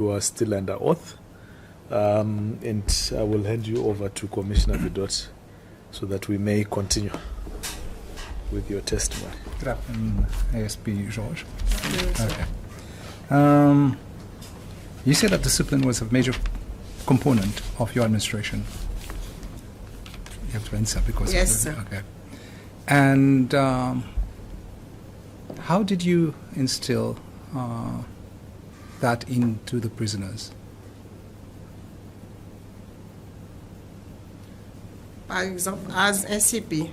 You are still under oath, and I will hand you over to Commissioner Vidot so that we may continue with your testimony. Good afternoon, ASP George. Okay. You said that discipline was a major component of your administration. You have to answer because yes, sir. Okay. And how did you instill that into the prisoners? Par exemple, as un CP,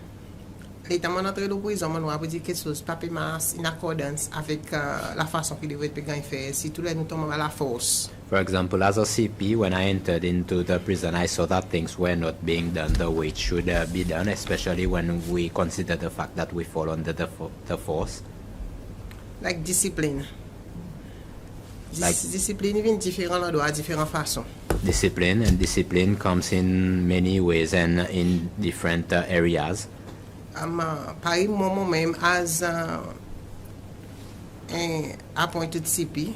l'état mon entrée de prison, on va dire quelque chose, pas in accordance avec la façon qu'il devait être fait, si tous les nous tombons à la force. For example, as a CP, when I entered into the prison, I saw that things were not being done the way it should be done, especially when we consider the fact that we fall under the force. Like discipline. Like discipline even different à différentes façons. Discipline comes in many ways and in different areas. Par exemple, moi-même, as an appointed CP,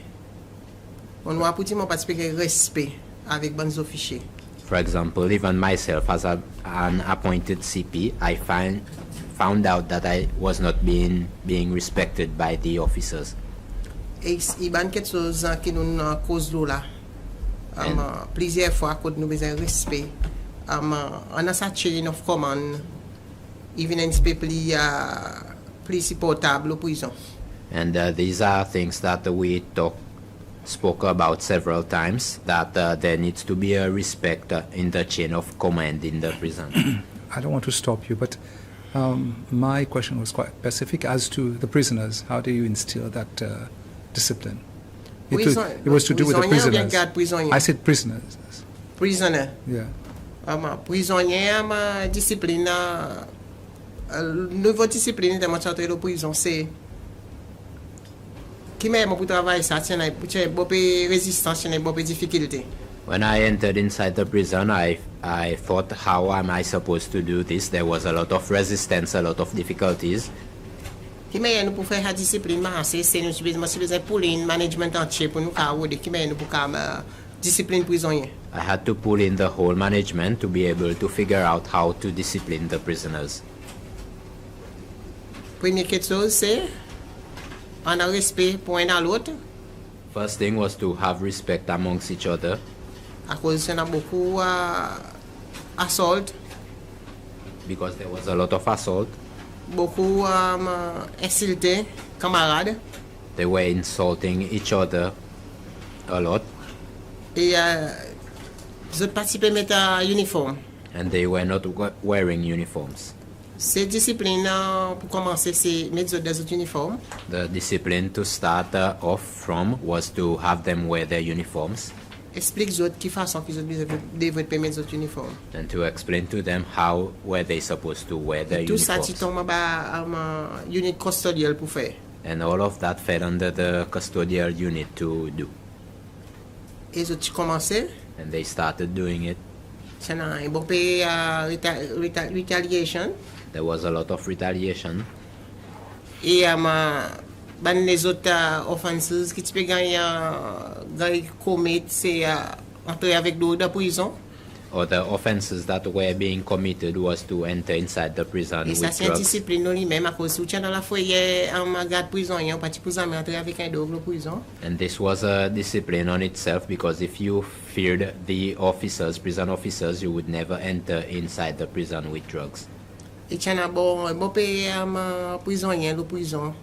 on va participer respect avec bons officiers. For example, even myself as an appointed CP, I found out that I was not being respected by the officers. Et il y a quelque chose qui nous cause là. Plusieurs fois que nous besoin respect. On a sa chain of command. Even in people plus portable prison. And these are things that we spoke about several times, that there needs to be a respect in the chain of command in the prison. I don't want to stop you, but my question was quite specific as to the prisoners. How do you instill that discipline? It was to do with the prisoners. I said prisoners. Prisoner. Yeah. Prisonnier, discipline. Nouveau discipline de mon centre de prison, c'est qui même pour travailler ça, c'est une bonne résistance, une bonne difficulté. When I entered inside the prison, I thought, how am I supposed to do this? There was a lot of resistance, a lot of difficulties. Qui même nous pour faire la discipline, c'est nous besoin pour le management entier pour nous faire qui même nous pour discipline prisonnier. I had to pull in the whole management to be able to figure out how to discipline the prisoners. Première chose, c'est on a respect pour un à l'autre. First thing was to have respect amongst each other. À cause il y a beaucoup assault. Because there was a lot of assault. Beaucoup insulter camarades. They were insulting each other a lot. Et ils ont participé mettre un uniforme. And they were not wearing uniforms. Cette discipline, pour commencer, c'est mettre des autres uniformes. The discipline to start off from was to have them wear their uniforms. Explique aux autres qui façon qu'ils devaient mettre des autres uniformes. And to explain to them how were they supposed to wear their Tout uniforms. ça, tu tombes à unit custodial pour faire. And all of that fell under the custodial unit to do. Et ils ont commencé. And they started doing it. C'est un bon pays retaliation. There was a lot of retaliation. Et les autres offenses qui tu peux gagner commettre, c'est entrer avec d'autres prison. Other offenses that were being committed was to enter inside the prison Et ça, with c'est une drugs. discipline lui-même à cause où tu es dans la foyer en garde prison, il y a un petit peu entrer avec un double prison. And this was a discipline on itself, because if you feared the officers, prison officers, you would never enter inside the prison with drugs. Et tu as un bon pays prisonnier, le prison,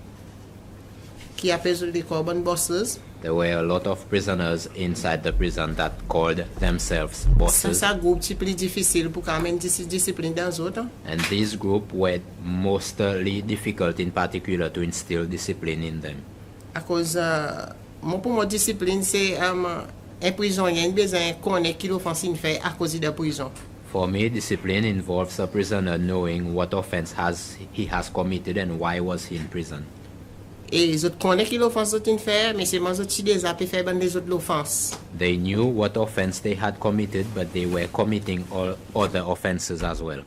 qui appelle les carbon bosses. There were a lot of prisoners inside the prison that called themselves C'est bosses. ça groupe qui est plus difficile pour quand même discipline dans les autres. And this group were mostly difficult in particular to instill discipline in them. À cause, pour moi, discipline, c'est un prisonnier, il a besoin de connaître qui l'offense il fait à cause de la prison. For me, discipline involves a prisoner knowing what offense he has committed and why was he in prison. Et les autres connaissent qui l'offense il fait, mais c'est moi qui déjà peut faire les autres l'offense. They knew what offense they had committed, but they were committing all other offenses as well.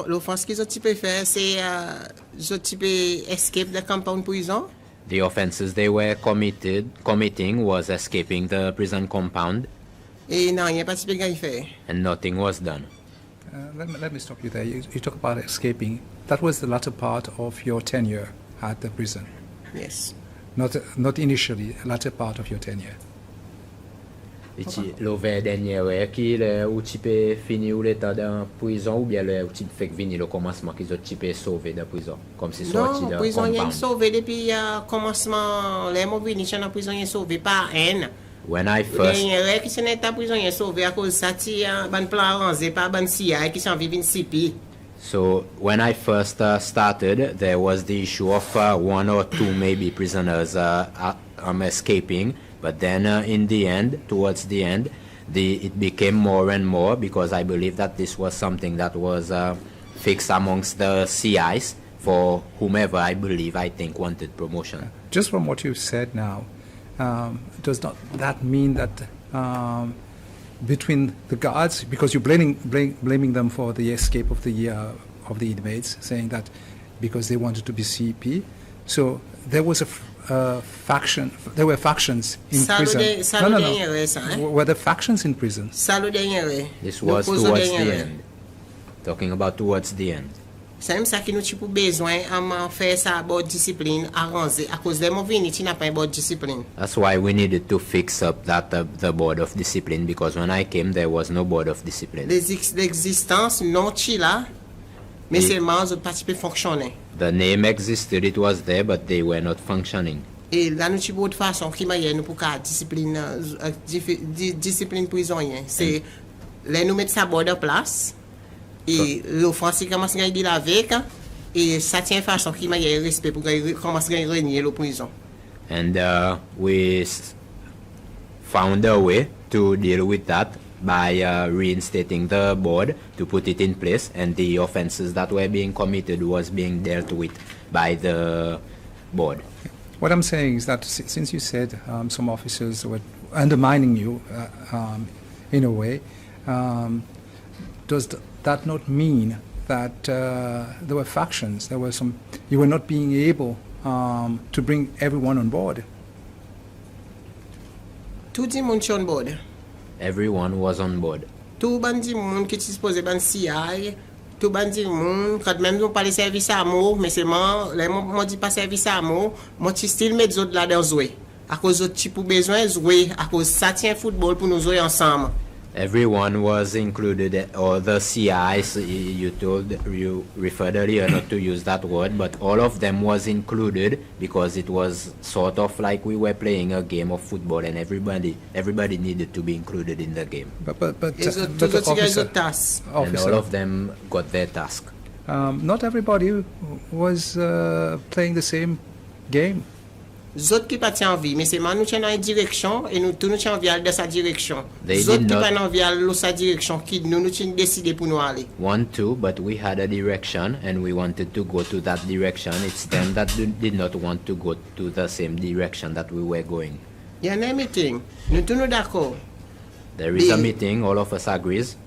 L'offense qu'ils ont faire, c'est ils ont escape de compound prison. The offenses they were committing was escaping the prison compound. Et non, rien pas fait. And nothing was done. Let me stop you there. You talk about escaping. That was the latter part of your tenure at the prison. Yes. Not initially, latter part of your tenure. L'ouvert dernier qui le ou type fini ou l'état dans prison ou bien le ou type fait venir le commencement qu'ils ont type sauvé de prison comme si sorti de prison est sauvé depuis commencement les mots venir dans prison est sauvé par un. When I first qui se n'est prison est sauvé à cause ça ti ban plan arrangé par ban CIA qui sont vivent CP. So when I first started, there was the issue of one or two maybe prisoners escaping. But then in the end, towards the end, it became more and more because I believe that this was something that was fixed amongst the CIs for whomever I think wanted promotion. Just from what you've said now, does not that mean that between the guards, because you're blaming them for the escape of the inmates, saying that because they wanted to be CP, so there was faction. There were factions in prison. No. Were there factions in prison? This was towards the end. Talking about towards the end. C'est ça qui nous avons besoin de faire ça about discipline arrangé à cause de mon vini tu n'as pas about discipline. That's why we needed to fix up that the board of discipline because when I came there was no board of discipline. L'existence non là mais seulement ils participaient fonctionner. The name existed, it was there, but they were not functioning. Et là nous avons de façon qui m'a nous pour discipline discipline prisonnier c'est les nous mettre ça board en place. Et l'offense commence à gagner la veille et ça tient façon qui m'a respect pour commencer à régner la prison. And we found a way to deal with that by reinstating the board to put it in place, and the offenses that were being committed was being dealt with by the board. What I'm saying is that since you said some officers were undermining you in a way, does that not mean that there were factions, you were not being able to bring everyone on board? Tout le monde on board. Everyone was on board. Tout bandi monde qui disposait ban CI, tout bandi monde quand même on parle service à mot, mais seulement les moi dit pas service à mot, moi tu style mettre autres là dans jouer. À cause autres type besoin jouer, à cause ça tient football pour nous jouer ensemble. Everyone was included, or the CIs, you referred earlier not to use that word, but all of them was included because it was sort of like we were playing a game of football and everybody needed to be included in the game. But and all of them got their task. Not everybody was playing the same game. Zot qui pas en vie mais c'est nous tient dans une direction et nous tous nous tient envie dans sa direction. Zot qui pas envie dans sa direction qui nous tient décider pour nous aller. Want to, but we had a direction and we wanted to go to that direction. It's them that did not want to go to the same direction that we were going. Il y a un meeting. Nous tous nous d'accord. There is a meeting, all of us agrees.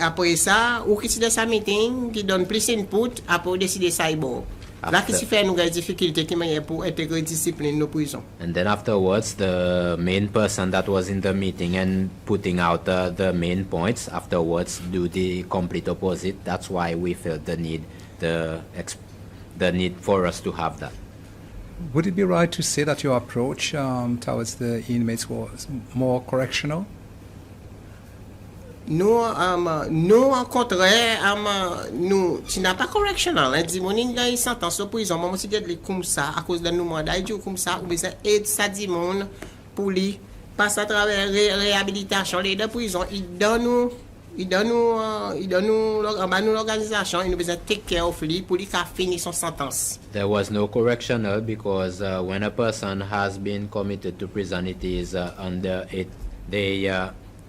Après ça, ou qui décide sa meeting qui donne plus input après décider ça bon. Là qui fait nous des difficultés qui m'a pour intégrer discipline nos prisons. And then afterwards the main person that was in the meeting and putting out the main points afterwards do the complete opposite. That's why we felt the need for us to have that. Would it be right to say that your approach towards the inmates was more correctional? Nous en contraire nous tu n'as pas correctional hein dit mon gars il sentence prison moi aussi de comme ça à cause de nous mandat dit comme ça ou besoin aide ça dit monde pour lui passe à travers réhabilitation les de prison il donne nous l'organisation il nous besoin take care of lui pour lui qu'a fini son sentence. There was no correctional because when a person has been committed to prison it is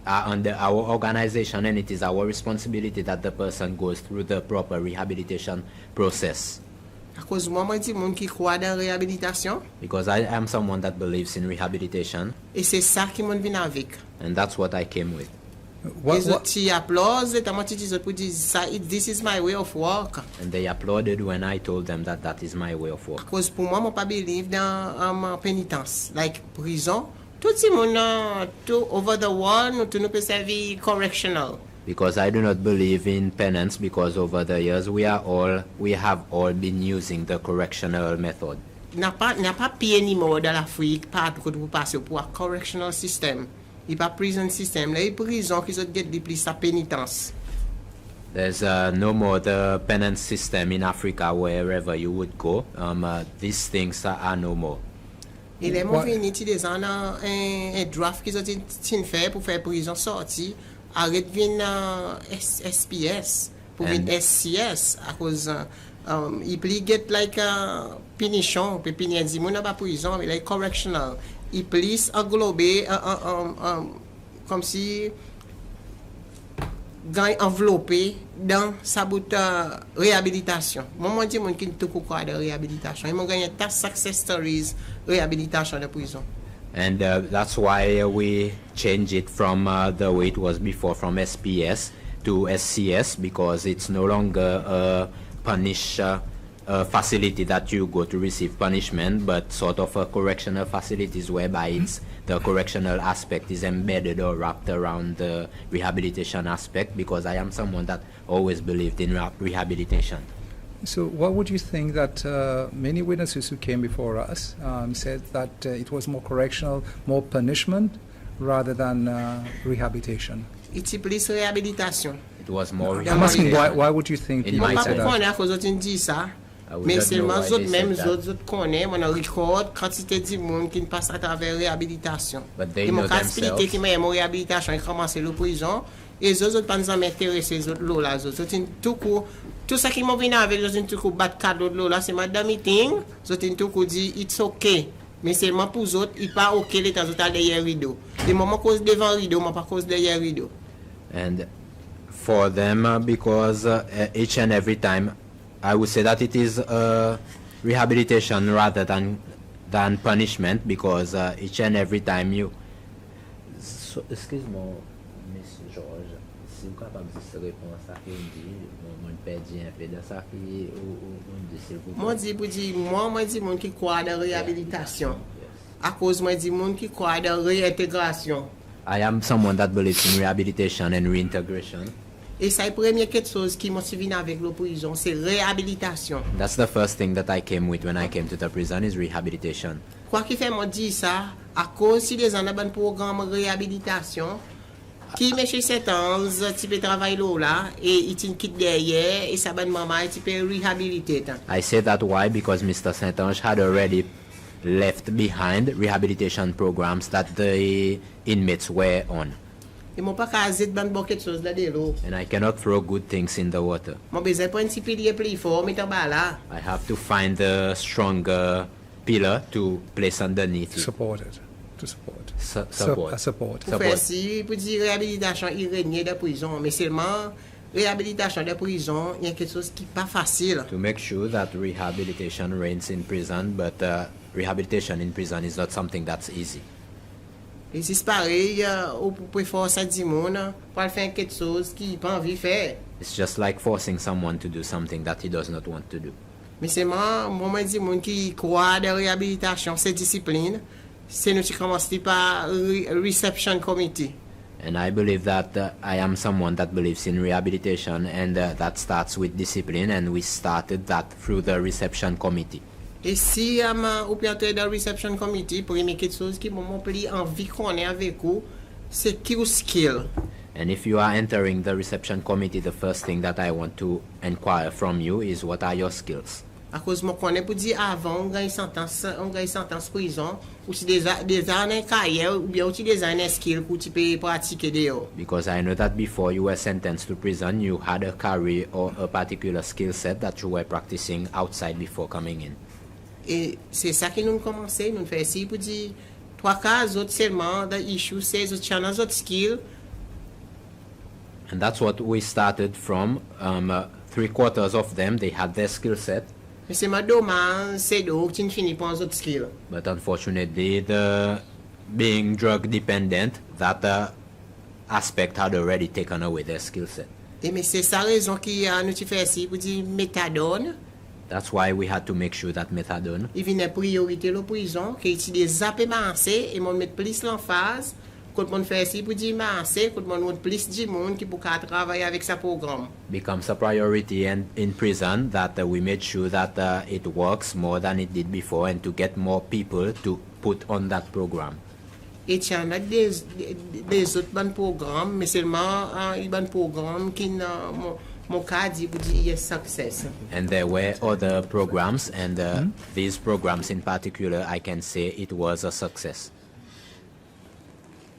under our organization, and it is our responsibility that the person goes through the proper rehabilitation process. À cause moi dit monde qui croit dans réhabilitation. Because I am someone that believes in rehabilitation. Et c'est ça qui m'en vient avec. And that's what I came with. This is my way of work. And they applauded when I told them that that is my way of work. Because pour moi, je ne pas believe dans pénitence, like prison. Tout le monde over the world, tout nous peut servir correctional. Because I do not believe in penance, because over the years we have all been using the correctional method. N'a pas pays ni mort dans l'Afrique partout pour passer pour un correctional system. Il pas prison system. Là, il prison qui se get plus sa pénitence. There's no more the penance system in Africa wherever you would go. These things are no more. Et les mots finis des ans un draft qui sont fait pour faire prison sortie. Arrête vient SPS pour venir SCS à cause il peut get like a punition pour punir des gens dans prison mais like correctional il peut englober comme si gagne enveloppé dans sa bout réhabilitation. Moi dis mon qui tout quoi de réhabilitation. Ils m'ont gagné ta success stories réhabilitation de prison. And that's why we changed it from the way it was before, from SPS to SCS, because it's no longer a punish facility that you go to receive punishment, but sort of a correctional facilities whereby it's the correctional aspect is embedded or wrapped around the rehabilitation aspect, because I am someone that always believed in rehabilitation. So what would you think that many witnesses who came before us said that it was more correctional, more punishment rather than rehabilitation? It's plus rehabilitation. It was more I'm asking why would you think people say that? Mais seulement les autres mêmes autres connaissent mon record quantité de monde qui passe à travers réhabilitation. Et mon cas expliquer qui m'a réhabilitation il commence le prison et les autres pas nous m'intéresser les autres là les autres tout coup tout ça qui m'ont venu avec les autres tout coup battre cadeau là c'est madame meeting les autres tout coup dit it's okay mais seulement pour les autres il pas OK les temps autres derrière rideau les moments cause devant rideau mais pas cause derrière rideau. And for them because each and every time I would say that it is rehabilitation rather than punishment, because each and every time you... So, excuse-moi, Miss George, si vous êtes capable de répondre à ça, on perdit un peu de ça, moi dis mon qui croit dans réhabilitation. À cause moi dis mon qui croit dans réintégration. I am someone that believes in rehabilitation and reintegration. Et c'est la première chose qui m'a suivi avec la prison, c'est réhabilitation. That's the first thing that I came with when I came to the prison is rehabilitation. Quoi qui fait moi dire ça, à cause si des gens ont un programme de réhabilitation, qui met chez 7 ans, tu peux travailler là, et il te quitte derrière, et ça bonne maman, tu peux réhabiliter. I say that why? Because Mr. Saint-Ange had already left behind rehabilitation programs that the inmates were on. And I cannot throw good things in the water. I have to find the stronger pillar to place underneath it. Support it. To support. Support. Pour faire si, pour dire réhabilitation, il règne de prison, mais seulement réhabilitation de prison, il y a quelque chose qui n'est pas facile. To make sure that rehabilitation reigns in prison, but rehabilitation in prison is not something that's easy. Et c'est pareil, ou pour forcer du monde pour faire quelque chose qu'il n'a pas envie de faire. It's just like forcing someone to do something that he does not want to do. Mais c'est moi dis monde qui croit dans réhabilitation, c'est discipline. C'est nous qui commençons par reception committee. And I believe that I am someone that believes in rehabilitation, and that starts with discipline, and we started that through the reception committee. Et si ou peut entrer dans reception committee pour aimer quelque chose qui m'a plus envie qu'on ait avec vous, c'est qui skill. And if you are entering the reception committee, the first thing that I want to inquire from you is what are your skills. À cause moi connais pour dire avant on gagne sentence prison ou si des années carrière ou bien aussi des années skill pour tu peux pratiquer dehors. Because I know that before you were sentenced to prison, you had a career or a particular skill set that you were practicing outside before coming in. Et c'est ça que nous commençons, nous faisons ici pour dire 3 cas autres seulement the issue c'est autres channels autres skills. And that's what we started from. 3/4 of them, they had their skill set. Mais c'est ma dommage, c'est donc tu finis pas autres skills. But unfortunately, the being drug dependent, that aspect had already taken away their skill set. Et mais c'est ça raison qui nous fait ici pour dire méthadone. That's why we had to make sure that methadone. Il vient priorité la prison, qui utilise zappé massé et mon mettre plus l'emphase. Quand on fait ici pour dire massé, quand on plus de monde qui pour travailler avec ce programme. Becomes a priority and in prison that we made sure that it works more than it did before and to get more people to put on that program. Et il y en a des autres bons programmes, mais seulement un bon programme qui mon cas dit pour dire yes success. And there were other programs, and these programs in particular, I can say it was a success.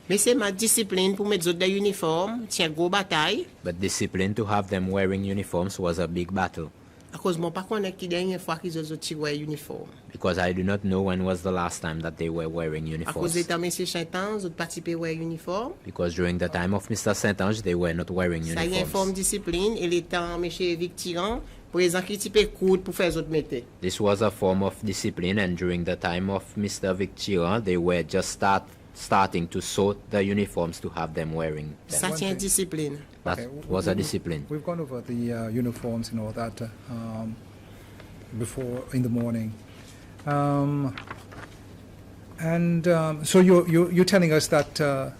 Mais c'est ma discipline pour mettre autres uniformes, c'est une grosse bataille. But discipline to have them wearing uniforms was a big battle. À cause moi pas connais qui dernière fois qu'ils ont tiré uniforme. Because I do not know when was the last time that they were wearing À cause uniforms. de Monsieur Saint-Ange, ils participaient wear uniforme. Because during the time of Mr. Saint-Ange, they were not wearing Ça y est forme uniforms. discipline et les temps Monsieur Victiran pour les gens qui type coude pour faire autres métiers. This was a form of discipline, and during the time of Mr. Victiran, they were just starting to sort the uniforms to have them wearing them. Ça tient discipline. That was a discipline. We've gone over the uniforms and all that before in the morning. So you're telling us that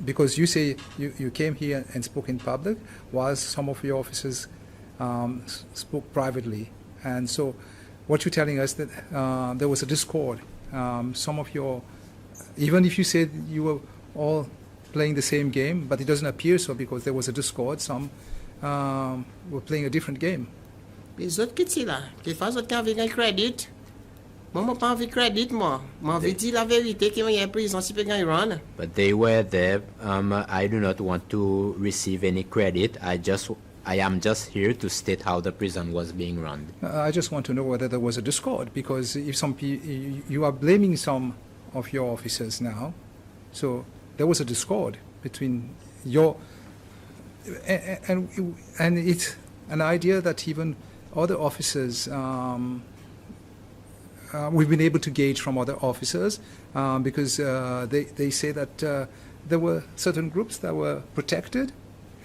because you say you came here and spoke in public, while some of your officers spoke privately. And so what you're telling us that there was a discord. Some of your, even if you said you were all playing the same game, but it doesn't appear so because there was a discord. Some were playing a different game. Les autres qui sont là, qui font autres qui ont un crédit. Moi, je n'ai pas envie de crédit, moi. J'ai envie de dire la vérité qu'il y a en prison si peut gagner run. But they were there. I do not want to receive any credit. I am just here to state how the prison was being run. I just want to know whether there was a discord, because if you are blaming some of your officers now, so there was a discord between your and it's an idea that even other officers we've been able to gauge from other officers because they say that there were certain groups that were protected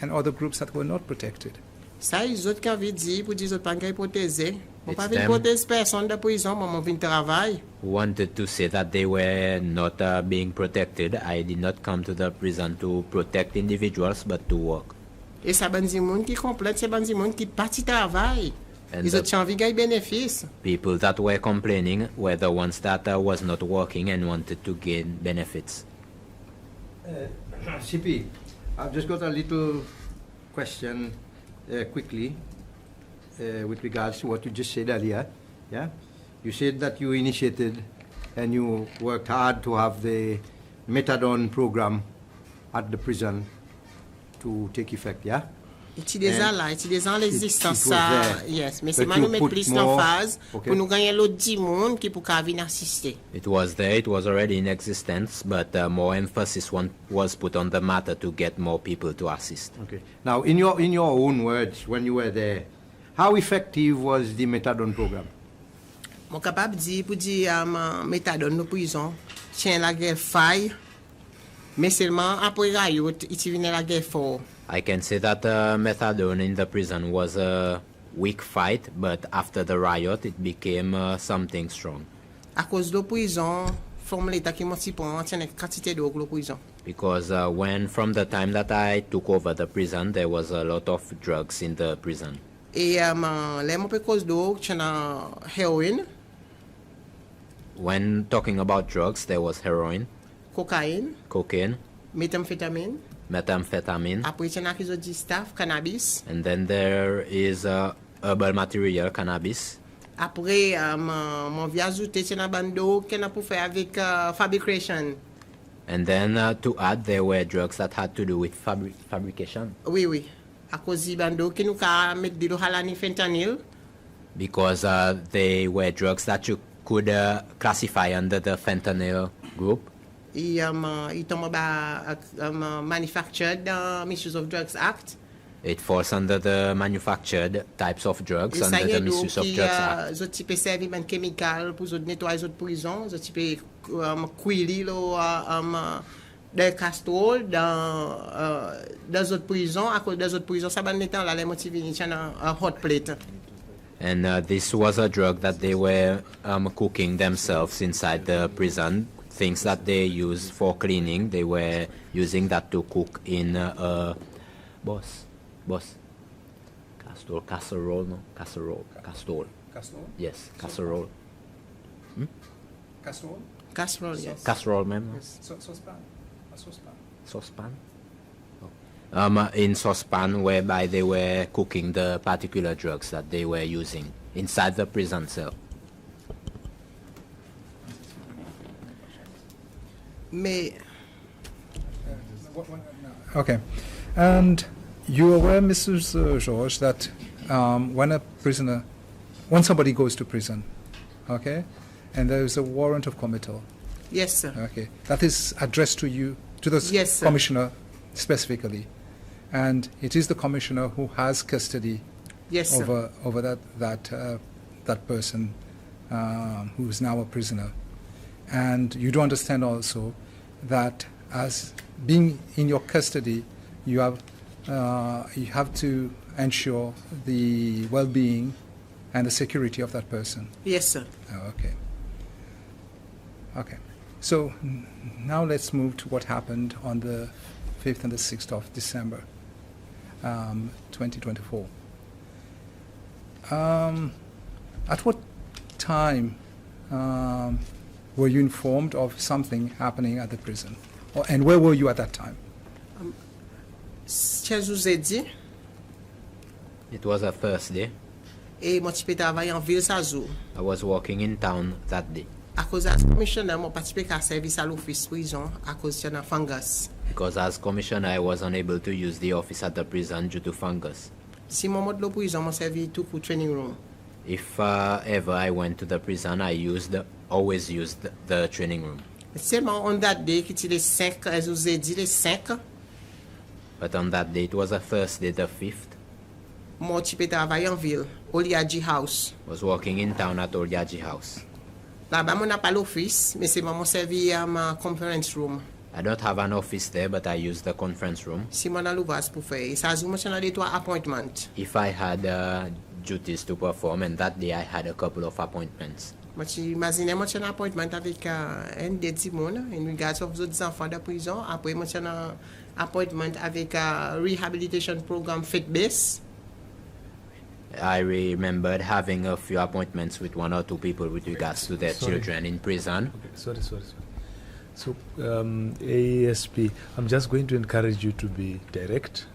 and other groups that were not protected. Ça, les autres qui ont dit pour dire pas qu'ils protéger. On pas venir protéger personne de prison, moi on vient travailler. Wanted to say that they were not being protected. I did not come to the prison to protect individuals, but to work. Et ça ben des monde qui complète, c'est ben des monde qui parti travail. Ils ont envie de gagner bénéfice. People that were complaining were the ones that was not working and wanted to gain benefits. CP, I've just got a little question quickly with regards to what you just said earlier. Yeah, you said that you initiated and you worked hard to have the methadone program at the prison to take effect. Yeah. Utilisant l'existence ça, yes, mais c'est mal nous mettre plus en phase pour nous gagner l'autre 10 monde qui pour venir assister. It was there, it was already in existence, but more emphasis was put on the matter to get more people to assist. Okay. Now, in your own words, when you were there, how effective was the methadone program? Mon capable dire pour dire methadone no prison, tient la guerre faille, mais seulement après riot, il vient la guerre fort. I can say that methadone in the prison was a weak fight, but after the riot, it became something strong. À cause de prison, forme l'état qui m'a si prend une quantité de drogue prison. Because from the time that I took over the prison, there was a lot of drugs in the prison. Et les mon cause de heroin. When talking about drugs, there was heroin, cocaine, methamphetamine. Après, cannabis. And then there is herbal material, cannabis. Après, mon viens ajouter une bando qu'on a pour faire avec fabrication. And then to add, there were drugs that had to do with fabrication. Oui. À cause du bando qui nous a mis de l'halani fentanyl. Because they were drugs that you could classify under the fentanyl group. Il tombe manufactured Misuse of Drugs Act. It falls under the manufactured types of drugs under the Misuse of Drugs Act. Zo type serviment chemical pour zo nettoyer zo prison, zo type quili lo Des casseroles dans autres prisons, à cause des autres prisons, ça va mettre là les motivés en hot plate. And this was a drug that they were cooking themselves inside the prison. Things that they use for cleaning, they were using that to cook in casserole, no? Casserole. Casserole? Yes, casserole. Casserole? Casserole, yes. Casserole, ma'am? Yes. Saucepan. A saucepan. Saucepan? Oh. In saucepan, whereby they were cooking the particular drugs that they were using inside the prison cell. Okay. And you aware, Mrs. George, that when somebody goes to prison, okay, and there is a warrant of committal. Yes, sir. Okay. That is addressed to you, to the yes, commissioner specifically. And it is the commissioner who has custody yes, over that person who is now a prisoner. And you do understand also that as being in your custody, you have to ensure the well-being and the security of that person. Yes, sir. Oh, okay. Okay. So now let's move to what happened on the 5th and the 6th of December, 2024. At what time were you informed of something happening at the prison? And where were you at that time? It was a Thursday. I was walking in town that day. Because as commissioner, I was unable to use the office at the prison due to fungus. If ever I went to the prison, I always used the training room. On that day, but on that day, it was a Thursday, the 5th. House. Was walking in town at Olyaji House. Conference room. I don't have an office there, but I use the conference room. If I had duties to perform, and that day I had a couple of appointments. Appointment avec in regards of those enfants de prison. Après, appointment avec rehabilitation program fit base. I remembered having a few appointments with 1 or 2 people with regards to their children in prison. Okay, sorry. So, ASP, I'm just going to encourage you to be direct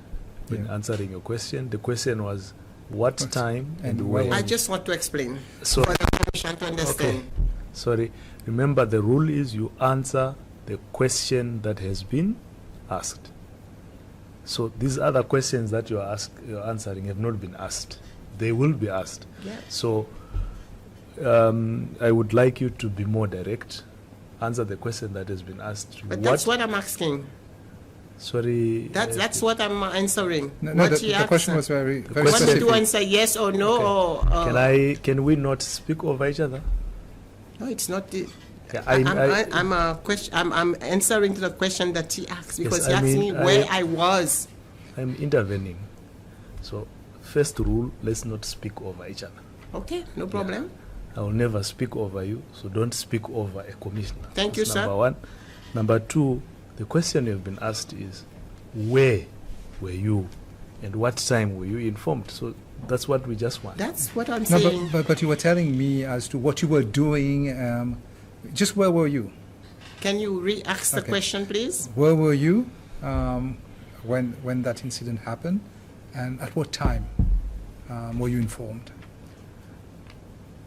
in answering your question. The question was, what time and where? I just want to explain for the commission to understand. Okay. Sorry. Remember, the rule is you answer the question that has been asked. So these other questions that you're answering have not been asked. They will be asked. Yeah. So I would like you to be more direct. Answer the question that has been asked. But that's what I'm asking. Sorry. That's what I'm answering. No, the question was very specific. Want to answer yes or no? Okay. Can we not speak over each other? No, it's not. I'm answering to the question that he asked because yes, he asked me where I was. I'm intervening. So, first rule, let's not speak over each other. Okay, no problem. I will never speak over you, so don't speak over a commissioner. Thank you, sir. Number one. Number two, the question you've been asked is, where were you and what time were you informed? So that's what we just want. That's what I'm saying. But you were telling me as to what you were doing. Just where were you? Can you re-ask the question, please? Where were you when that incident happened, and at what time were you informed?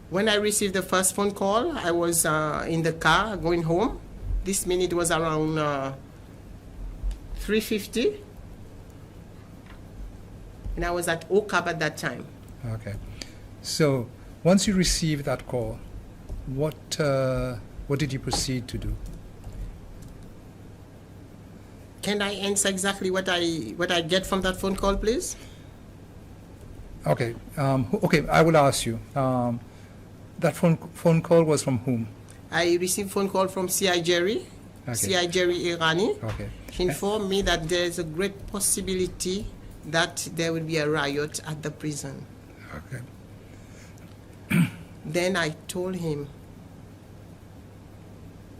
When I received the first phone call, I was in the car going home. This minute was around 3:50, and I was at OCAB at that time. Okay. So once you received that call, what did you proceed to do? Can I answer exactly what I get from that phone call, please? Okay. Okay, I will ask you. That phone call was from whom? I received phone call from C.I. Jerry, C.I. Jerry Irani. Okay. He informed me that there is a great possibility that there will be a riot at the prison. Okay. Then I told him,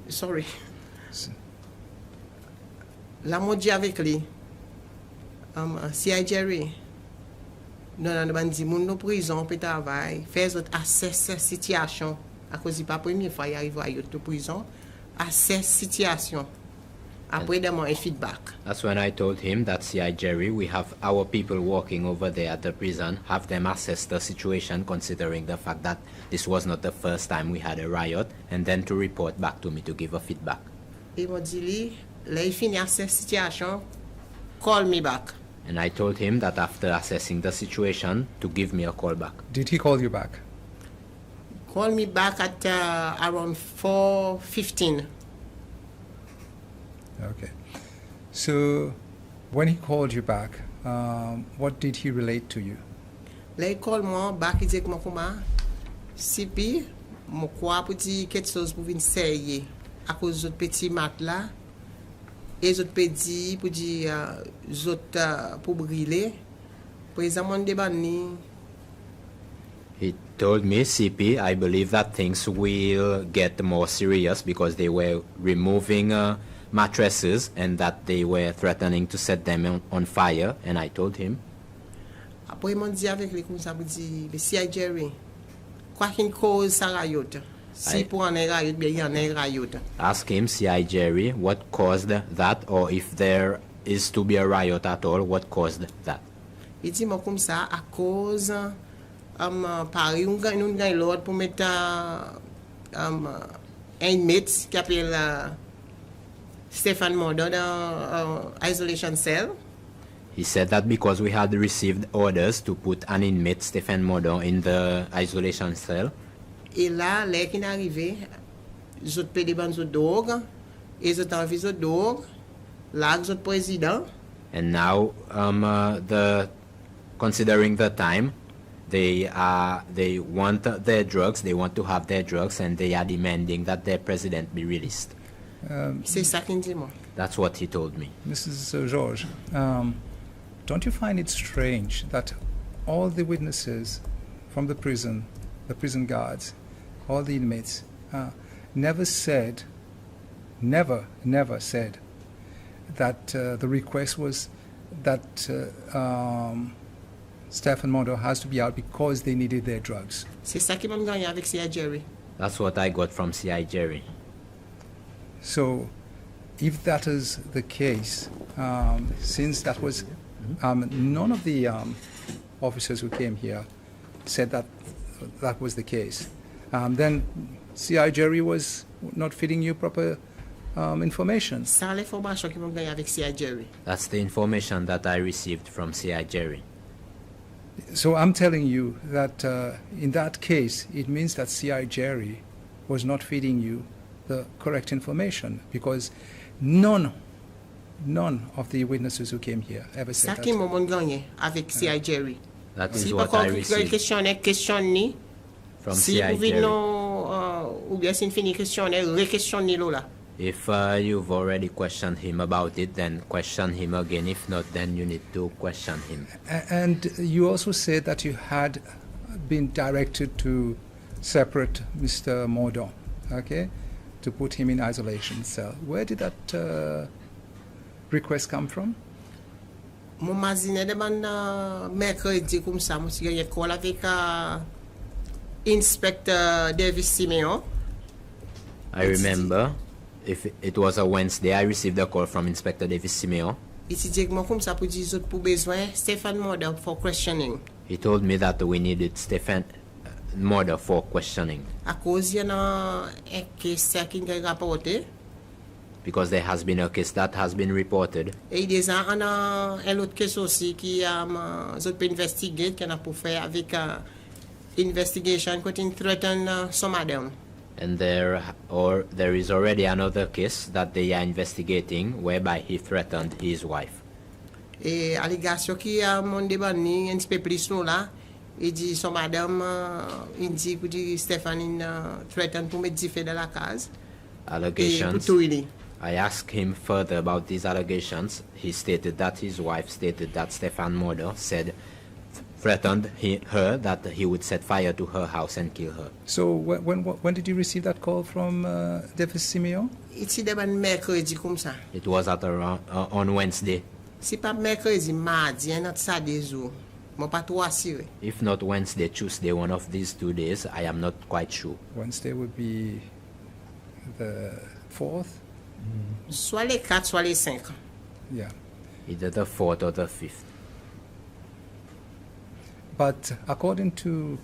sorry, la moji avec lui, C.I. Jerry, non, bandi moun no prison peut travail, faire autres assess situation, à cause pas première fois il arrive à autre prison, assess situation. Après demain feedback. That's when I told him that C.I. Jerry, we have our people working over there at the prison, have them assess the situation considering the fact that this was not the first time we had a riot, and then to report back to me to give a feedback. Il m'a dit, là il finit assess situation, call me back. And I told him that after assessing the situation, to give me a call back. Did he call you back? Call me back at around 4:15. Okay. So, when he called you back, what did he relate to you? Là, il call moi back, il dit que moi, CP, je crois pour dire quelque chose pour venir essayer à cause de petit mat là, et les autres petits pour dire, les autres pour brûler, pour examiner des bannis. He told me, CP, I believe that things will get more serious because they were removing mattresses and that they were threatening to set them on fire, and I told him. Après, il m'a dit avec les comme ça, pour dire, mais C.I. Jerry, quoi qu'une cause ça riot, si pour un riot, bien il y a un riot. Ask him, C.I. Jerry, what caused that, or if there is to be a riot at all, what caused that? Il dit moi comme ça à cause Paris on gagne l'ordre pour mettre un inmate qui appelle Stephen Mordor dans isolation cell. He said that because we had received orders to put an inmate, Stephen Mordor, in the isolation cell. Et là, les qui est arrivé, ils ont payé des autres drogues, ils ont envie de drogues, là, ils ont président. And now, considering the time, they want their drugs, they want to have their drugs, and they are demanding that their president be released. C'est ça qu'il dit moi. That's what he told me. Mrs. George, don't you find it strange that all the witnesses from the prison guards, all the inmates, never said that the request was that Stephen Mordor has to be out because they needed their drugs? C'est ça qui m'a gagné avec C.I. Jerry. That's what I got from C.I. Jerry. So, if that is the case, since that was none of the officers who came here said that that was the case, then C.I. Jerry was not feeding you proper information. Ça l'information qui m'a gagné avec C.I. Jerry. That's the information that I received from C.I. Jerry. So I'm telling you that in that case, it means that C.I. Jerry was not feeding you the correct information, because none of the witnesses who came here ever said that. Ça qui m'a gagné avec C.I. Jerry. That is what I received from C.I. Jerry. Ou bien si fini questionner, re-questionner là. If you've already questioned him about it, then question him again. If not, then you need to question him. And you also said that you had been directed to separate Mr. Mordor, okay, to put him in isolation cell. Where did that request come from? Mon mazine demande mercredi comme ça, monsieur y a call avec Inspector Davis Simeon. I remember, if it was a Wednesday, I received a call from Inspector Davis Simeon. Il dit directement comme ça pour dire pour besoin Stephen Mordor for questioning. He told me that we needed Stephen Mordor for questioning. À cause il y a un case qui est rapporté. Because there has been a case that has been reported. Et il y a un autre case aussi qui a peut investiguer qui a pour faire avec investigation qui threaten some of them. And there is already another case that they are investigating whereby he threatened his wife. Et allégation qui a mon débat ni un peu plus là, il dit some madame il dit que Stéphane threaten pour mettre fait dans la case. Allegations. I asked him further about these allegations. He stated that his wife stated that Stefan Moder threatened her that he would set fire to her house and kill her. So when did you receive that call from Davis Simeon? It's mercredi comme ça. It was at around on Wednesday. C'est pas mercredi, mardi, un autre ça des jours. Moi pas trop assuré. If not Wednesday, Tuesday, one of these 2 days, I am not quite sure. Wednesday would be the 4th? Soit les 4, soit les 5. Yeah. Either the 4th or the 5th. But according to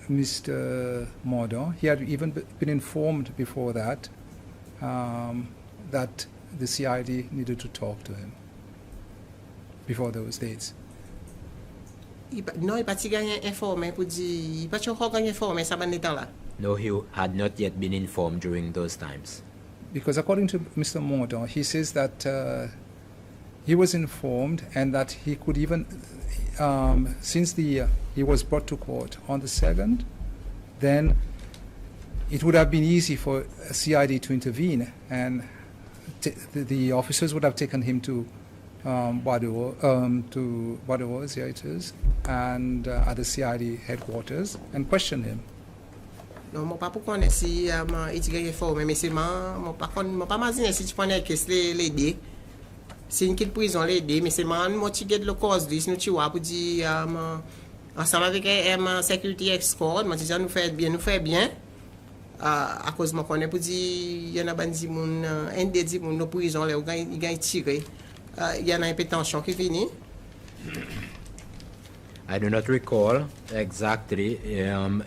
Mr. Moder, he had even been informed before that that the CID needed to talk to him before those dates. Non, il pas gagné informé pour dire, il pas encore gagné informé ça ban temps là. No, he had not yet been informed during those times. Because according to Mr. Moder, he says that he was informed and that he could even, since he was brought to court on the 7th, then it would have been easy for CID to intervene, and the officers would have taken him to Badajoz, yeah it is, and at the CID headquarters and questioned him. Non, moi pas pour connaître si il gagne informé, mais c'est moi pas imaginer si tu connais que l'aider. C'est une petite prison l'aider, mais c'est moi tu get le cause de nous tu vois pour dire ensemble avec security escort, moi disant nous fait bien à cause moi connais pour dire il y en a bandi moun un des moun dans prison là il gagne tiré il y en a un peu tension qui vient. I do not recall exactly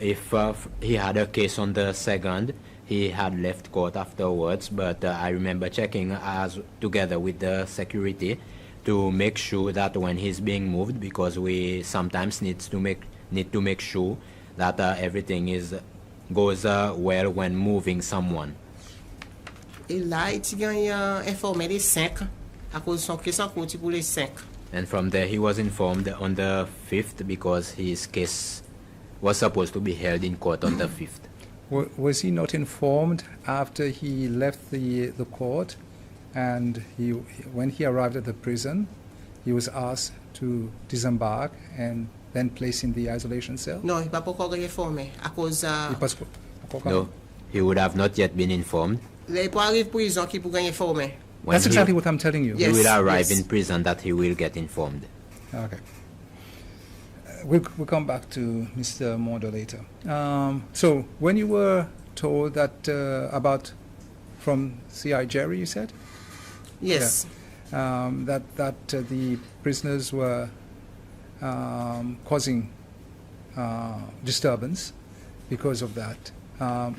if he had a case on the 2nd. He had left court afterwards, but I remember checking together with the security to make sure that when he's being moved, because we sometimes need to make sure that everything goes well when moving someone. Et là, il gagne informé les 5 à cause de son case en cours pour les 5. And from there, he was informed on the 5th because his case was supposed to be held in court on the 5th. Was he not informed after he left the court, and when he arrived at the prison, he was asked to disembark and then placed in the isolation cell? No, il pas encore informé à cause. No, he would have not yet been informed. Il peut arriver prison qui pour gagner informé. That's exactly what I'm telling you. He will arrive in prison that he will get informed. Okay. We'll come back to Mr. Moder later. So when you were told that about from C.I. Jerry, you said? Yes. Yeah, that the prisoners were causing disturbance because of that.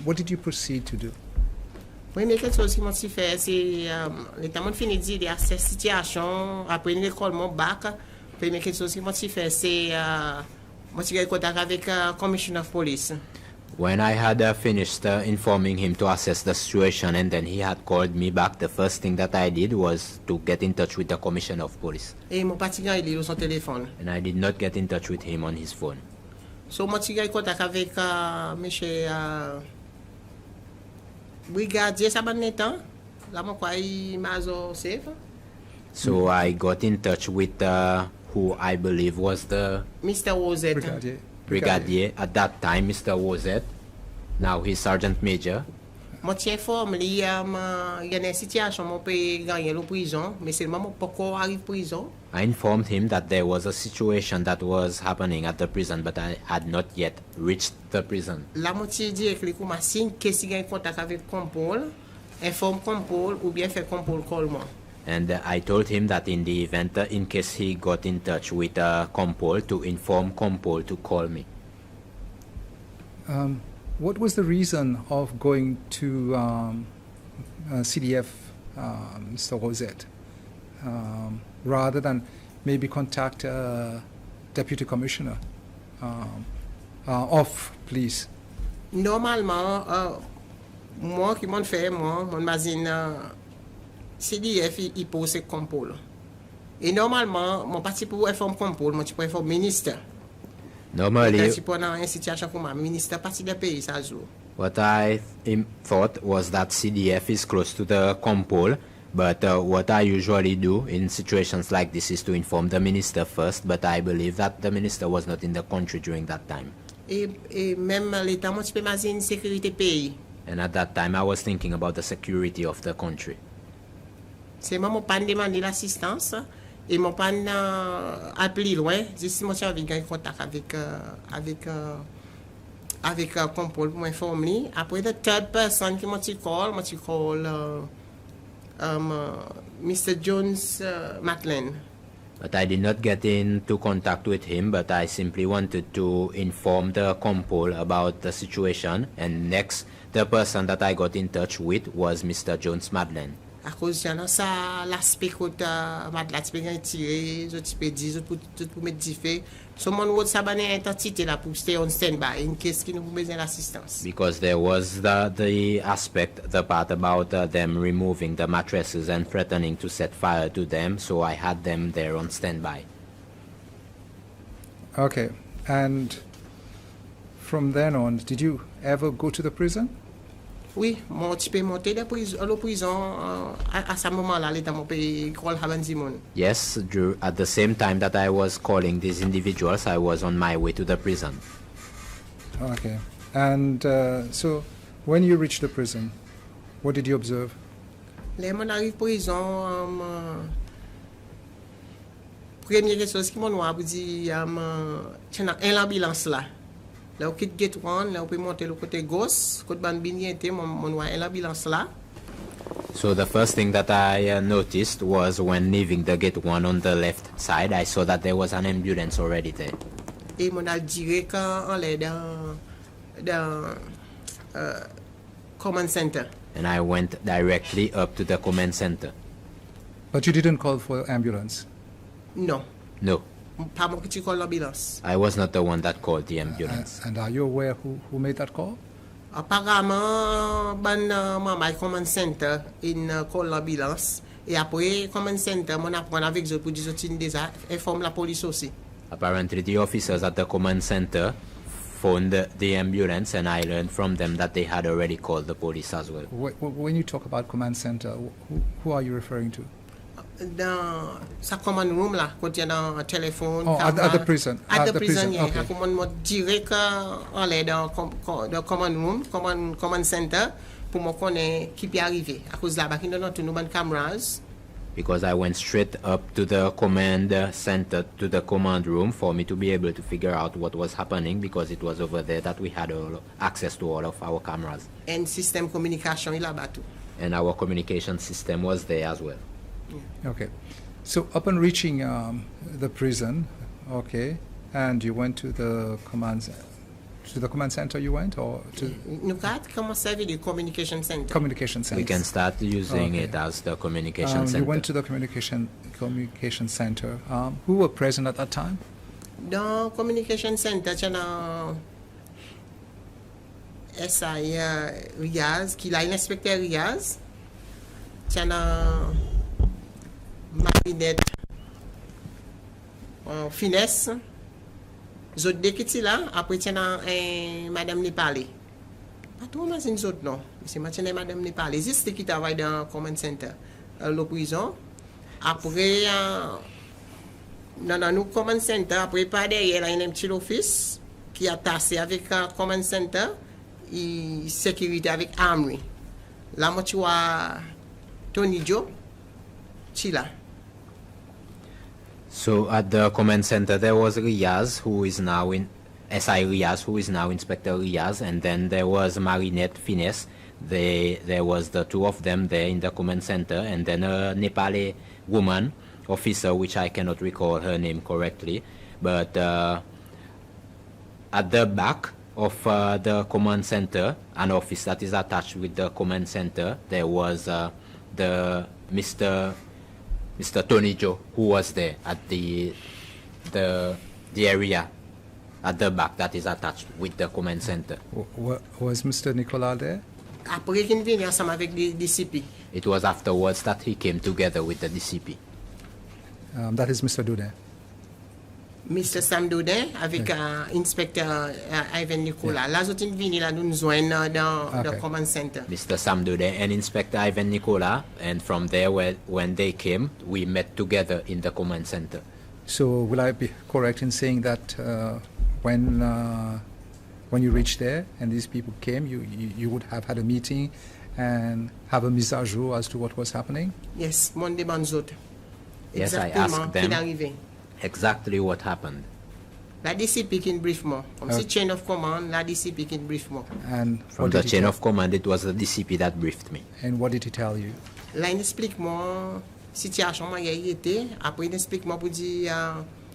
What did you proceed to do? Oui, mais quelque chose qui m'a fait, c'est l'état m'a fini de dire cette situation après l'école mon bac. Puis mais quelque chose qui m'a fait, c'est moi j'ai contact avec commissioner of police. When I had finished informing him to assess the situation, and then he had called me back, the first thing that I did was to get in touch with the commissioner of police. Et mon patient il est sur son téléphone. And I did not get in touch with him on his phone. So moi j'ai contact avec monsieur brigadier Sabanetan, là mon quoi il m'a safe. So I got in touch with who I believe was the Mr. Wozet. Brigadier at that time, Mr. Wozet. Now he's Sergeant Major. Moi tiens informe il y a une situation mon peut gagner la prison, mais c'est maman pourquoi arrive prison. I informed him that there was a situation that was happening at the prison, but I had not yet reached the prison. La moitié dit que les commissaires que si gagne contact avec Compol, informe Compol ou bien fait Compol call moi. And I told him that in the event, in case he got in touch with Compol, to inform Compol to call me. What was the reason of going to CDF, Mr. Rosette, rather than maybe contact Deputy Commissioner of Police? Normalement, moi qui m'en fait, mon magazine CDF, il pose Compol. Et normalement, mon parti pour informer Compol, moi je peux informer ministre. Normally, une situation comme ministre parti du pays ça joue. What I thought was that CDF is close to the compole, but what I usually do in situations like this is to inform the minister first, but I believe that the minister was not in the country during that time. And at that time, I was thinking about the security of the country. C'est moi pas demander l'assistance et mon pas appeler loin, juste moi j'avais un contact avec compole pour m'informer. Après the third person qui m'a call Mr. Jones McLean. But I did not get into contact with him, but I simply wanted to inform the compole about the situation, and next the person that I got in touch with was Mr. Jones Madeleine. À cause de ça, l'aspect que Madeleine tiré, je te peux dire, je peux mettre du fait. So mon road ça banne intensité là pour stay on standby in case qu'il nous besoin d'assistance. Because there was the part about them removing the mattresses and threatening to set fire to them, so I had them there on standby. Okay, and from then on, did you ever go to the prison? Oui, mon petit peu monté la prison à ce moment-là, l'état mon pays call Habanzimon. Yes, at the same time that I was calling these individuals, I was on my way to the prison. Okay, and so when you reached the prison, what did you observe? Les mon arrive prison, première chose qui m'ont dit, tiens, l'ambulance là. Là, on quitte gate 1, là, on peut monter le côté gauche, côté ban biniente, mon l'ambulance là. So the first thing that I noticed was when leaving the gate 1 on the left side, I saw that there was an ambulance already there. Et mon a direct en l'air dans command center. And I went directly up to the command center. But you didn't call for ambulance? No. No. I was not the one that called the ambulance. And are you aware who made that call? Apparemment, my command center in call l'ambulance. Et après, command center, mon apprend avec eux pour dire qu'ils informent la police aussi. Apparently, the officers at the command center phoned the ambulance, and I learned from them that they had already called the police as well. When you talk about command center, who are you referring to? Dans sa command room là, quand il y a dans un téléphone. Oh, at the prison. At the prison, yeah. Okay. Command direct en l'air dans command room, command center, pour me connaître qui peut arriver. À cause là-bas, il y a tous nos cameras. Because I went straight up to the command center, to the command room, for me to be able to figure out what was happening, because it was over there that we had access to all of our cameras. And system communication là-bas too. And our communication system was there as well. Yeah. Okay, so upon reaching the prison, okay, and you went to the command center. You went, or to the communication center. Communication center. We can start using it as the communication center. You went to the communication center. Who were present at that time? The communication center, SI Riaz, qui est l'inspecteur Riaz, Marinette, Finesse, zot de qui là, après tiens Madame Népalé. Pas trop mais une autre non, c'est maintenant Madame Népalé, juste qui travaille dans command center, la prison. Après dans nous command center, après pas derrière il y a un petit office qui est attaché avec command center et sécurité avec armory. Là moi tu vois Tony Joe Chila. So at the command center there was Riaz, who is now in SI Riaz, who is now Inspector Riaz, and then there was Marinette Finesse. There was the two of them there in the command center, and then a Nepali woman officer, which I cannot recall her name correctly, but at the back of the command center, an office that is attached with the command center, there was the Mr. Tony Joe, who was there at the area at the back that is attached with the command center. Was Mr. Nicolas there? Après qu'il vienne ensemble avec les DCP. It was afterwards that he came together with the DCP. That is Mr. Dude. Mr. Sam Dodin avec inspecteur Ivan Nicola. Là, ils sont venus là nous joindre dans le command center. Mr. Sam Dodin and Inspector Ivan Nicola, and from there, when they came, we met together in the command center. So will I be correct in saying that when you reached there and these people came, you would have had a meeting and have a mise à jour as to what was happening? Yes, mon demande. Yes, I asked them exactly what happened. La DCP qui brief moi. Comme si chain of command, la DCP qui brief moi. And from the chain of command, it was the DCP that briefed me. And what did he tell you? Là, il explique moi situation moi y était. Après, il explique moi pour dire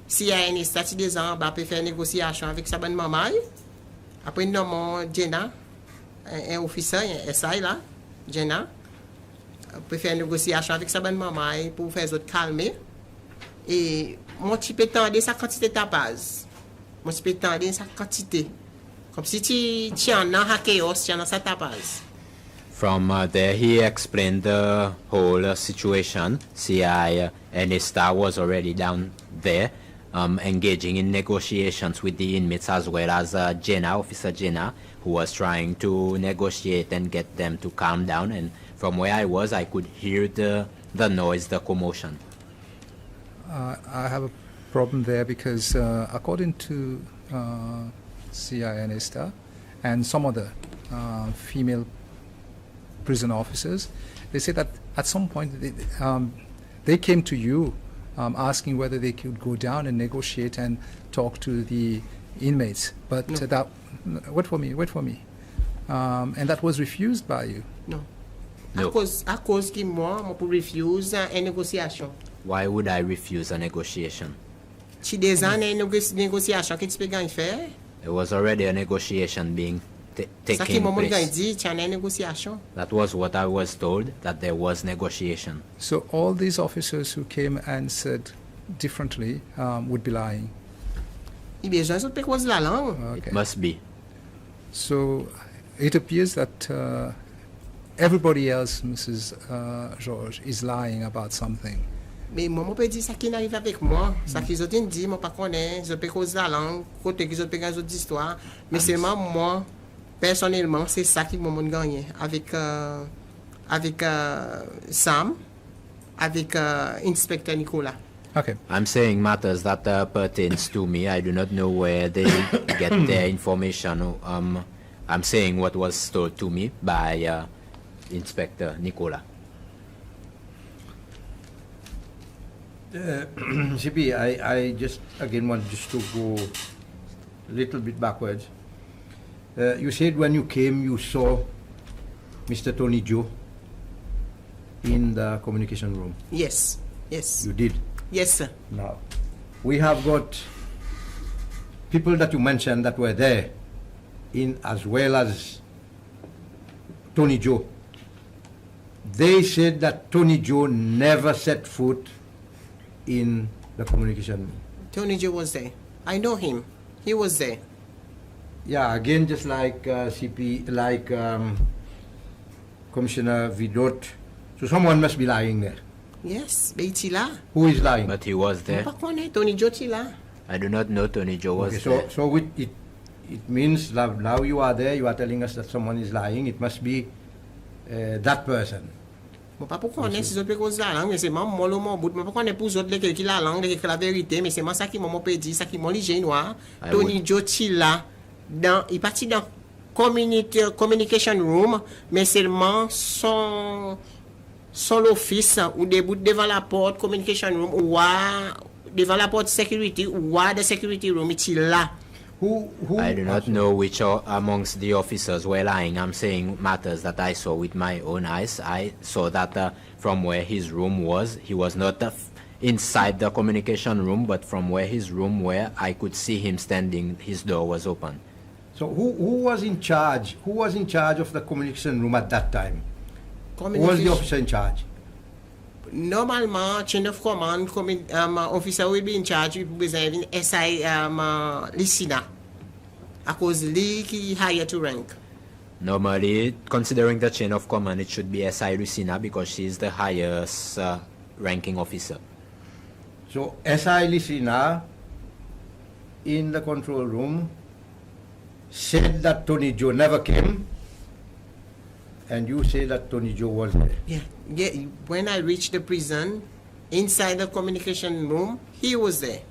s'il y a un statut des ans, bah peut faire négociation avec sa bonne maman. Après, nous nommons Jenna, un officier, un SI là, Jenna. Peut faire négociation avec sa bonne maman pour faire autres calmer. Et mon petit peu tendre sa quantité de tapage. Mon petit peu tendre sa quantité. Comme si tu en as chaos, tu en as sa tapage. From there, he explained the whole situation. CI and his staff was already down there, engaging in negotiations with the inmates as well as Jenna, Officer Jenna, who was trying to negotiate and get them to calm down. And from where I was, I could hear the noise, the commotion. I have a problem there because according to CINESTA and some other female prison officers, they say that at some point they came to you asking whether they could go down and negotiate and talk to the inmates. But no. Wait for me. And that was refused by you. No. No. À cause que moi pour refuse une négociation. Why would I refuse a negotiation? Tu des années négociation que tu peux gagner faire. There was already a negotiation being taking place. That was what I was told, that there was negotiation. So all these officers who came and said differently would be lying. Okay. It must be. So it appears that everybody else, Mrs. George, is lying about something. Mais moi, je peux dire ça qui n'arrive avec moi. Ça qu'ils ont dit, moi, pas connais. Je peux causer la langue, côté qu'ils ont pris des autres histoires. Mais seulement moi, personnellement, c'est ça qui m'a gagné. Avec Sam, avec Inspector Nicola. Okay. I'm saying matters that pertains to me. I do not know where they get their information. I'm saying what was told to me by Inspector Nicola. CP, I just again want just to go a little bit backwards. You said when you came you saw Mr. Tony Joe in the communication room. Yes. You did? Yes, sir. Now, we have got people that you mentioned that were there, in as well as Tony Joe. They said that Tony Joe never set foot in the communication room. Tony Joe was there. I know him. He was there. Yeah, again, just like CP, like Commissioner Vidot. So someone must be lying there. Yes, but he's là. Who is lying? But he was there. Tony Joe is là. I do not know Tony Joe was there. So it means that now you are there, you are telling us that someone is lying. It must be that person. Je ne sais pas pourquoi on est si autres causes la langue, mais c'est moi le mot bout, mais pourquoi on est pour autres qui la langue, qui la vérité, mais c'est moi ça qui m'a dit, ça qui m'a dit génois. Tony Joe là dans il parti dans communication room, mais seulement son office ou debout devant la porte communication room ou devant la porte security ou the security room il là. Who I do not know which amongst the officers were lying. I'm saying matters that I saw with my own eyes. I saw that from where his room was, he was not inside the communication room, but from where his room were, I could see him standing. His door was open. So who was in charge? Who was in charge of the communication room at that time? Who was the officer in charge? Normalement, chain of command, officer will be in charge with SI Lisina. Because Lee is higher to rank. Normally, considering the chain of command, it should be SI Lucina because she is the highest ranking officer. So SI Lucina in the control room said that Tony Joe never came, and you say that Tony Joe was there. Yeah. When I reached the prison, inside the communication room, he was there.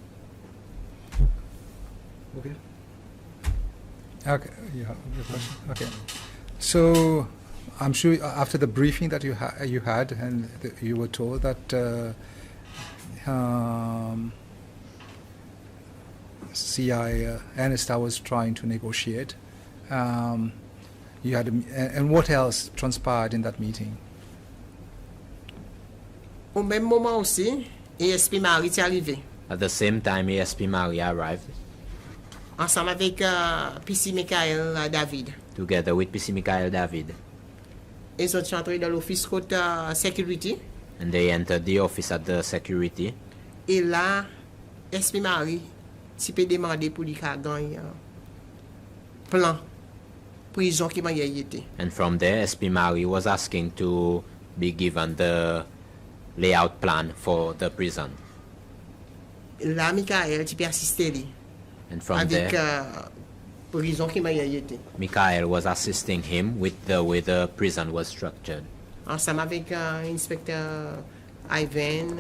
Okay. Okay. You have your question. Okay. So, I'm sure after the briefing that you had, and you were told that CI Anista was trying to negotiate. You had, and what else transpired in that meeting? Au même moment aussi, ASP Marie est arrivé. At the same time, ASP Marie arrived. Ensemble avec PC Michael David. Together with PC Michael David. Ils sont entrés dans l'office côté security. And they entered the office at the security. Et là, ASP Marie, tu peux demander pour lui gagner plan prison qui m'a été. And from there, SP Marie was asking to be given the layout plan for the prison. Là, Michael, tu peux assister lui. And from avec, there, prison qui m'a été. Michael was assisting him with the way the prison was structured. Ensemble avec inspecteur Ivan,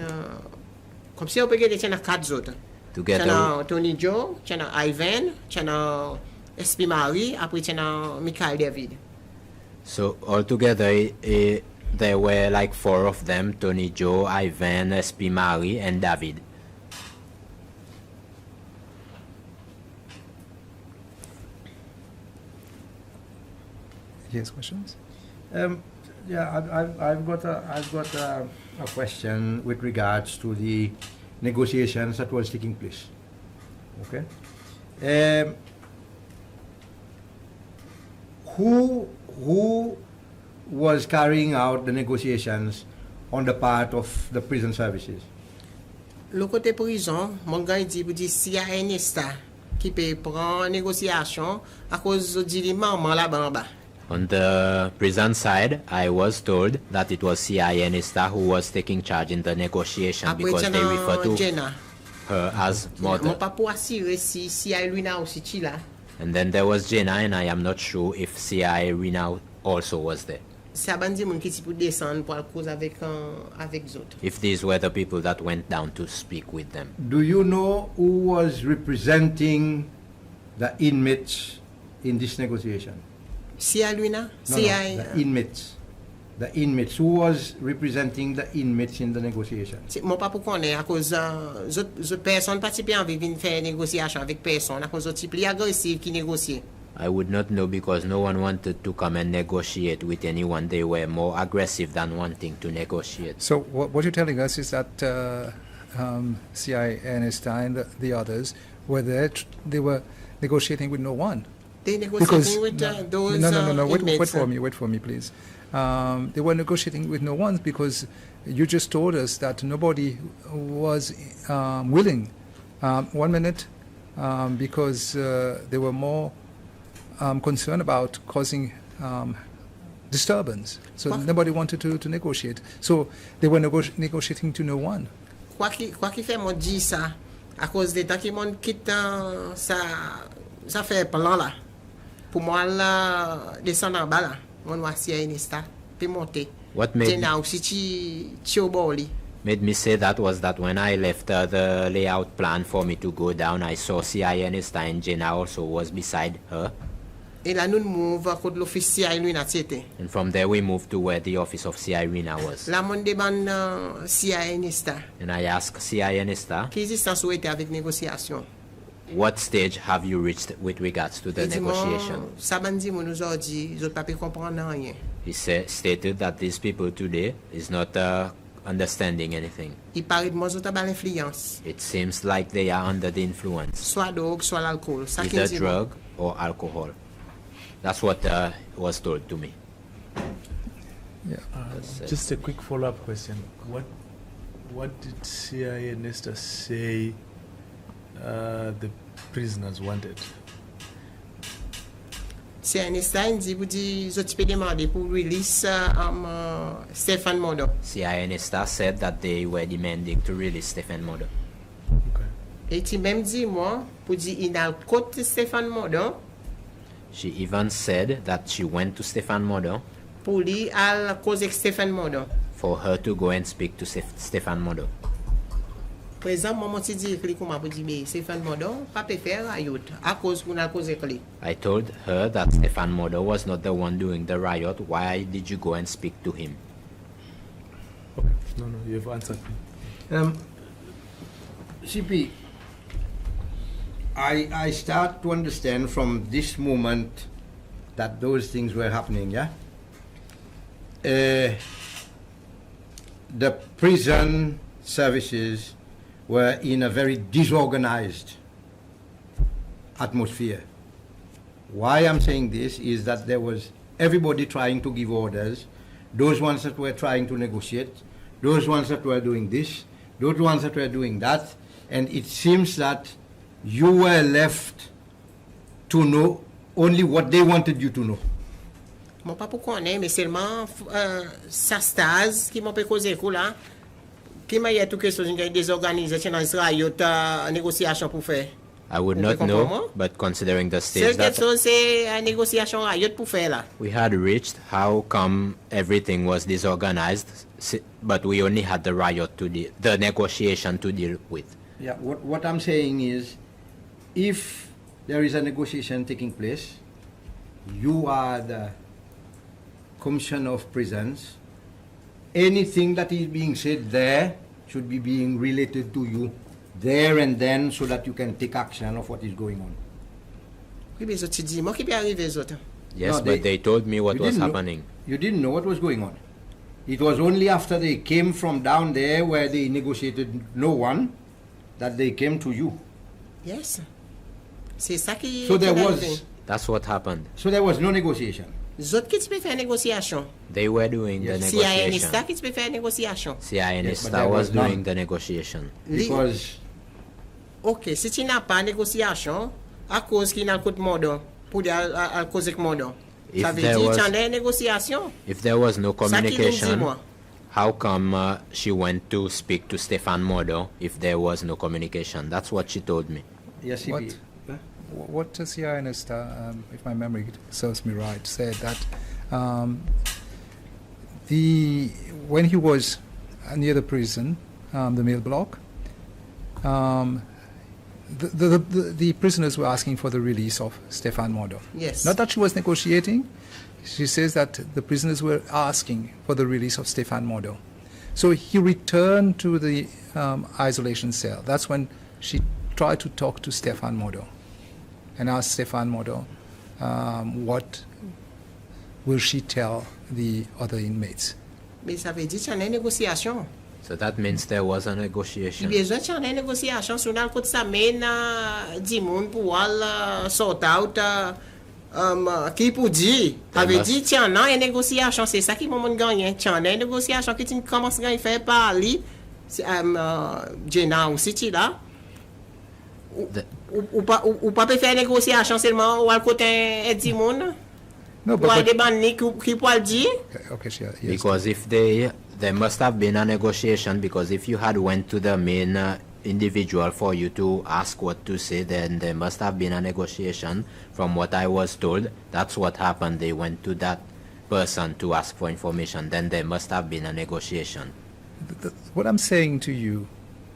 comme si on peut dire qu'il y a 4 autres. Together, Tony Joe, Ivan, SP Marie, après Michael David. So altogether, there were like 4 of them: Tony Joe, Ivan, SP Marie, and David. Yes, questions? Yeah, I've got a question with regards to the negotiations that was taking place. Okay. Who was carrying out the negotiations on the part of the prison services? Le côté prison, mon gars dit pour dire s'il y a un état qui peut prendre négociation à cause du maman là-bas. On the prison side, I was told that it was CI Anista who was taking charge in the negotiation because they refer to her as mother. And then there was Jenna, and I am not sure if CI Rina also was there. If these were the people that went down to speak with them. Do you know who was representing the inmates in this negotiation? CI Luina? No, the inmates. The inmates. Who was representing the inmates in the negotiation? Moi pas pour connaître à cause de personnes participer en venir faire négociation avec personne à cause de type agressif qui négocie. I would not know because no one wanted to come and negotiate with anyone. They were more aggressive than wanting to negotiate. So what you're telling us is that CI Anista and the others were there. They were negotiating with no one. They negotiating with those No. Wait inmates. for me, please. They were negotiating with no one because you just told us that nobody was willing. 1 minute, because they were more concerned about causing disturbance. So nobody wanted to negotiate. So they were negotiating to no one. Quoi qu'il fait, moi dit ça à cause des temps qui m'ont quitté ça fait plan là. Pour moi là descendre en bas là, on va s'y Anista puis monter. What made me say that was that when I left the layout plan for me to go down, I saw CI Anista and Jenna also was beside her. Et là nous move à côté l'office CI Luina c'était. And from there we moved to where the office of CI Rina was. Là mon demande CI Anista. And I asked CI Anista, quelle distance vous étiez avec négociation? What stage have you reached with regards to the negotiation? He stated that these people today is not understanding anything. It seems like they are under the influence. Either drug or alcohol. That's what was told to me. Yeah. Just a quick follow-up question. What did CIA Nesta say the prisoners wanted? CIA Nesta dit vous dit je peux demander pour release Stephen Modo. CIA Nesta said that they were demanding to release Stephen Modo. Okay. Et tu même dit moi pour dire il a côté Stéphane Modon. She even said that she went to Stéphane Modon. Pour lui à cause de Stéphane Modon. For her to go and speak to Stéphane Modon. Par exemple, moi je dis que comment pour dire mais Stéphane Modon pas peut faire riot à cause qu'on a causé clé. I told her that Stéphane Modon was not the one doing the riot. Why did you go and speak to him? Okay. No, you've answered me. CP, I start to understand from this moment that those things were happening, yeah? The prison services were in a very disorganized atmosphere. Why I'm saying this is that there was everybody trying to give orders, those ones that were trying to negotiate, those ones that were doing this, those ones that were doing that, and it seems that you were left to know only what they wanted you to know. Mon pas pour connaître, mais seulement sa stage qui m'a fait causer là, qui m'a dit tout que chose des organisations dans Israël, négociation pour faire. I would not know, but considering the stage that we had reached, how come everything was disorganized, but we only had the riot to the negotiation to deal with? Yeah, what I'm saying is, if there is a negotiation taking place, you are the Commissioner of Prisons, anything that is being said there should be being related to you there and then, so that you can take action of what is going on. Yes, no, but they told me what was happening. You didn't know what was going on. It was only after they came from down there where they negotiated no one that they came to you. Yes. So there was... That's what happened. So there was no negotiation. They were doing the negotiation. CINISTA was doing the negotiation. Because... Ok, si tu n'as pas négociation, à cause qu'il n'a pas de mode, pour dire à cause de mode, ça veut dire qu'il y a une négociation. If there was no communication, how come she went to speak to Stéphane Modon if there was no communication? That's what she told me. Yes, what CINISTA, if my memory serves me right, said that when he was near the prison, the mail block, the prisoners were asking for the release of Stéphane Modon. Yes. Not that she was negotiating. She says that the prisoners were asking for the release of Stéphane Modon. So he returned to the isolation cell. That's when she tried to talk to Stéphane Modon and asked Stéphane Modon what will she tell the other inmates. Mais ça veut dire qu'il y a une négociation. So that means there was a negotiation. Il y a une négociation sur le côté ça mène du monde pour sort out qui pour dire ça veut dire qu'il y a une négociation, c'est ça qui m'a gagné. Il y a une négociation qui tu commences à faire parler Jenna aussi tu là ou pas faire négociation seulement ou à côté du monde. No, but qui peut dire. Okay, sure. Yes. Because if there must have been a negotiation, because if you had went to the main individual for you to ask what to say, then there must have been a negotiation. From what I was told, that's what happened. They went to that person to ask for information. Then there must have been a negotiation. What I'm saying to you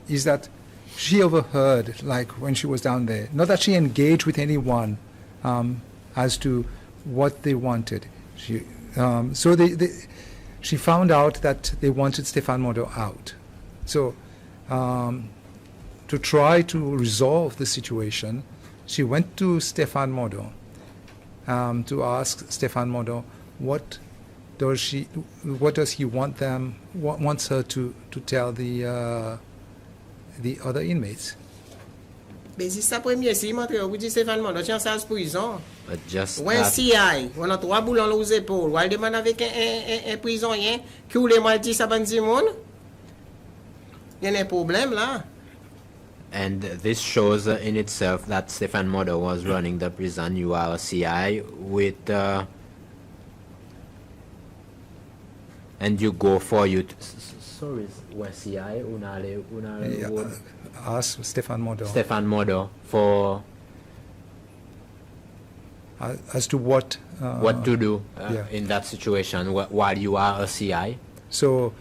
is that she overheard, like when she was down there, not that she engaged with anyone as to what they wanted. She found out that they wanted Stéphane Modon out. So to try to resolve the situation, she went to Stéphane Modon to ask Stéphane Modon what does he want them, wants her to tell the other inmates. Mais c'est ça premier si montre au dit Stéphane Modon dans sa prison. But just when CI, on a trois boulons aux épaules, on demande avec un prisonnier qui ou les mal dit ça ban monde. Il y a un problème là. And this shows in itself that Stéphane Modon was running the prison. You are a CI with and you go for you sorry, CI, ask Stefan Modo. Stefan Modo for as to what to do in that situation while you are a CI. So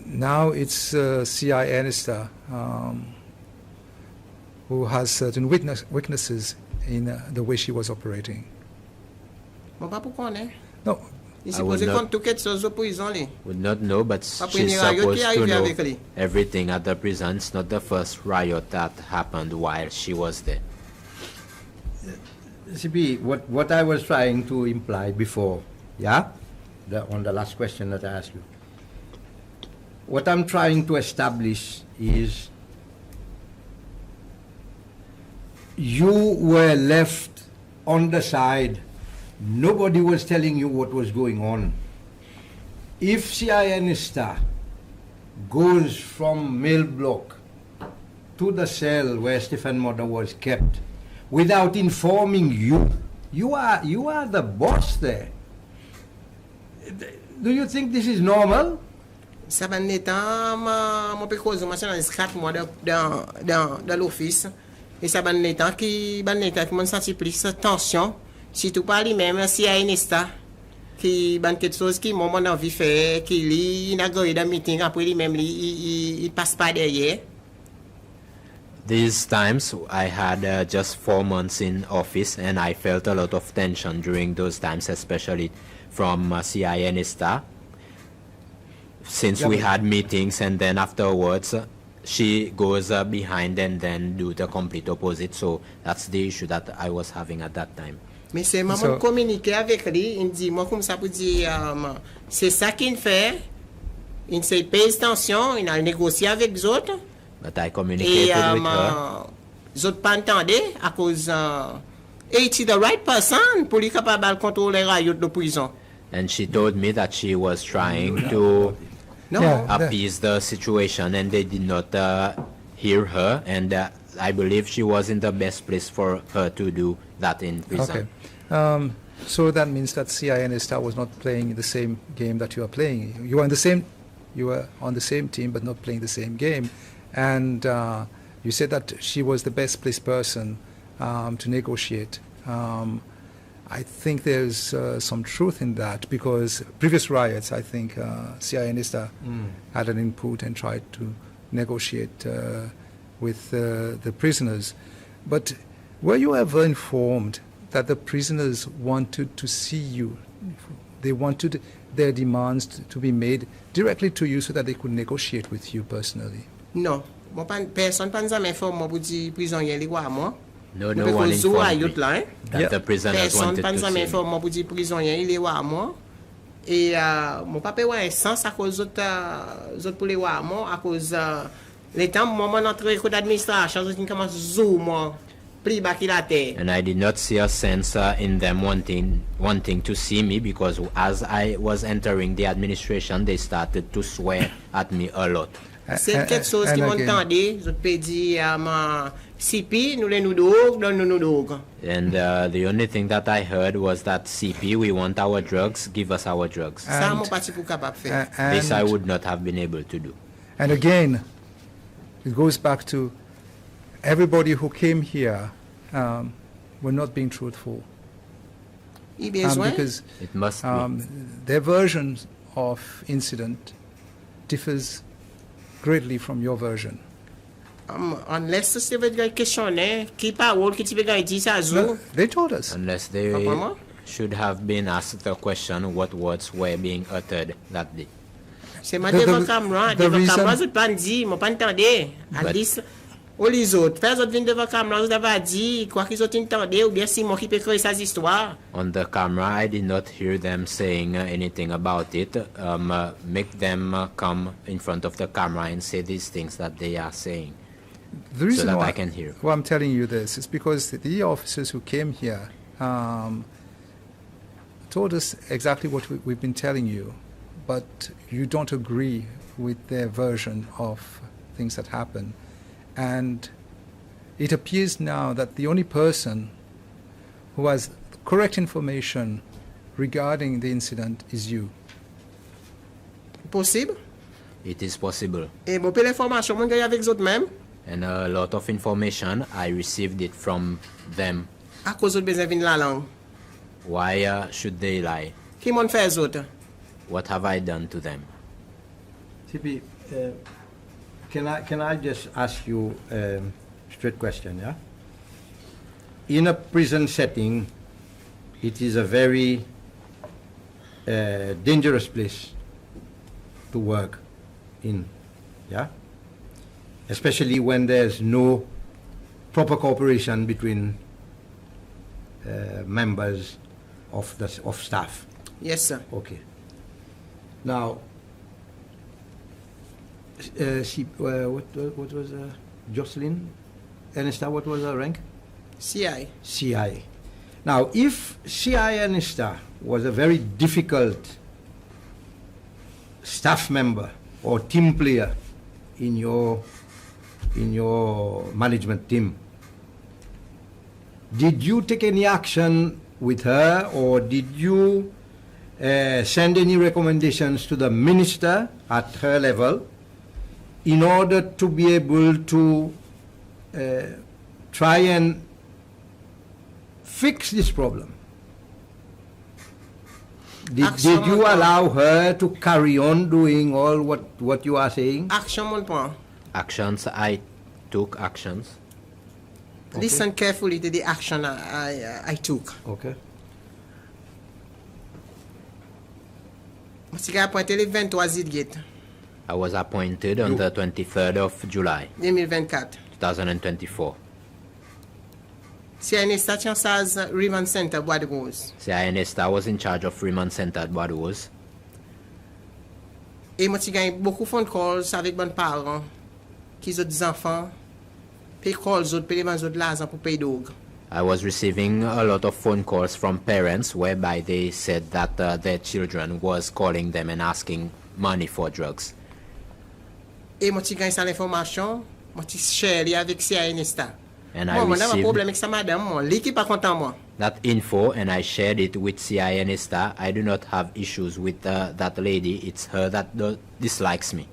now it's CI Ernesta who has certain weaknesses in the way she was operating. No. I would not know, but she's supposed to know everything at the prison. It's not the first riot that happened while she was there. CP, what I was trying to imply before, on the last question that I asked you, what I'm trying to establish is you were left on the side. Nobody was telling you what was going on. If CINista goes from mail block to the cell where Stefan Moda was kept without informing you, you are the boss there. Do you think this is normal? Ça va n'étant mon pécose machin dans 4 mois dans l'office et ça va n'étant qui mon senti plus tension si tout pas lui-même si a inesta qui ban quelque chose qui moment envie faire qui li n'a gagné dans meeting après lui-même il passe pas derrière. These times I had just 4 months in office and I felt a lot of tension during those times, especially from CINista. Since we had meetings and then afterwards she goes behind and then do the complete opposite. So that's the issue that I was having at that time. Mais c'est maman communiquer avec lui, il dit moi comme ça pour dire c'est ça qu'il fait. Il se paye attention, il a négocié avec les autres. But I communicated with her. Les autres pas entendu à cause it's the right person pour lui capable de contrôler les rayons de prison. And she told me that she was trying to appease the situation and they did not hear her, and I believe she was in the best place for her to do that in prison. Okay. So that means that CINista was not playing the same game that you are playing. You were on the same team but not playing the same game, and you said that she was the best placed person to negotiate. I think there's some truth in that because previous riots, I think CINista had an input and tried to negotiate with the prisoners. But were you ever informed that the prisoners wanted to see you? They wanted their demands to be made directly to you so that they could negotiate with you personally? No. Personne ne m'a informé pour dire prisonnier li wa moi. No one informed me that the prisoners wanted to see me. Pour dire prisonnier il est wa moi. Et mon papa ouais sans à cause autres pour les wa moi à cause les temps moment entrer côté administration ils commence zoom plus bas qu'il la terre. And I did not see a sense in them wanting to see me because as I was entering the administration they started to swear at me a lot. C'est quelque chose qui m'entendait, je peux dire CP nous les nous dog, nous dog. And the only thing that I heard was that CP, we want our drugs, give us our drugs. Ça mon parti pour capable faire. This I would not have been able to do. And again, it goes back to everybody who came here were not being truthful. Because it must be. Their version of incident differs greatly from your version. Unless c'est une question, qui parole qui tu veux dire ça? They told us. Unless they should have been asked the question, what words were being uttered that day. C'est ma devant caméra, je pas dire, moi pas entendre. À least les autres, les autres viennent devant caméra, je devais dire quoi qu'ils ont entendu ou bien si moi qui peux créer ces histoires. On the camera, I did not hear them saying anything about it. Make them come in front of the camera and say these things that they are saying. The reason so that why I can hear. Why I'm telling you this is because the officers who came here told us exactly what we've been telling you, but you don't agree with their version of things that happen. And it appears now that the only person who has correct information regarding the incident is you. Possible? It is possible. Et bon, l'information mon avec autres même. And a lot of information, I received it from them. À cause de besoin de la langue. Why should they lie? Qui m'ont fait autres? What have I done to them? CP, can I just ask you a straight question, yeah? In a prison setting, it is a very dangerous place to work in, yeah? Especially when there's no proper cooperation between members of staff. Yes, sir. Okay. Now, what was Jocelyn Ernesta? What was her rank? CI. CI. Now, if CI Ernesta was a very difficult staff member or team player in your management team, did you take any action with her, or did you send any recommendations to the minister at her level in order to be able to try and fix this problem? Did you allow her to carry on doing all what you are saying? Actions, I took actions. Okay. Listen carefully to the action I took. Okay. I was appointed on the 23rd of July, 2024. CINESTA Remand Center, Bois de Rose. CINESTA was in charge of Remand Center at Bois de Rose. Et moi, j'ai beaucoup de phone calls avec mes parents, qui ont des enfants, puis calls autres, puis les autres l'argent pour payer d'og. I was receiving a lot of phone calls from parents whereby they said that their children was calling them and asking money for drugs. Et moi, j'ai cette information, moi, j'ai share avec CINESTA. And I received that info and I shared it with CINESTA. I do not have issues with that lady. It's her that dislikes me.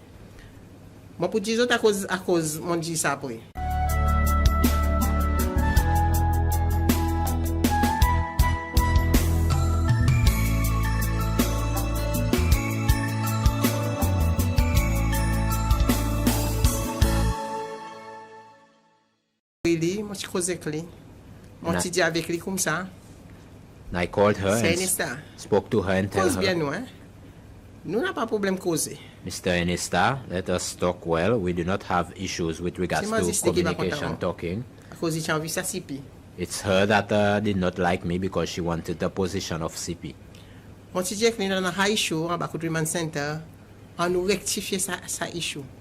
I called her and spoke to her and told her, Mr. Enista, let us talk well. We do not have issues with regards to communication talking. It's her that did not like me because she wanted the position of CP.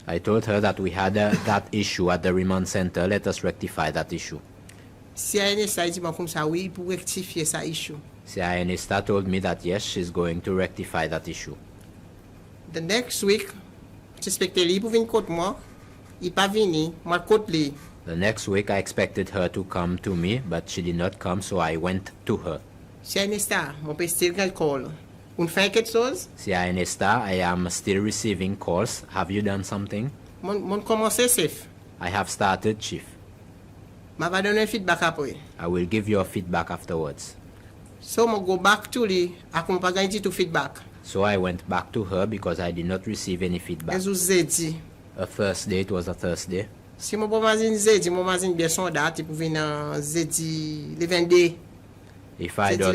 I told her that we had that issue at the remand center. Let us rectify that issue. CINESTA told me that yes, she's going to rectify that issue. The next week, the next week I expected her to come to me, but she did not come, so I went to her. CINESTA, I am still receiving calls. Have you done something? I have started, Chief. I will give you a feedback afterwards. So I go back to the feedback. So I went back to her because I did not receive any feedback. A Thursday, it was a Thursday. If I don't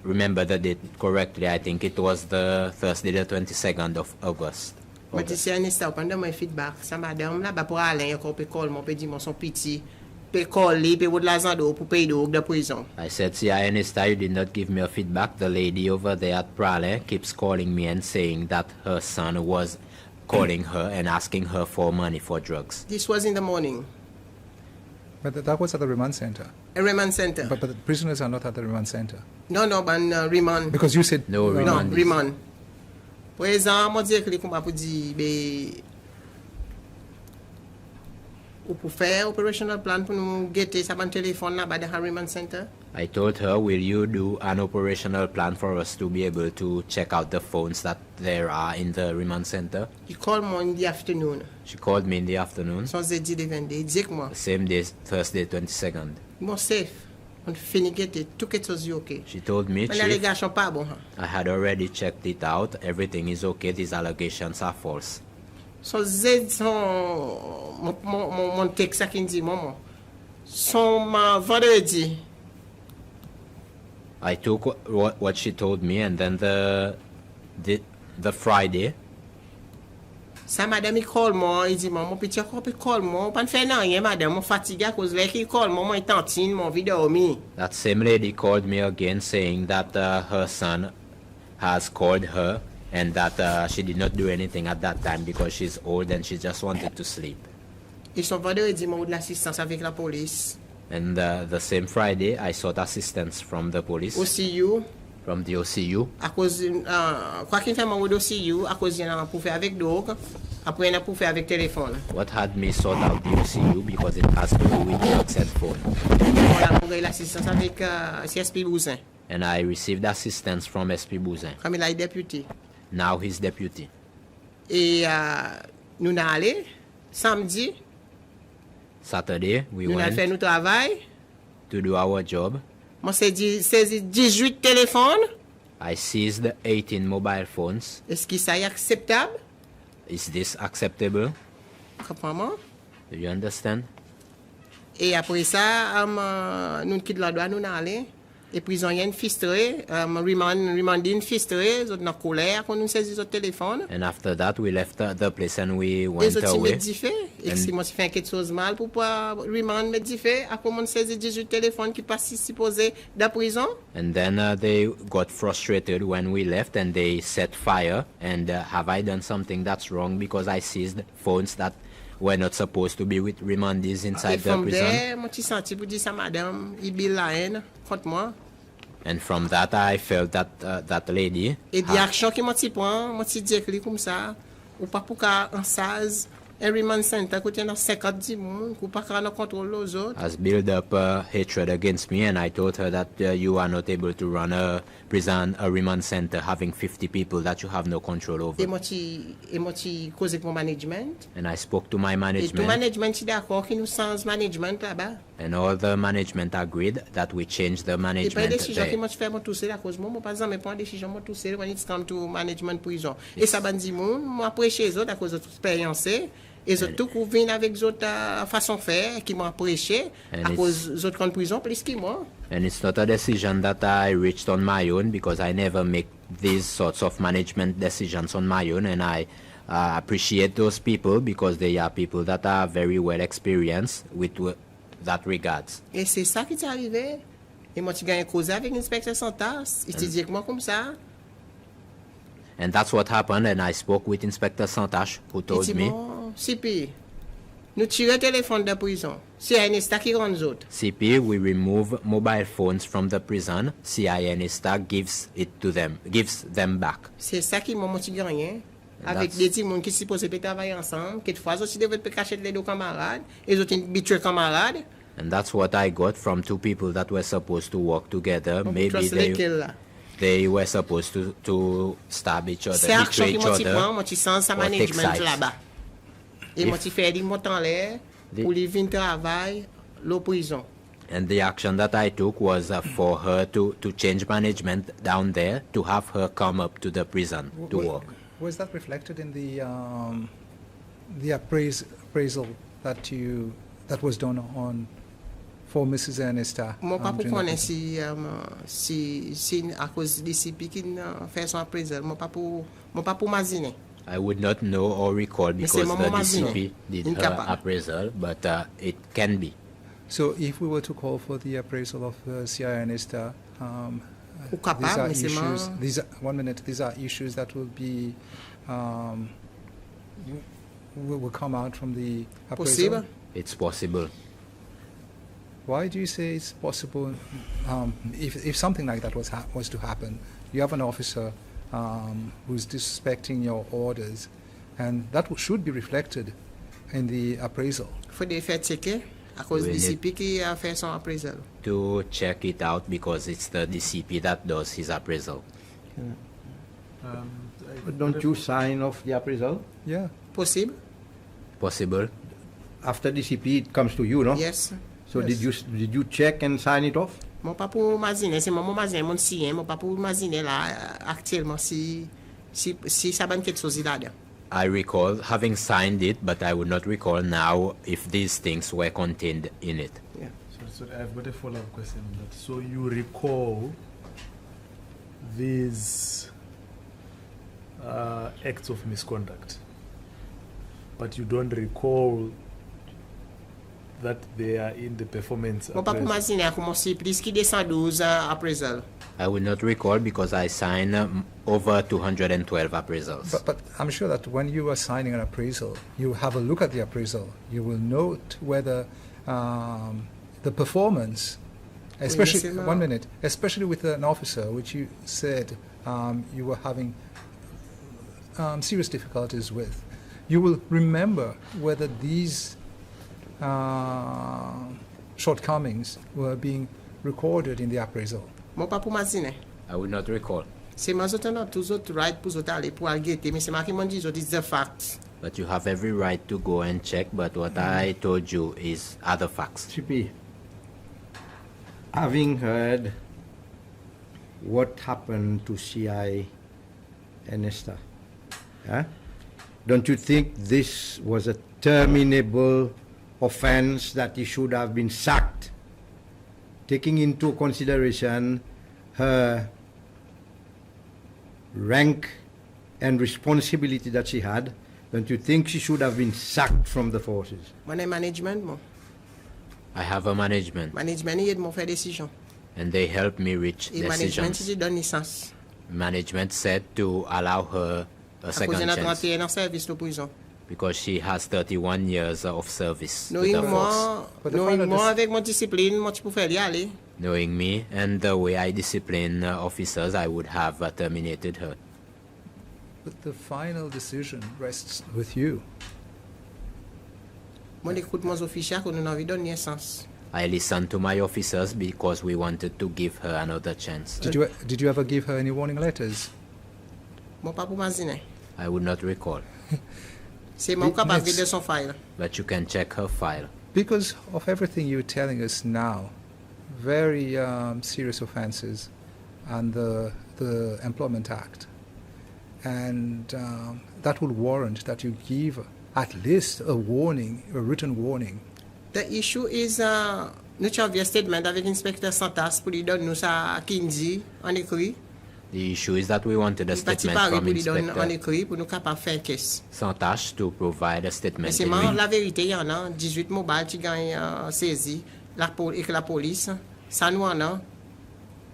remember the date correctly, I think it was the Thursday, the 22nd of August. I said, CINESTA, you did not give me a feedback. The lady over there at Prale keeps calling me and saying that her son was calling her and asking her for money for drugs. This was in the morning. But that was at the remand center. A remand center. But the prisoners are not at the remand center. No, but remand. Because you said no, remand. No, remand. Por exemplo, moi dire que les compas pour dire ou pour faire operational plan pour nous guetter ça ban téléphone là bas de remand center. I told her, will you do an operational plan for us to be able to check out the phones that there are in the remand center? You called me in the afternoon. She called me in the afternoon. Same day, Thursday, 22nd. More safe. Okay. She told me, Chief, I had already checked it out. Everything is okay. These allegations are false. So mon texte qui dit maman. Son vendredi. I took what she told me, and then the Friday. Ça madame il call moi, il dit maman petit encore puis call moi, pas faire rien madame, moi fatigué à cause là qu'il call moi, moi tantine mon vie dormi. That same lady called me again saying that her son has called her and that she did not do anything at that time because she's old and she just wanted to sleep. Ils sont vendredi moi de l'assistance avec la police. And the same Friday I sought assistance from the police. OCU. From the OCU. À cause quoi qu'il fait mon OCU à cause il a pour faire avec drogue, après il a pour faire avec téléphone. What had me sort out the OCU because it has to do with drugs and phone. Voilà pour l'assistance avec SP Bouzin. And I received assistance from SP Bouzin. Comme il est député. Now he's deputy. Et nous n'allons allé samedi. Saturday we nous went fait notre travail. To do our job. Moi saisi 18 téléphones. I seized 18 mobile phones. Est-ce que ça est acceptable? Is this acceptable? Comprends-moi? Do you understand? Et après ça, nous quittons la douane, nous allons. Et prisonniers fistrés, remanding fistrés, ils ont colère quand nous saisissons le téléphone. And after that, we left the place and we went away. Et si moi fait quelque chose mal pour pas remand médifé, à comment saisir 18 téléphones qui pas supposé de la prison. And then they got frustrated when we left and they set fire. And have I done something that's wrong because I seized phones that were not supposed to be with remandees inside the prison? Moi, senti pour dire ça, madame, il bille la haine contre moi. And from that, I felt that that lady. Et des actions qui m'ont prend, moi dit comme ça, ou pas pour qu'un saz, un remand center côté dans 50 personnes, ou pas qu'un contrôle aux autres. Has built up hatred against me, and I told her that you are not able to run a prison, a remand center, having 50 people that you have no control over. Et moi causé avec mon management. And I spoke to my management. Et tout management est d'accord qu'il nous change management là-bas. And all the management agreed that we change the management. Et pas des décisions qui m'ont fait mon tousser à cause moi par exemple mais pas des décisions mon tousser when it comes to management prison. Et ça bandi monde moi apprécié eux à cause de toute expérience et eux tout viennent avec autres façon faire qui m'ont apprécié à cause des autres prison plus que moi. And it's not a decision that I reached on my own because I never make these sorts of management decisions on my own, and I appreciate those people because they are people that are very well experienced with that regards. Et c'est ça qui t'est arrivé. Et moi, tu gagnes cause avec l'inspecteur Santas. Il te dit que moi comme ça. And that's what happened, and I spoke with Inspector Santash, who told me. CP, nous tirons le téléphone de la prison. CINSTA qui rend autres. CP, we remove mobile phones from the prison. CINSTA gives them back. C'est ça qui m'a motivé gagné. Avec des petits gens qui sont supposés travailler ensemble, quelquefois aussi devaient cacher les deux camarades, et les autres habitués camarades. And that's what I got from two people that were supposed to work together. Maybe they were supposed to stab each other, betray each other, moi, tu sens sa management là-bas. Et moi, tu fais des montants là pour les venir travailler la prison. And the action that I took was for her to change management down there, to have her come up to the prison to work. Was that reflected in the appraisal that was done on for Mrs. Ernesta? Moi pas pour connaître si à cause des CP qui fait son appraisal, moi pas pour m'imaginer. I would not know or recall because the DCP did her appraisal, but it can be. So if we were to call for the appraisal of Sia Ernesta, these are issues that will be will come out from the appraisal. Possible? It's possible. Why do you say it's possible? If something like that was to happen, you have an officer who's disrespecting your orders, and that should be reflected in the appraisal. Faut des faire checker À cause du DCP qui a fait son appraisal. To check it out because it's the DCP that does his appraisal. Don't you sign off the appraisal? Yeah. Possible. Possible. After DCP, it comes to you, no? Yes. So Yes. did you check and sign it off? Mon pas pour imaginer, c'est mon imaginer mon sien, mon pas pour imaginer là actuellement si ça va quelque chose là-dedans. I recall having signed it, but I would not recall now if these things were contained in it. Yeah. So I've got a follow-up question on that. So you recall these acts of misconduct, but you don't recall that they are in the performance Mon pas pour appraisal. imaginer comment c'est plus qui descend 12 appraisal. I would not recall because I signed over 212 appraisals. But I'm sure that when you are signing an appraisal, you have a look at the appraisal. You will note whether the performance, especially yes, 1 minute, especially with an officer, which you said you were having serious difficulties with, you will remember whether these shortcomings were being recorded in the appraisal. Mon pas pour imaginer. I would not recall. C'est moi autres non tous autres right pour autres aller pour aller mais c'est moi qui m'ont dit autres the facts. But you have every right to go and check, but what I told you is other facts. CP, having heard what happened to CI and Esther, don't you think this was a terminable offense that he should have been sacked, taking into consideration her rank and responsibility that she had? Don't you think she should have been sacked from the forces? Mon management mon. I have a management, Management il m'ont fait décision. and they helped me reach Et management decisions. il donne licence. Management said to allow her a À second cause de notre chance entrée dans service de prison. because she has 31 years of service with Knowing the force. moi, But the knowing final moi dec- avec mon discipline, moi tu peux faire y aller. Knowing me and the way I discipline officers, I would have terminated her. But the final decision rests with you. Moi écoute mes officiers qu'on nous envie de donner sens. I listened to my officers because we wanted to give her another chance. Did you ever give her any warning letters? Moi pas pour imaginer. I would not recall, C'est mon capable Next. de son file. but you can check her file. Because of everything you're telling us now, very serious offenses and the Employment Act, and that would warrant that you give at least a warning, a written warning. The issue is nous avons un statement avec l'inspecteur Santas pour lui donner nous ça 15 en écrit. The issue is that we wanted a Il partit statement Paris from pour lui donner en Inspector écrit pour nous capable faire caisse. Santash to provide a Mais statement c'est in, la vérité, il y en a 18 mobiles qui gagnent saisi et que la police, ça nous en a.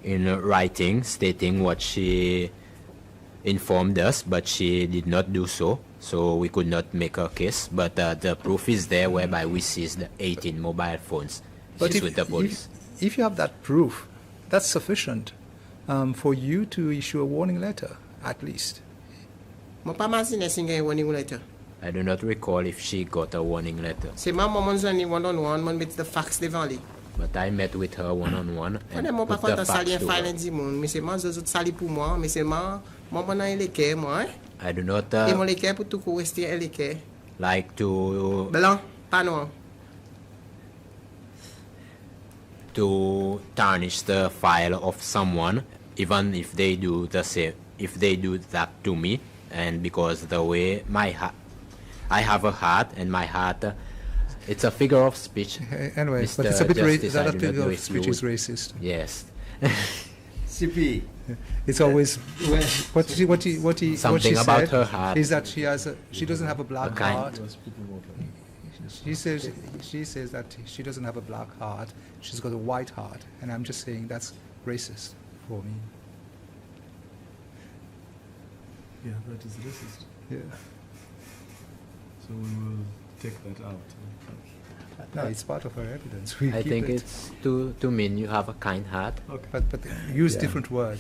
in writing stating what she informed us, but she did not do so, so we could not make a case. But the proof is there whereby we seized 18 mobile phones. She's with the police. If you have that proof, that's sufficient for you to issue a warning letter, at least. Moi pas imaginer si gagne warning letter. I do not recall if she got a warning letter, C'est moi mon zone one on one, mon mettre the facts devant lui. but I met with her one-on-one and Moi pas put the content sali un facts to file her. ndi moun, mais c'est moi autres sali pour moi, mais c'est moi mon les cœurs moi, hein. I do not Et mon les cœurs pour tout rester les cœurs. like to Blanc, pas noir. tarnish the file of someone, even if they do the same, if they do that to me, and because the way my heart, I have a heart, and my heart, it's a figure of speech. Anyway, but Mr. it's a bit Justice, I that do not figure know of if you speech is would- racist. Yes. CP, It's always what she Something about said her heart. is that she doesn't have a black A kind- heart. She says that she doesn't have a black heart. She's got a white heart, and I'm just saying that's racist for me. Yeah, that is racist. Yeah. So we will take that out. No, it's part of our evidence. We I keep think it. it's to mean you have a kind heart. Okay. But use Yeah. different word.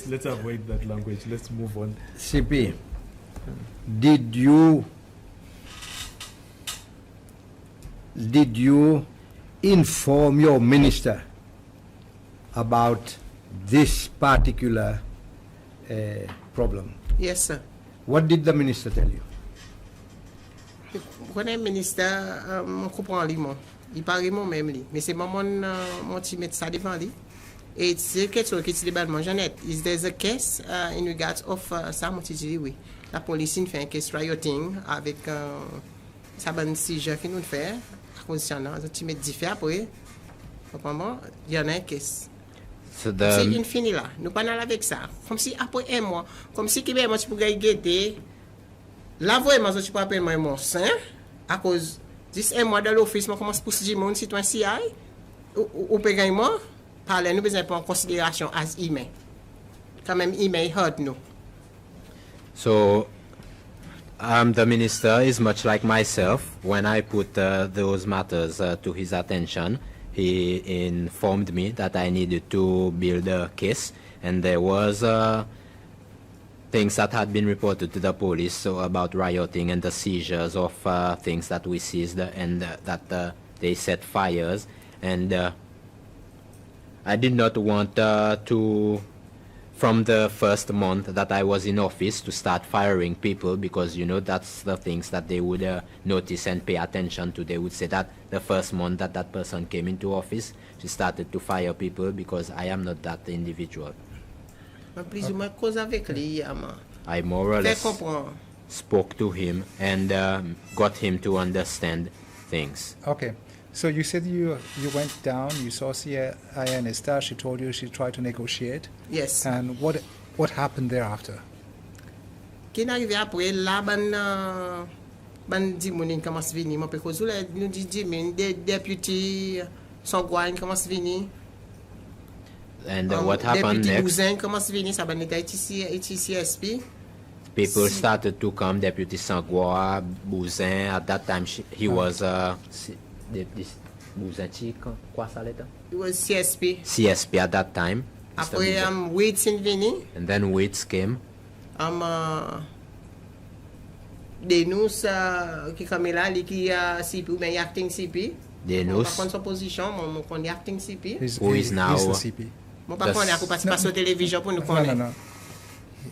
Let's avoid that language. Let's move on. CP, did you did you inform your minister about this particular problem? Yes, sir. What did the minister tell you? When the minister, je comprends lui, il parle moi-même, mais c'est mon petit mettre ça devant lui. Et c'est quelque chose qui est débattement, Jeannette. Is there a case in regards of ça, moi, oui. La police fait un case rioting avec ça ban siège qui nous fait. À cause de ça, tu mets différent après. Il y en a un case. C'est infini là. Nous pas aller avec ça. Comme si après un mois, comme si qui moi tu peux gagner. Là vraiment tu peux appeler moi mon saint à cause un mois dans l'office moi commence pour dire mon citoyen CI ou peut gagner moi parler nous besoin prendre en considération as email. Quand même email hurt nous. So the minister is much like myself. When I put those matters to his attention, he informed me that I needed to build a case, and there was things that had been reported to the police so about rioting and the seizures of things that we seized, and that they set fires. And I did not want to, from the first month that I was in office, to start firing people, because you know that's the things that they would notice and pay attention to. They would say that the first month that that person came into office, she started to fire people, because I am not that individual. I more or less spoke to him and got him to understand things. Okay. So you said you went down, you saw CIN Esther, she told you she tried to negotiate. Yes. And what happened thereafter? Qui arrivé après là ban di moun commence venir moi parce que nous dit mais des députés sont quoi commence venir. And what happened next? People started to come. Deputy Sangwa, Bouzin. At that time, he was He was CSP. CSP at that time. Après, Waits in Vini. And then Waits came. Denous qui comme là, qui a CP ou bien acting CP. Denous. Par son position, mon acting CP. Who is now the CP. No.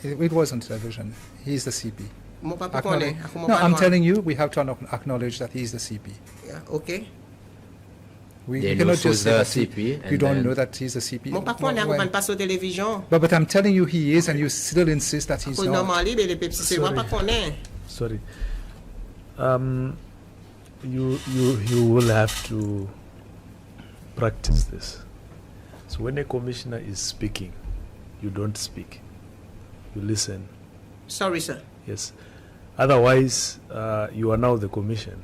It wasn't television. He's the CP. No, I'm telling you, we have to acknowledge that he's the CP. Yeah, okay. We cannot just say that CP. You don't know that he's the CP. But I'm telling you he is, and you still insist that he's not. Sorry. You will have to practice this. So when a commissioner is speaking, you don't speak. You listen. Sorry, sir. Yes. Otherwise, you are now the commission.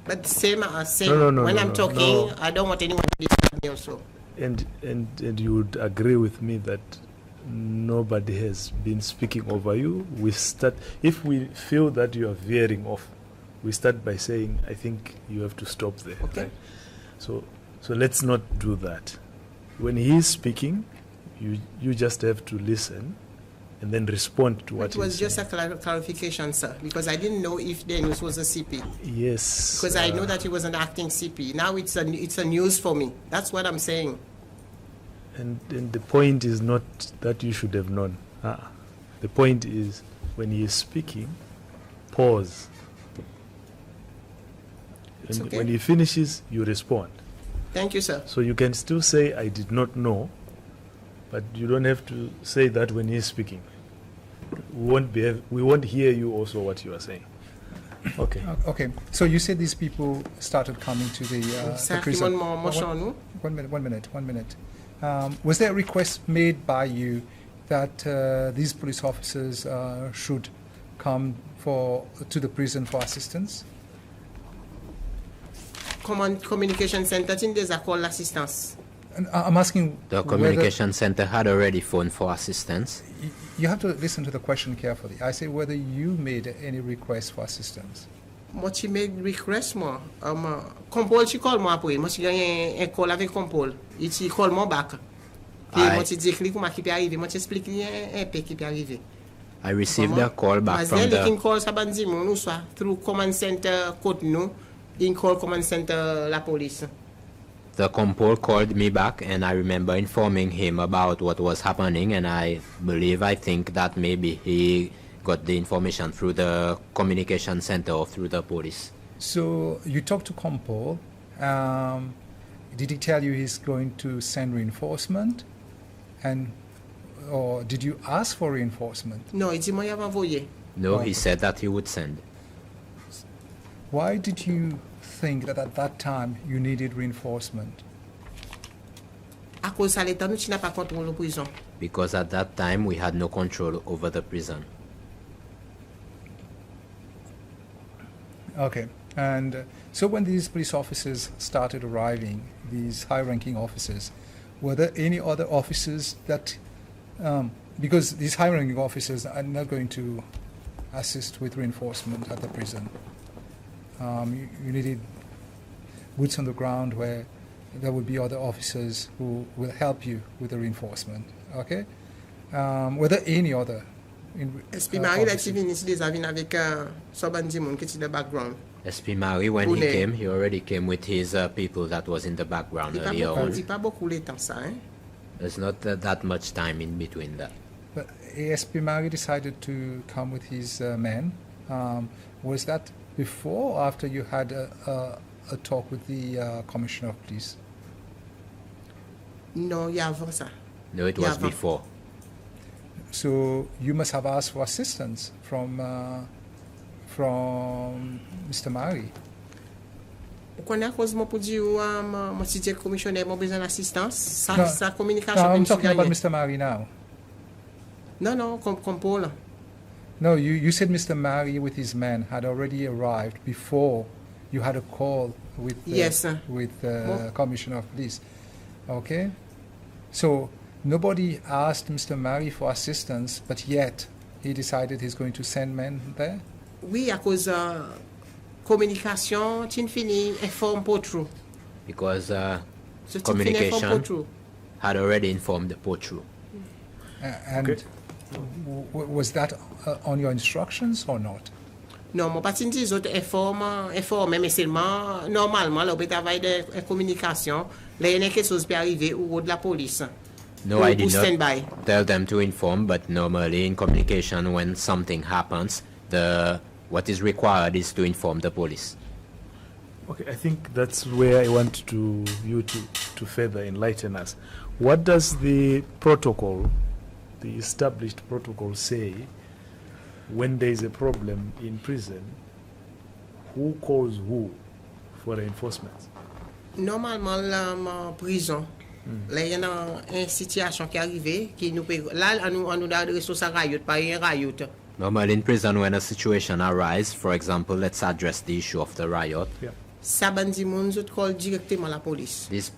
But same. No, when I'm talking, I don't want anyone to disturb me also. And you would agree with me that nobody has been speaking over you. We start, if we feel that you are veering off, we start by saying, I think you have to stop there. Okay. Right? So let's not do that. When he is speaking, you just have to listen and then respond to what he is saying. It was just a clarification, sir, because I didn't know if Dennis was a CP. Yes. Because I know that he was an acting CP. Now it's a news for me. That's what I'm saying. And the point is not that you should have known. The point is, when he is speaking, pause. Okay. When he finishes, you respond. Thank you, sir. So you can still say, I did not know, but you don't have to say that when he is speaking. We won't hear you also what you are saying. Okay. Okay. So you said these people started coming to the prison. One minute. Was there a request made by you that these police officers should come to the prison for assistance? Communication center, there's a call assistance. I'm asking. The communication center had already phoned for assistance. You have to listen to the question carefully. I say whether you made any request for assistance. What she made request more. Compol she call moi après. Moi she gagne un call avec Compol. Il call moi back. Moi she dit comment qui peut arriver. Moi explique un peu qui peut arriver. I received a call back from the. Call through command center code no. In call command center la police. The compol called me back, and I remember informing him about what was happening, and I think that maybe he got the information through the communication center or through the police. So you talked to compol. Did he tell you he's going to send reinforcement? Or did you ask for reinforcement? No, il dit moi y'avait envoyé. No, he said that he would send. Why did you think that at that time you needed reinforcement? Because at that time we had no control over the prison. Okay, and so when these police officers started arriving, these high-ranking officers, were there any other officers that, because these high-ranking officers are not going to assist with reinforcement at the prison. You needed boots on the ground where there will be other officers who will help you with the reinforcement. Okay? Were there any other? SP Marie, là, tu viens ici des avis avec Sobandi Moun qui est dans le background. SP Marie, when he came, he already came with his people that was in the background earlier on. Pas beaucoup le temps ça, hein? There's not that much time in between that. But SP Marie decided to come with his men. Was that before or after you had a talk with the Commissioner of Police? No, il y a avant ça. No, it was before. So you must have asked for assistance from Mr. Mari. I'm talking about Mr. Mari now. No, compol. No, you said Mr. Mari with his men had already arrived before you had a call with the Commissioner of Police. Okay? So nobody asked Mr. Mari for assistance, but yet he decided he's going to send men there? Oui, à cause communication, tu fini informe pas trop. Because communication had already informed the Potru. And was that on your instructions or not? Non, mon pas dit autres informe, mais seulement normalement le travail de communication, là il y a quelque chose qui peut arriver au de la police. No, I did not tell them to inform, but normally in communication when something happens, what is required is to inform the police. Okay, I think that's where I want you to further enlighten us. What does the protocol, the established protocol, say when there is a problem in prison? Who calls who for reinforcement? Normalement, la prison, là il y a une situation qui est arrivée, qui nous là on nous adresse à riot, pas un riot. Normally in prison, when a situation arises, for example, let's address the issue of the riot. Yeah. Call directement la police. These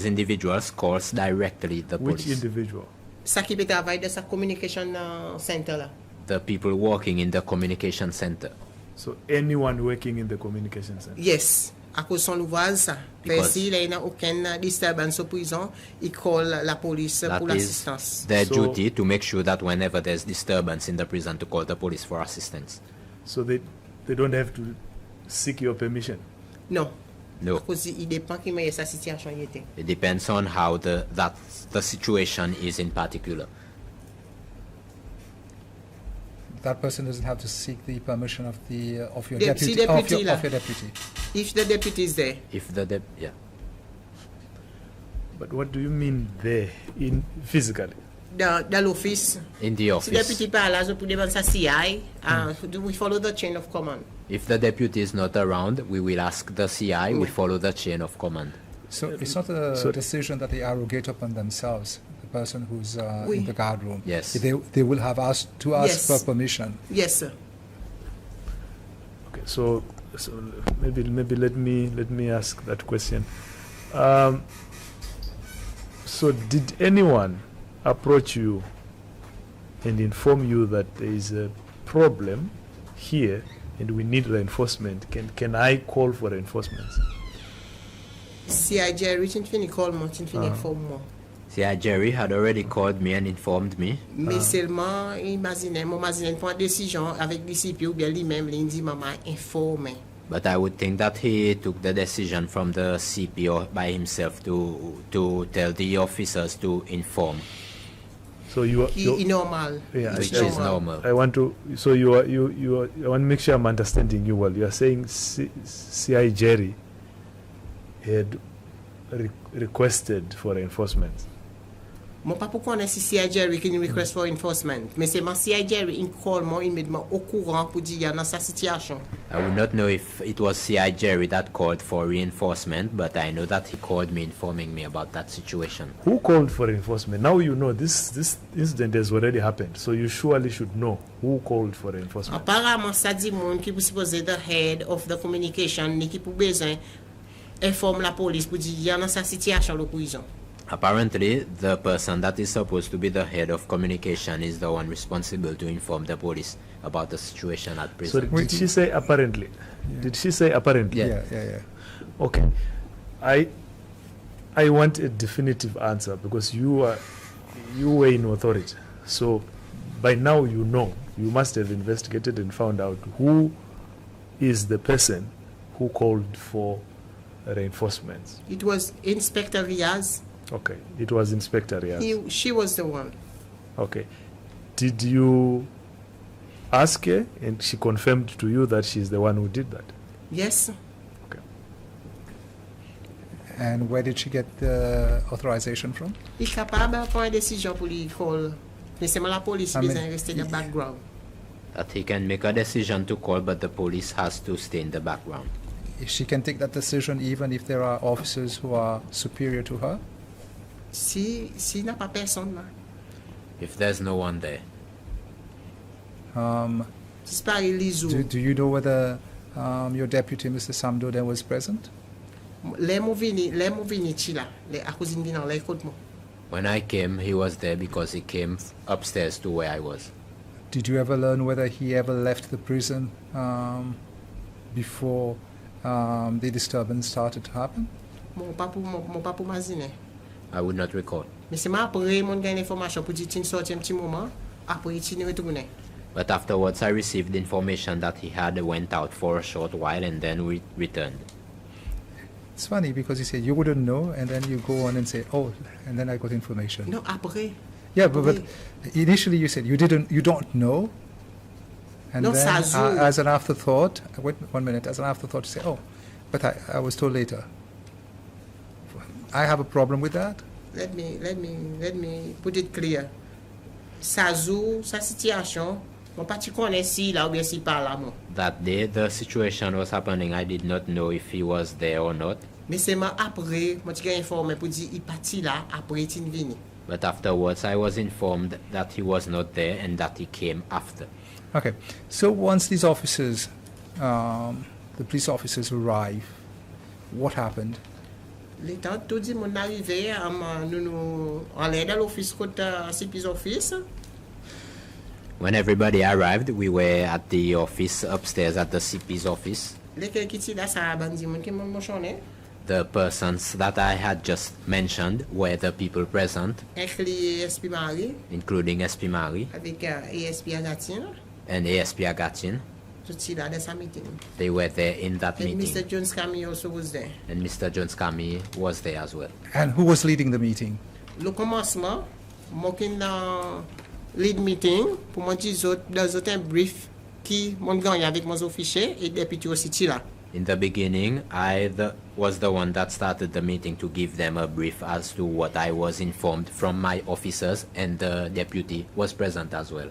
individuals calls directly the police. Which individual? Ça qui peut travailler dans sa communication center là. The people working in the communication center. So anyone working in the communication center? Yes. À cause son ouvrage ça. Parce qu'il n'y a aucune disturbance au prison, il call la police pour l'assistance. Their duty to make sure that whenever there's disturbance in the prison to call the police for assistance. So they don't have to seek your permission? No. No. Because it depends on how the situation is in particular. That person doesn't have to seek the permission of your deputy. Of your deputy. If the deputy is there. Yeah. But what do you mean there, in physically? Dans l'office. In the office. Si the deputy pas là, je peux demander sa CI. We follow the chain of command. If the deputy is not around, we will ask the CI. We follow the chain of command. So it's not a decision that they arrogate upon themselves. The person who's in the guard room. Yes. They will have asked for permission. Yes, sir. Okay, so maybe let me ask that question. So did anyone approach you and inform you that there is a problem here and we need reinforcement? Can I call for reinforcement? CI Jerry, call me, inform me. CI Jerry had already called me and informed me. Mais seulement, imagine, pour une décision avec DCP ou bien lui-même, il dit maman informé. But I would think that he took the decision from the CP or by himself to tell the officers to inform. So normal. Yeah, which is normal. I want to. So I want to make sure I'm understanding you well. You are saying CI Jerry had requested for reinforcement. Mon pas pour connaître si CI Jerry qui request for enforcement. Mais c'est ma CI Jerry in call moi immédiatement au courant pour dire dans sa situation. I would not know if it was CI Jerry that called for reinforcement, but I know that he called me informing me about that situation. Who called for reinforcement? Now you know this incident has already happened, so you surely should know who called for reinforcement. Apparemment ça dit monde qui supposé the head of the communication qui pour besoin informe la police pour dire dans sa situation le prison. Apparently, the person that is supposed to be the head of communication is the one responsible to inform the police about the situation at prison. So did she say apparently? Yeah. Did she say apparently? Yeah. Okay. I want a definitive answer because you were in authority. So by now you know. You must have investigated and found out who is the person who called for reinforcements. It was Inspector Riaz. Okay, it was Inspector Riaz. She was the one. Okay. Did you ask her and she confirmed to you that she's the one who did that? Yes. Okay. And where did she get the authorization from? Il est capable de prendre une décision pour lui call. Mais c'est la police qui vient rester dans le background. That he can make a decision to call, but the police has to stay in the background. She can take that decision even if there are officers who are superior to her? Si n'a pas personne là. If there's no one there. Do you know whether your deputy, Mr. Samdo, there was present? When I came, he was there because he came upstairs to where I was. Did you ever learn whether he ever left the prison before the disturbance started to happen? I would not recall. But afterwards, I received information that he had went out for a short while and then returned. It's funny because you say you wouldn't know, and then you go on and say, "Oh," and then I got information. No, après. Yeah, but initially you said you don't know, and no, then as an afterthought, wait 1 minute, as an afterthought, you say, "Oh, but I was told later." I have a problem with that. Let me put it clear. Sa situation, that day, the situation was happening. I did not know if he was there or not. But afterwards, I was informed that he was not there and that he came after. Okay. So once these officers, the police officers arrive, what happened? When everybody arrived, we were at the office upstairs at the CP's office. The persons that I had just mentioned were the people present, including SP Mari and ASP Agatin. They were there in that meeting. Mr. Jones Kami also was there. And Mr. Jones Kami was there as well. And who was leading the meeting? Le commencement, lead meeting pour moi dans un brief qui mon gagne avec mes officiers et député aussi là. In the beginning, I was the one that started the meeting to give them a brief as to what I was informed from my officers, and the deputy was present as well.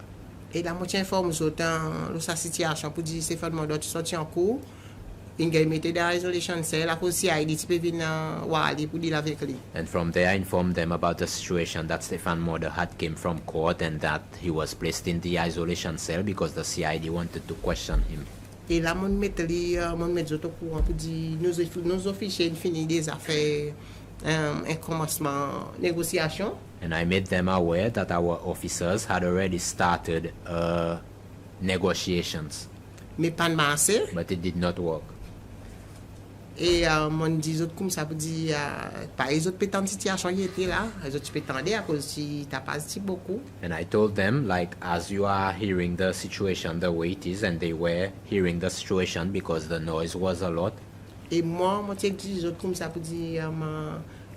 Et la moitié informe dans sa situation pour dire Stéphane Mondot sorti en cours. Il a mis dans isolation cell, la police a dit tu peux venir Wali pour dire avec lui. And from there, I informed them about the situation that Stefan Moder had came from court and that he was placed in the isolation cell because the CID wanted to question him. Et là, mon mettre au courant pour dire nos officiers fini des affaires, un commencement négociation. And I made them aware that our officers had already started negotiations. Mais pas de marché. But it did not work. Et mon dit autres comme ça pour dire pas les autres pétantes situation qui était là, les autres pétantes à cause si t'as pas si beaucoup. And I told them, like, as you are hearing the situation the way it is, and they were hearing the situation because the noise was a lot. Et moi t'ai dit les autres comme ça pour dire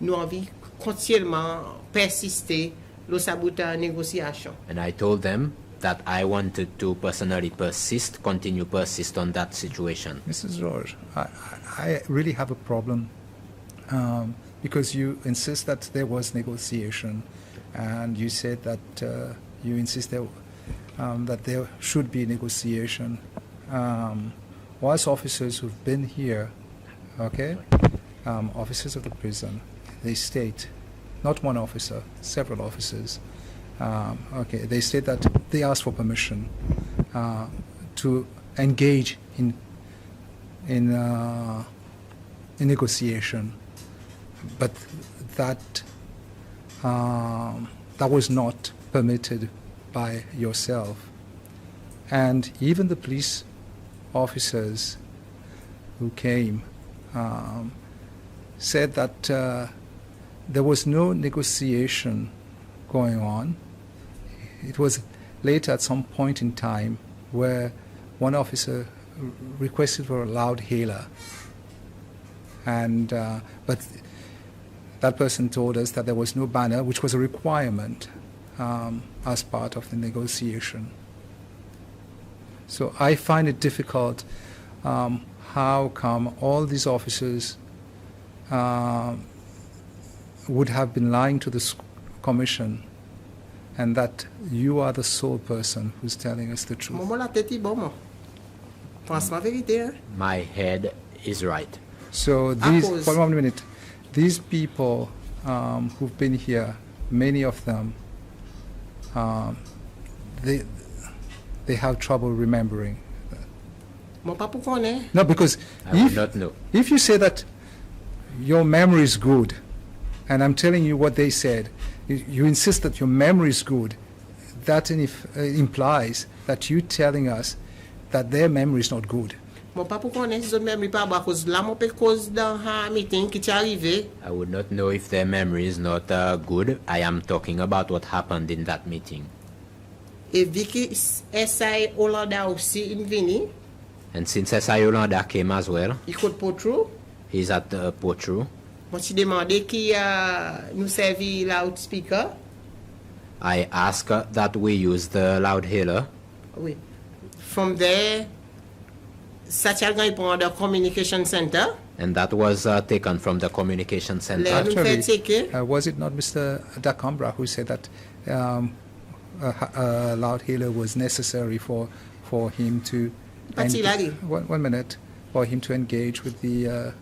nous envie continuellement persister le sabotage négociation. And I told them that I wanted to personally persist on that situation. Mrs. George, I really have a problem because you insist that there was negotiation, and you said that you insist that there should be negotiation. Whilst officers who've been here, okay, officers of the prison, they state, not one officer, several officers, okay, they state that they asked for permission to engage in negotiation, but that was not permitted by yourself. And even the police officers who came said that there was no negotiation going on. It was later at some point in time where one officer requested for a loud hailer, and but that person told us that there was no banner, which was a requirement as part of the negotiation. So I find it difficult how come all these officers would have been lying to the commission, and that you are the sole person who's telling us the truth. My head is right. So these, for 1 minute, these people who've been here, many of them, they have trouble remembering. No, because I would not know. If you say that your memory is good, and I'm telling you what they said, you insist that your memory is good, that implies that you're telling us that their memory is not good. I would not know if their memory is not good. I am talking about what happened in that meeting. And since S.I. Yolanda came as well, he's at Potru. I asked that we use the loud hailer. From there, the communication center. And that was taken from the communication center. Actually, was it not Mr. Dacambra who said that a loud hailer was necessary for him to... One minute. For him to engage with the...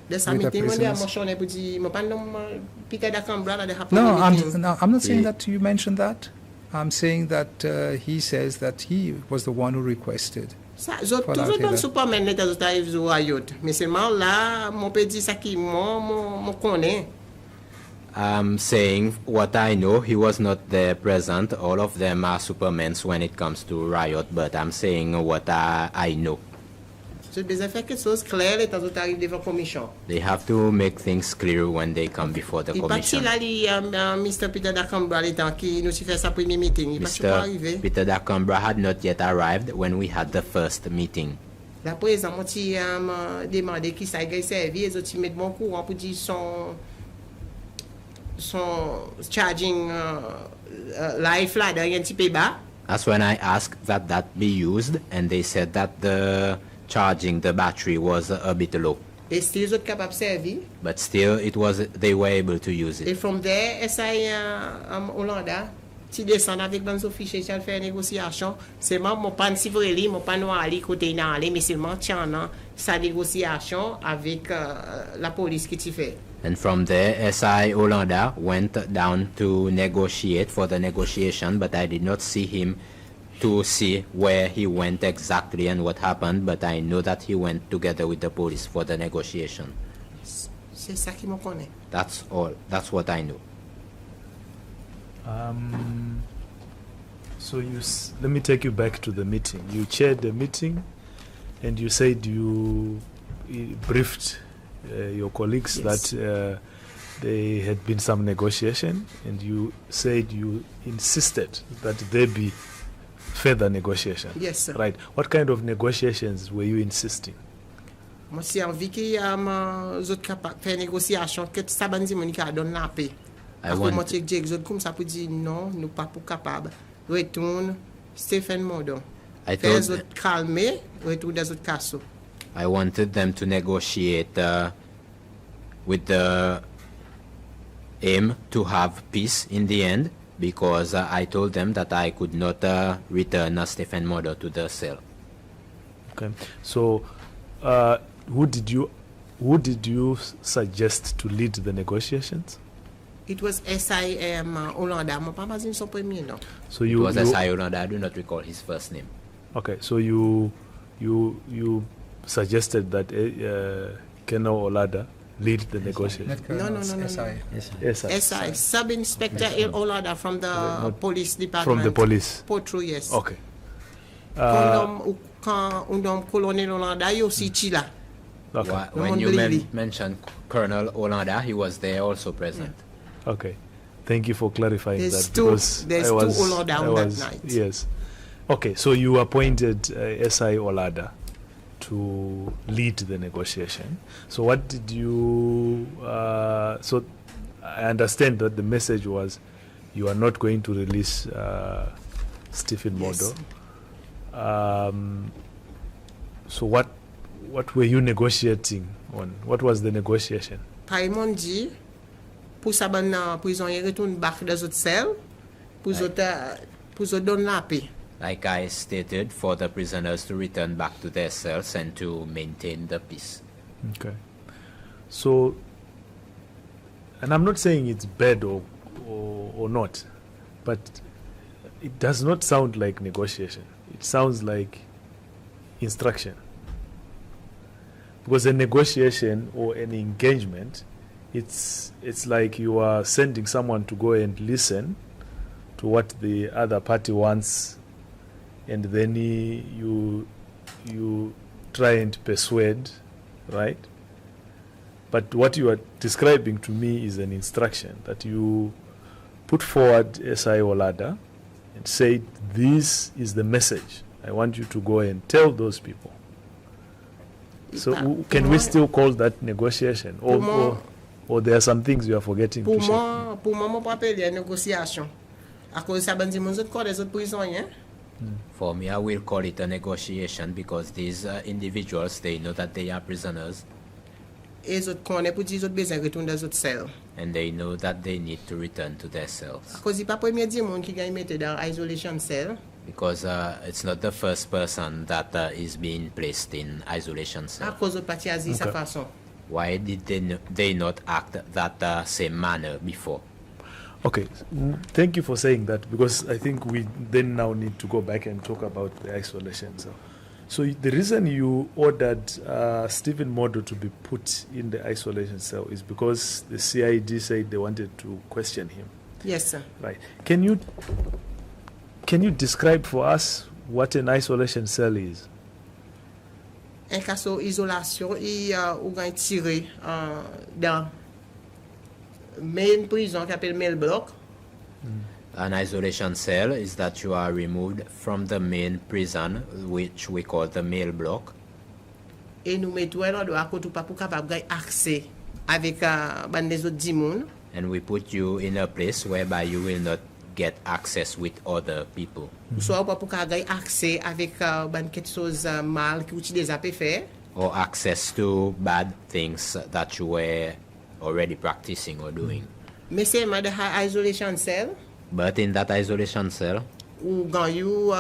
No, I'm not saying that you mentioned that. I'm saying that he says that he was the one who requested. I'm saying what I know. He was not there present. All of them are supermen when it comes to riot, but I'm saying what I know. They have to make things clear when they come before the commission. Mr. Peter Dacambra had not yet arrived when we had the first meeting. Charging life ladder. That's when I asked that be used, and they said that the charging the battery was a bit low. But still, they were able to use it. And from there, S.I. Hollanda, ti descend avec ban officier qui faire négociation, c'est moi mon pan sivreli, mon pan ali côté na aller, mais seulement tiana sa négociation avec la police qui ti fait. And from there, S.I. Hollanda went down to negotiate for the negotiation, but I did not see him to see where he went exactly and what happened, but I know that he went together with the police for the negotiation. C'est ça qui me connaît. That's all. That's what I know. So let me take you back to the meeting. You chaired the meeting, and you said you briefed your colleagues that there had been some negotiation, and you said you insisted that there be further negotiation. Yes, sir. Right. What kind of negotiations were you insisting? Moi, servi qui zot capable faire négociation que ça bandi monika donne la paix. Moi tu dis zot comme ça pour dire non, nous pas pour capable. Retourne Stephen Modo. Faire zot calmer, retourne dans zot casso. I wanted them to negotiate with the aim to have peace in the end, because I told them that I could not return Stephen Modo to the cell. Okay. So who did you suggest to lead the negotiations? It was SIM Hollanda. So it was SI Hollanda. I do not recall his first name. Okay, so you suggested that Colonel Olada lead the negotiation. No. SI. Sub-Inspector Olada from the police department. From the police. Potro, yes. Okay. Colonel Olanda, you see Chila. Okay. When you mentioned Colonel Olanda, he was there also present. Yeah. Okay. Thank you for clarifying there's that. There's two Olada on that night. Yes. Okay, so you appointed SI Olada to lead the negotiation. So what did you... so I understand that the message was you are not going to release Stephen Modo. So what were you negotiating on? What was the negotiation? Paimon dit, pour ça ben prisonnier retourne back dans votre cell, pour donner la paix. Like I stated, for the prisoners to return back to their cells and to maintain the peace. Okay. So, and I'm not saying it's bad or not, but it does not sound like negotiation. It sounds like instruction. Because a negotiation or an engagement, it's like you are sending someone to go and listen to what the other party wants, and then you try and persuade, right? But what you are describing to me is an instruction that you put forward SI Olada and say, this is the message. I want you to go and tell those people. So can we still call that negotiation? Or there are some things you are forgetting to share? Pour moi, je appeler négociation. À cause ça bandi mon autres corps des autres prisonniers. For me, I will call it a negotiation because these individuals, they know that they are prisoners. Et les autres connaissent pour dire qu'ils ont besoin de retourner dans les cells. And they know that they need to return to their cells. À cause il pas premier dire monde qui gagne mettre dans isolation cell. Because it's not the first person that is being placed in isolation cell. À cause de parti à sa façon. Why did they not act that same manner before? Okay, thank you for saying that, because I think we then now need to go back and talk about the isolation. So the reason you ordered Stephen Modo to be put in the isolation cell is because the CID said they wanted to question him. Yes, sir. Right. Can you describe for us what an isolation cell is? Un cas d'isolation, il a tiré dans main prison qui appelle mail block. An isolation cell is that you are removed from the main prison, which we call the mail block. Et nous mettons à côté pour capable d'avoir accès avec les autres dimoun. And we put you in a place whereby you will not get access with other people. Soit pour avoir accès avec quelque chose mal que tu déjà fait. Or access to bad things that you were already practicing or doing. Mais c'est ma isolation cell. But in that isolation cell, ou ganyu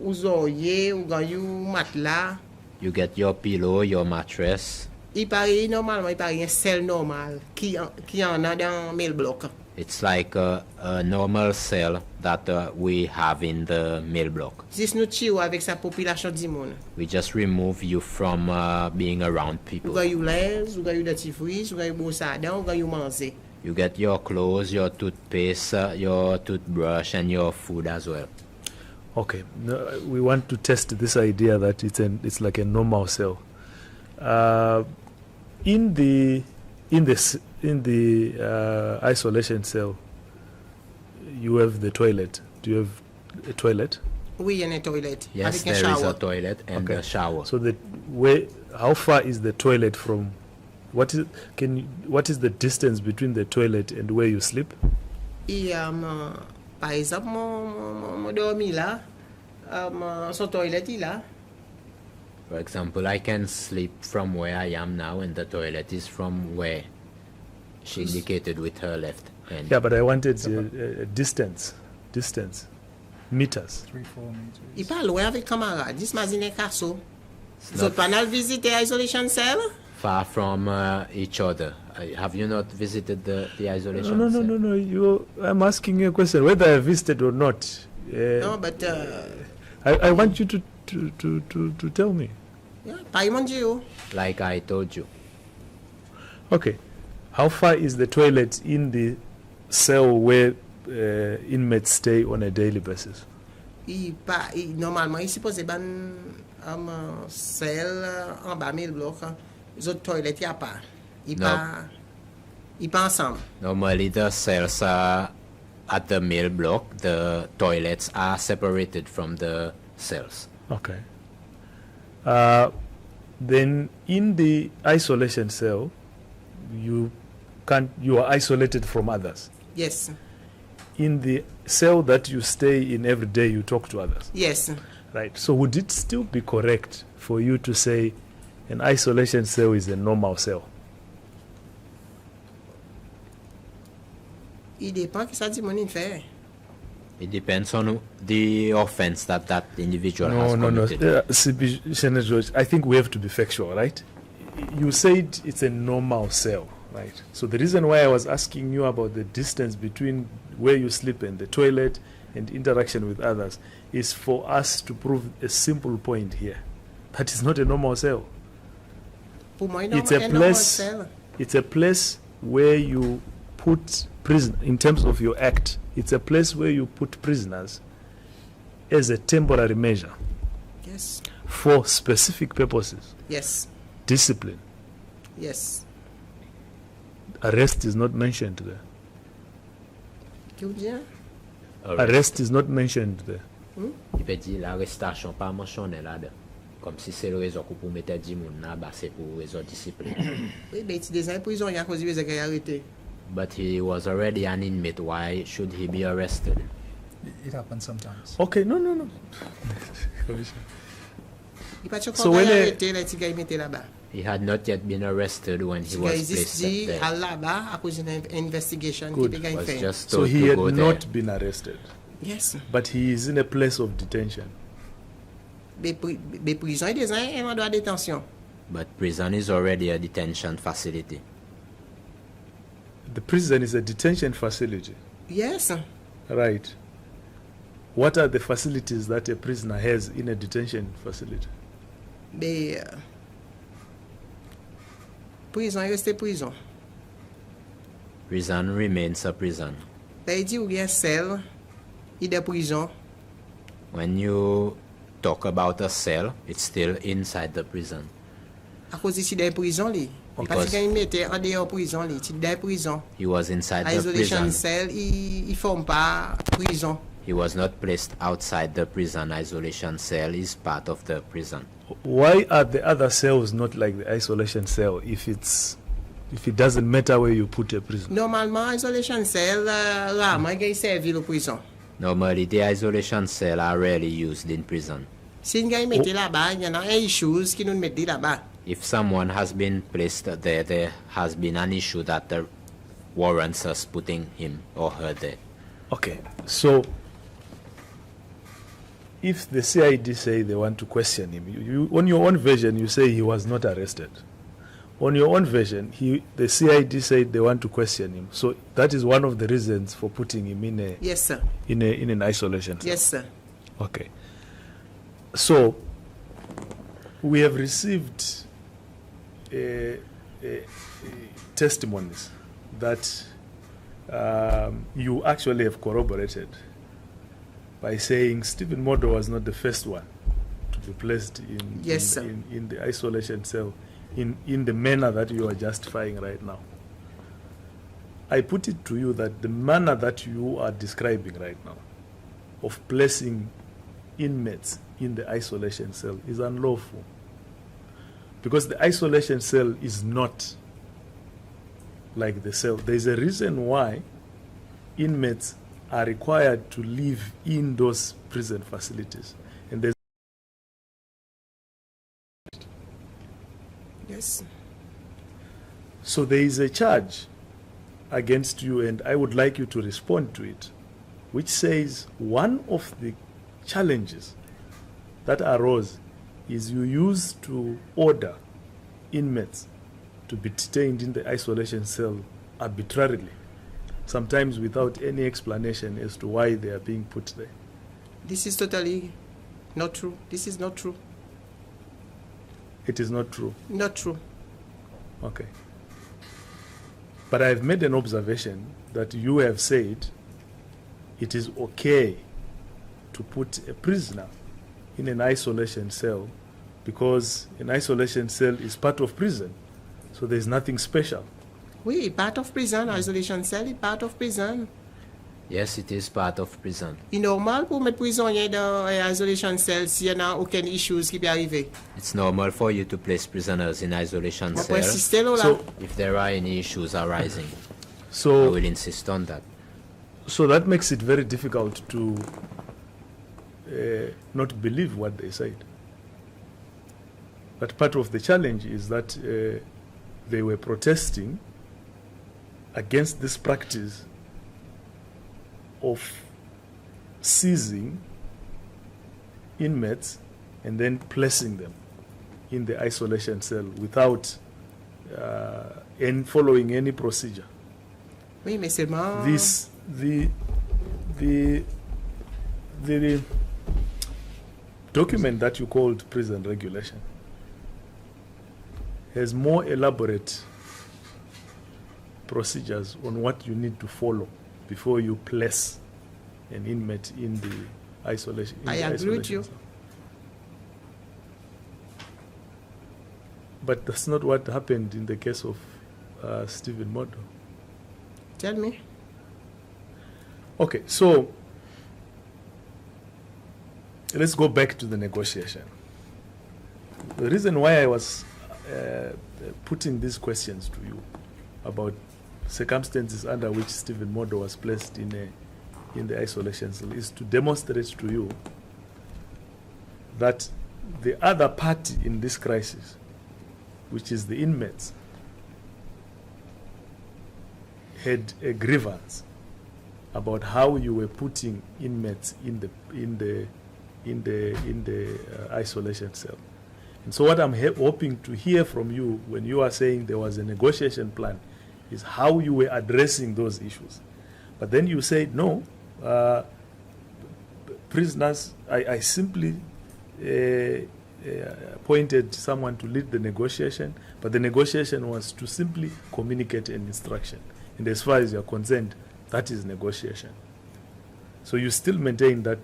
uzoye, ou ganyu matelas. You get your pillow, your mattress. Il paraît normalement, il paraît un cell normal qui en a dans mail block. It's like a normal cell that we have in the mail block. Juste nous tire avec sa population du monde. We just remove you from being around people. Ou ganyu lens, ou ganyu dentifrice, ou ganyu brosse à dents, ou ganyu manger. You get your clothes, your toothpaste, your toothbrush, and your food as well. Okay, we want to test this idea that it's like a normal cell. In the isolation cell, you have the toilet. Do you have a toilet? We in a toilet. Yes, there is a toilet and a shower. So how far is the toilet from? What is the distance between the toilet and where you sleep? Par exemple, mon dormi là, son toilet là. For example, I can sleep from where I am now, and the toilet is from where she indicated with her left hand. Yeah, but I wanted distance, meters. 3-4 meters. Il pas loin avec camarade. Dis-moi casso. So, panel visiter isolation cell? Far from each other. Have you not visited the isolation No. cell? No. I'm asking you a question, whether I visited or not. No, but I want you to tell me. Yeah, like I told you. Okay. How far is the toilet in the cell where inmates stay on a daily basis? Normalement, il suppose cell en bas 1000 blocs. Les autres toilettes, il n'y a pas. Ils pas ensemble. Normally, the cells are at the mill block. The toilets are separated from the cells. Okay. Then in the isolation cell, you are isolated from others. Yes. In the cell that you stay in every day, you talk to others. Yes. Right. So would it still be correct for you to say an isolation cell is a normal cell? It depends ça dit mon fait. It depends on the offense that individual has committed. No. I think we have to be factual, right? You said it's a normal cell, right? So the reason why I was asking you about the distance between where you sleep and the toilet and interaction with others is for us to prove a simple point here. That is not a normal cell. It's a place where you put prison in terms of your act. It's a place where you put prisoners as a temporary measure. Yes. For specific purposes. Yes. Discipline. Yes. Arrest is not mentioned there. Arrest is not mentioned there. Il peut dire l'arrestation pas mentionné là-dedans. Comme si c'est le raison pour mettre du monde là-bas, c'est pour raison discipline. Oui, mais c'est des prison, il y a cause de qu'il arrêté. But he was already an inmate. Why should he be arrested? It happens sometimes. Okay, no. So when he had not yet been arrested when he was placed there. Was just so he had not been arrested. Yes. But he is in a place of detention. But prison is already a detention facility. The prison is a detention facility. Yes. Right. What are the facilities that a prisoner has in a detention facility? Prison reste prison. Prison remains a prison. When you talk about a cell, it's still inside the prison. Because he was inside the prison. Cell, prison. He was not placed outside the prison. Isolation cell is part of the prison. Why are the other cells not like the isolation cell if it doesn't matter where you put a prisoner? Normalement, isolation cell, prison. Normally, the isolation cell are rarely used in prison. If someone has been placed there, there has been an issue that warrants us putting him or her there. Okay, so if the CID say they want to question him, you on your own version you say he was not arrested. On your own version, the CID said they want to question him. So that is one of the reasons for putting him in a yes, sir. In an isolation cell. Yes, sir. Okay. So we have received testimonies that you actually have corroborated by saying Stephen Modo was not the first one to be placed in the isolation cell in the manner that you are justifying right now. I put it to you that the manner that you are describing right now of placing inmates in the isolation cell is unlawful, because the isolation cell is not like the cell. There is a reason why inmates are required to live in those prison facilities, and there's yes. So there is a charge against you, and I would like you to respond to it, which says one of the challenges that arose is you used to order inmates to be detained in the isolation cell arbitrarily, sometimes without any explanation as to why they are being put there. This is totally not true. This is not true. It is not true. Not true. Okay. But I've made an observation that you have said it is okay to put a prisoner in an isolation cell because an isolation cell is part of prison. So there's nothing special. Oui, part of prison, isolation cell is part of prison. Yes, it is part of prison. C'est normal pour mettre prisonnier dans isolation cell s'il n'y a aucune issues qui peut arriver. It's normal for you to place prisoners in isolation So, cell if there are any issues arising. I will insist on that. So that makes it very difficult to not believe what they said. But part of the challenge is that they were protesting against this practice of seizing inmates and then placing them in the isolation cell without following any procedure. Oui, mais seulement the document that you called prison regulation has more elaborate procedures on what you need to follow before you place an inmate in the isolation. I agree with you. But that's not what happened in the case of Stephen Modo. Tell me. Okay, so let's go back to the negotiation. The reason why I was putting these questions to you about circumstances under which Stephen Modo was placed in the isolation cell is to demonstrate to you that the other party in this crisis, which is the inmates, had a grievance about how you were putting inmates in the isolation cell. And so what I'm hoping to hear from you when you are saying there was a negotiation plan is how you were addressing those issues. But then you said, no, prisoners, I simply appointed someone to lead the negotiation, but the negotiation was to simply communicate an instruction. And as far as you're concerned, that is negotiation. So you still maintain that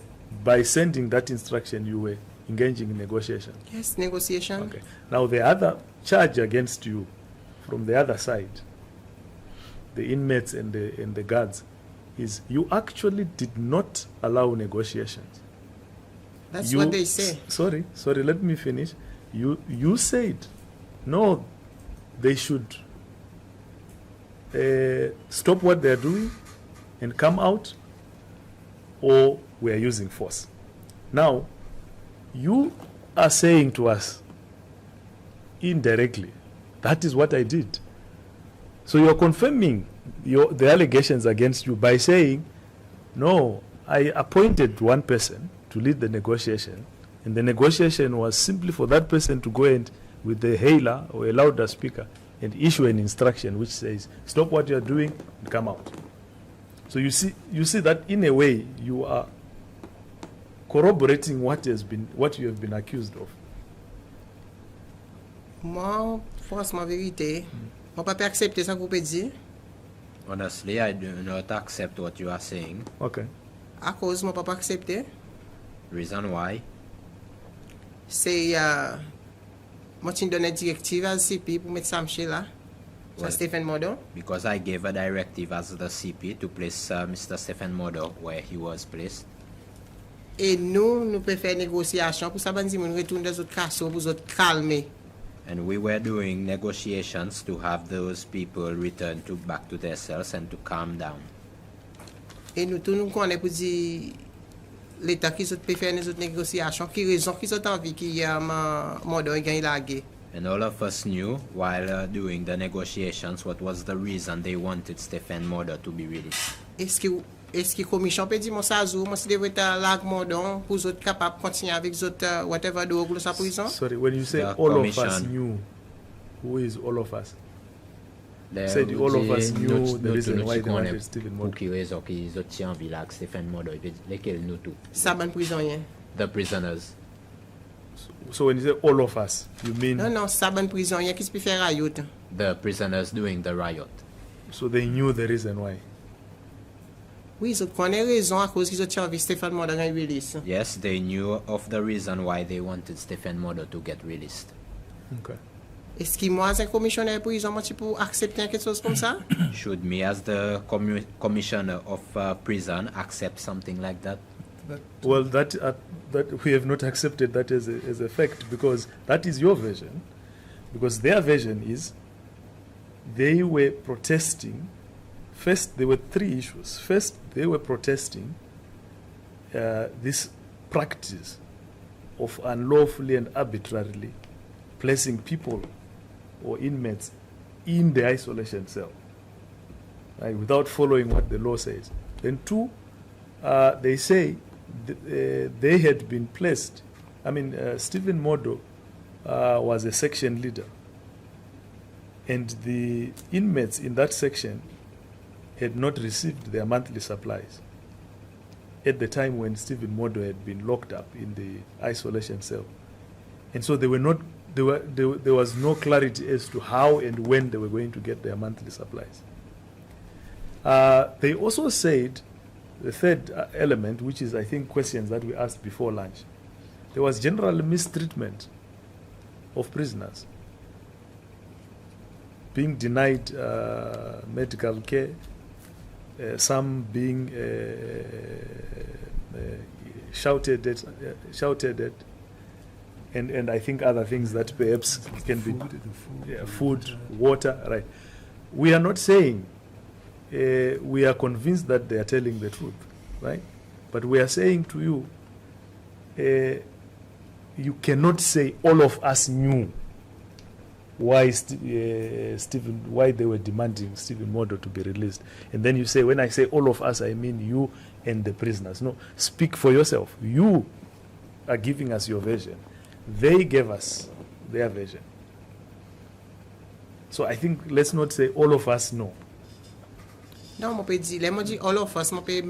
by sending that instruction, you were engaging in negotiation? Yes, negotiation. Okay. Now the other charge against you from the other side, the inmates and the guards, is you actually did not allow negotiations. That's what they say. Sorry, let me finish. You said, no, they should stop what they're doing and come out, or we are using force. Now, you are saying to us indirectly, that is what I did. So you're confirming the allegations against you by saying, no, I appointed one person to lead the negotiation, and the negotiation was simply for that person to go and, with the hailer or a loudspeaker, and issue an instruction which says, stop what you're doing and come out. So you see that in a way you are corroborating what you have been accused of. Moi, franchement, vérité, je ne peux pas accepter ça que vous dites. Honestly, I do not accept what you are saying. Okay. À cause, je ne peux pas accepter. Reason why? C'est Motin donne directive as CP pour mettre Sam là. Well, Stephen Modo. Because I gave a directive as the CP to place Mr. Stephen Modo where he was placed. Et nous pouvons faire négociation pour ça bandi moun retourne dans autres casseaux pour autres calmer. And we were doing negotiations to have those people return back to their cells and to calm down. Et nous tout nous connaissons pour dire l'État qui peut faire des autres négociations, qui raison qui sont envie qui a Modo gagne la guerre. And all of us knew while doing the negotiations what was the reason they wanted Stephen Modo to be released. Est-ce que la commission peut dire moi ça moi si devrait être là Modo pour autres capable continuer avec autres whatever de sa prison? Sorry, when you say all of us knew, who is all of us? Said all of us knew the reason why they wanted Stephen Modo. Pour qui raison qu'ils ont envie là Stephen Modo, lesquels nous tous? Ça ban prisonniers. The prisoners. So when you say all of us, you mean? Non, ça ban prisonniers qui se peut faire riot. The prisoners doing the riot. So they knew the reason why. Oui, ils connaissent raison à cause qu'ils ont envie Stephen Modo gagne release. Yes, they knew of the reason why they wanted Stephen Modo to get released. Okay. Est-ce que moi, as un commissionnaire prison, moi, tu peux accepter quelque chose comme ça? Should me, as the commissioner of prison, accept something like that? Well, that we have not accepted that as a fact, because that is your version. Because their version is they were protesting. First, there were three issues. First, they were protesting this practice of unlawfully and arbitrarily placing people or inmates in the isolation cell, right, without following what the law says. Then two, they say they had been placed. I mean, Stephen Modo was a section leader, and the inmates in that section had not received their monthly supplies at the time when Stephen Modo had been locked up in the isolation cell. And so there was no clarity as to how and when they were going to get their monthly supplies. They also said the third element, which is, I think, questions that we asked before lunch. There was general mistreatment of prisoners, being denied medical care, some being shouted at, and I think other things that perhaps can be food, water, right. We are not saying we are convinced that they are telling the truth, right? But we are saying to you, you cannot say all of us knew why why they were demanding Stephen Modo to be released. And then you say, when I say all of us, I mean you and the prisoners. No, speak for yourself. You are giving us your version. They gave us their version. So I think let's not say all of us know. Non, je peux dire all of us, je peux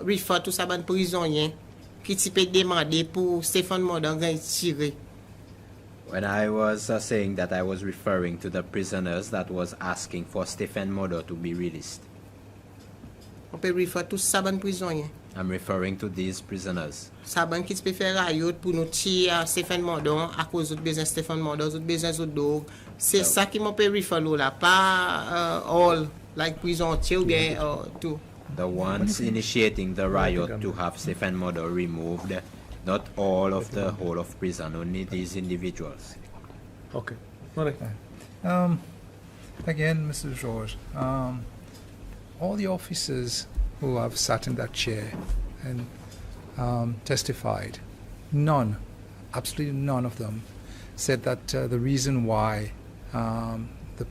refer to saban prisonnier qui peut demander pour Stephen Modo tirer. When I was saying that, I was referring to the prisoners that was asking for Stephen Modo to be released. On peut refer to saban prisonnier. I'm referring to these prisoners. Saban qui peut faire riot pour nous tirer Stephen Modo à cause de besoin Stephen Modo, de besoin de dog. C'est ça qui m'on peut refer là, pas all like prison ou bien tout. The ones initiating the riot to have Stephen Modo removed. Not all of the whole of prison, only these individuals. Okay. All right. Again, Mr. George, all the officers who have sat in that chair and testified, none, absolutely none of them, said that the reason why the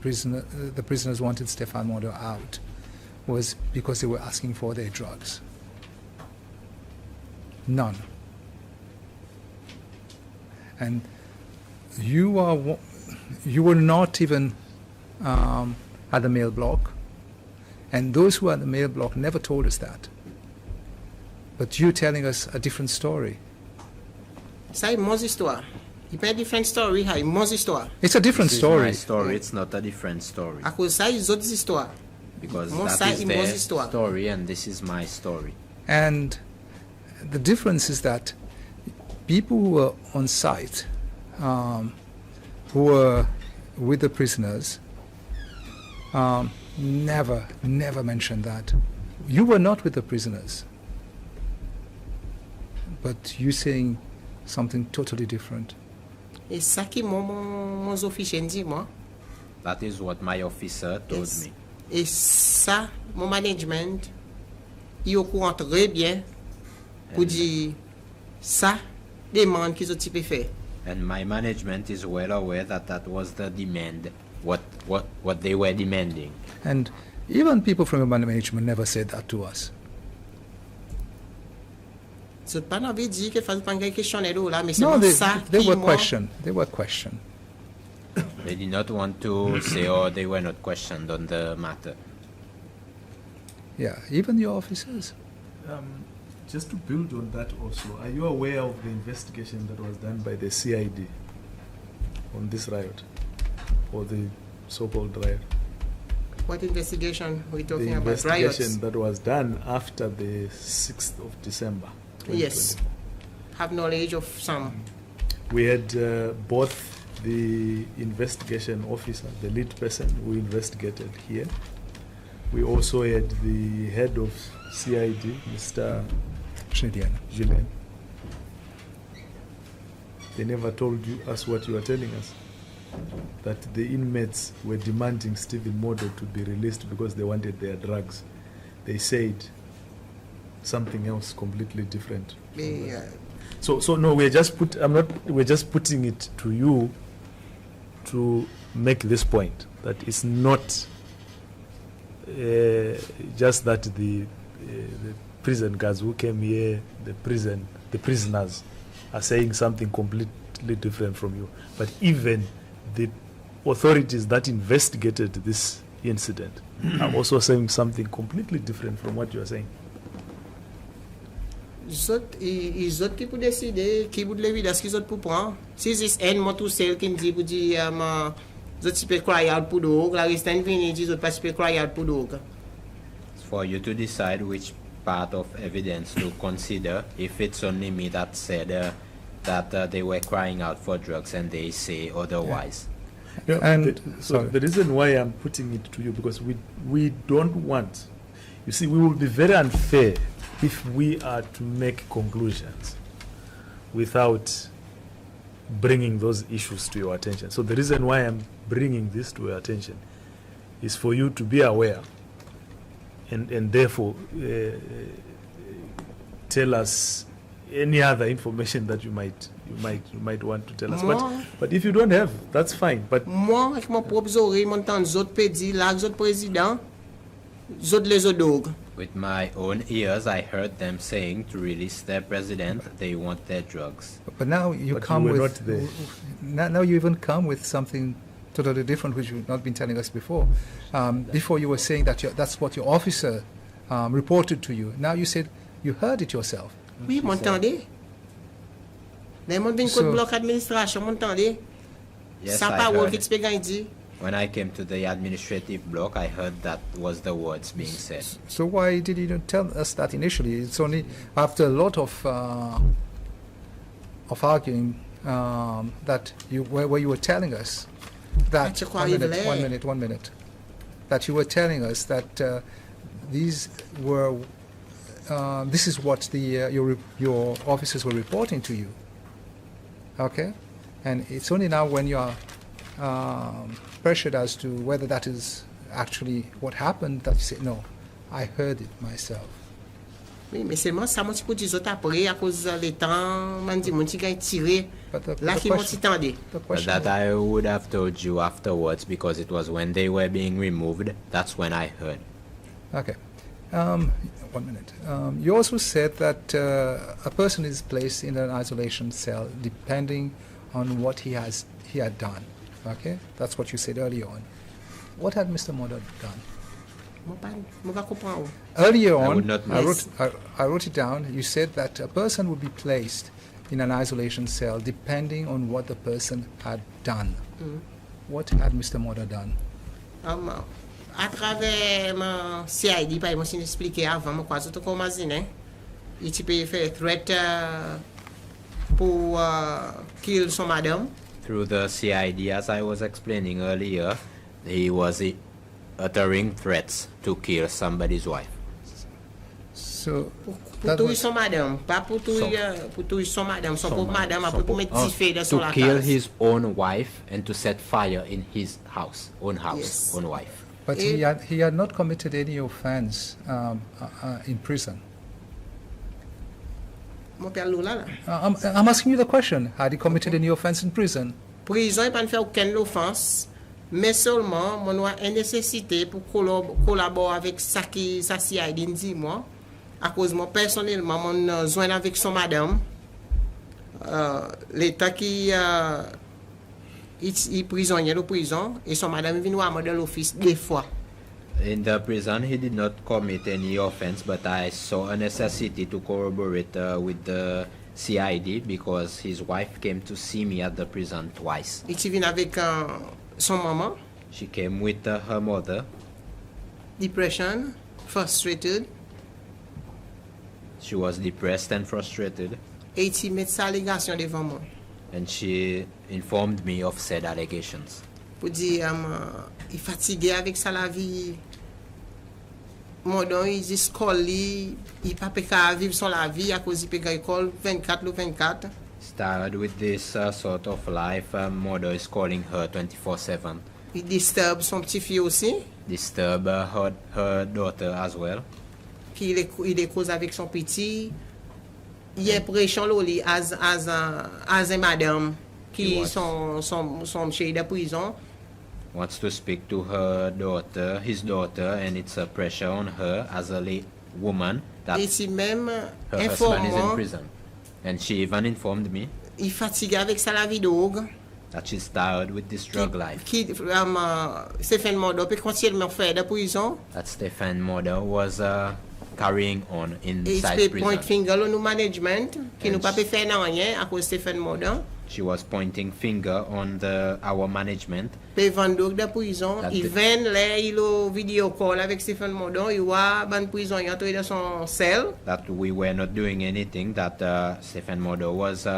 prisoners wanted Stephen Modo out was because they were asking for their drugs. None. And you were not even at the mail block, and those who are at the mail block never told us that. But you're telling us a different story. C'est une histoire. It's a different story. It's a different story. My story. It's not a different story. À cause ça, ils ont des histoires. Because that is their story, and this is my story. And the difference is that people who were on site who were with the prisoners never mentioned that. You were not with the prisoners, but you're saying something totally different. Et ça qui mon officier dit moi. That is what my officer told me. Et ça, mon management, il est au courant très bien pour dire ça, demande qu'ils ont typé fait. And my management is well aware that that was the demand, what they were demanding. And even people from the management never said that to us. So, pas envie de dire qu'il faut pas une question là, mais no, c'est they were questioned. They were questioned. They did not want to say, or they were not questioned on the matter. Yeah, even your officers. Just to build on that also, are you aware of the investigation that was done by the CID on this riot, or the so-called riot? What investigation are we talking about? The investigation riots? that was done after the 6th of December. Yes, have knowledge of some. We had both the investigation officer, the lead person who investigated here. We also had the head of CID, Mr. Julien. They never told us what you are telling us, that the inmates were demanding Stephen Modo to be released because they wanted their drugs. They said something else completely different. So no, we're just putting it to you to make this point, that it's not just that the prison guards who came here, the prisoners are saying something completely different from you, but even the authorities that investigated this incident are also saying something completely different from what you are saying. Ils autres qui pour décider, qui pour l'évidence qu'ils autres pour prendre. Si c'est un mot tout seul qui dit pour dire, ils autres peux croire pour d'autres, la restante vient dire ils autres pas peux croire pour d'autres. It's for you to decide which part of evidence to consider. If it's only me that said that they were crying out for drugs and they say otherwise. Yeah. And so the reason why I'm putting it to you, because we don't want, you see, we will be very unfair if we are to make conclusions without bringing those issues to your attention. So the reason why I'm bringing this to your attention is for you to be aware and therefore tell us any other information that you might want to tell us. But if you don't have, that's fine. But moi, avec mon propre oreille, m'entends autres pédis, là, autres présidents, autres les autres. With my own ears, I heard them saying to release their president, they want their drugs. But now you now you even come with something totally different, which you've not been telling us before. Before you were saying that that's what your officer reported to you. Now you said you heard it yourself. Oui, m'entendez? Les gens viennent contre bloc administration, m'entendez? Yes, I heard it. When I came to the administrative block, I heard that was the words being said. So why did you not tell us that initially? It's only after a lot of arguing that where you were telling us that one minute, that you were telling us that this is what your officers were reporting to you. Okay, and it's only now when you are pressured as to whether that is actually what happened that you say, no, I heard it myself. Oui, mais seulement ça m'a dit aux autres après à cause des temps, m'a dit mon petit gars tiré. Là qui m'a dit But that I would have told you afterwards, because it was when they were being removed. That's when I heard. Okay, 1 minute. You also said that a person is placed in an isolation cell depending on what he had done. Okay, that's what you said earlier on. What had Mr. Modo done? Earlier on, I wrote it down. You said that a person would be placed in an isolation cell depending on what the person had done. What had Mr. Modo done? À travers ma CID, par exemple, expliqué avant, moi, quoi, tout comme imaginer, il peut faire threat pour kill son madame. Through the CID, as I was explaining earlier, he was uttering threats to kill somebody's wife. So to kill his own wife and to set fire in his house, own wife. But he had not committed any offense in prison. I'm asking you the question. Had he committed any offense in prison? Prison, il n'a pas fait aucune offense, mais seulement, on a une nécessité pour collaborer avec ça qui a dit moi, à cause moi personnellement, mon joint avec son madame, l'état qui est prisonnier de prison, et son madame vient voir moi dans l'office deux fois. In the prison, he did not commit any offense, but I saw a necessity to corroborate with the CID because his wife came to see me at the prison twice. Il vient avec son maman. She came with her mother. Depression, frustrated. She was depressed and frustrated. Et il met sa allégation devant moi. And she informed me of said allegations. Pour dire, il est fatigué avec ça la vie. Mon don, il dit scoli, il pas peut vivre sans la vie à cause il peut école 24 ou 24. Started with this sort of life. Mother is calling her 24/7. Il disturbe son petit fille aussi. Disturb her daughter as well. Puis il est cause avec son petit. Il est pression loli as a madame qui son chez de prison. Wants to speak to her daughter, his daughter, and it's a pressure on her as a woman that her husband is in prison. And she even informed me il fatigué avec ça la vie drogue. That she's tired with this drug life. Stephen Modo peut continuer faire de prison. That Stephen Modo was carrying on inside prison. Point finger on management qui nous pas peut faire rien à cause Stephen Modo. She was pointing finger on our management. Pendant de prison, il vient là, il a video call avec Stephen Modon, il voit ban prison, il entré dans son cell. That we were not doing anything. That Stephen Modon was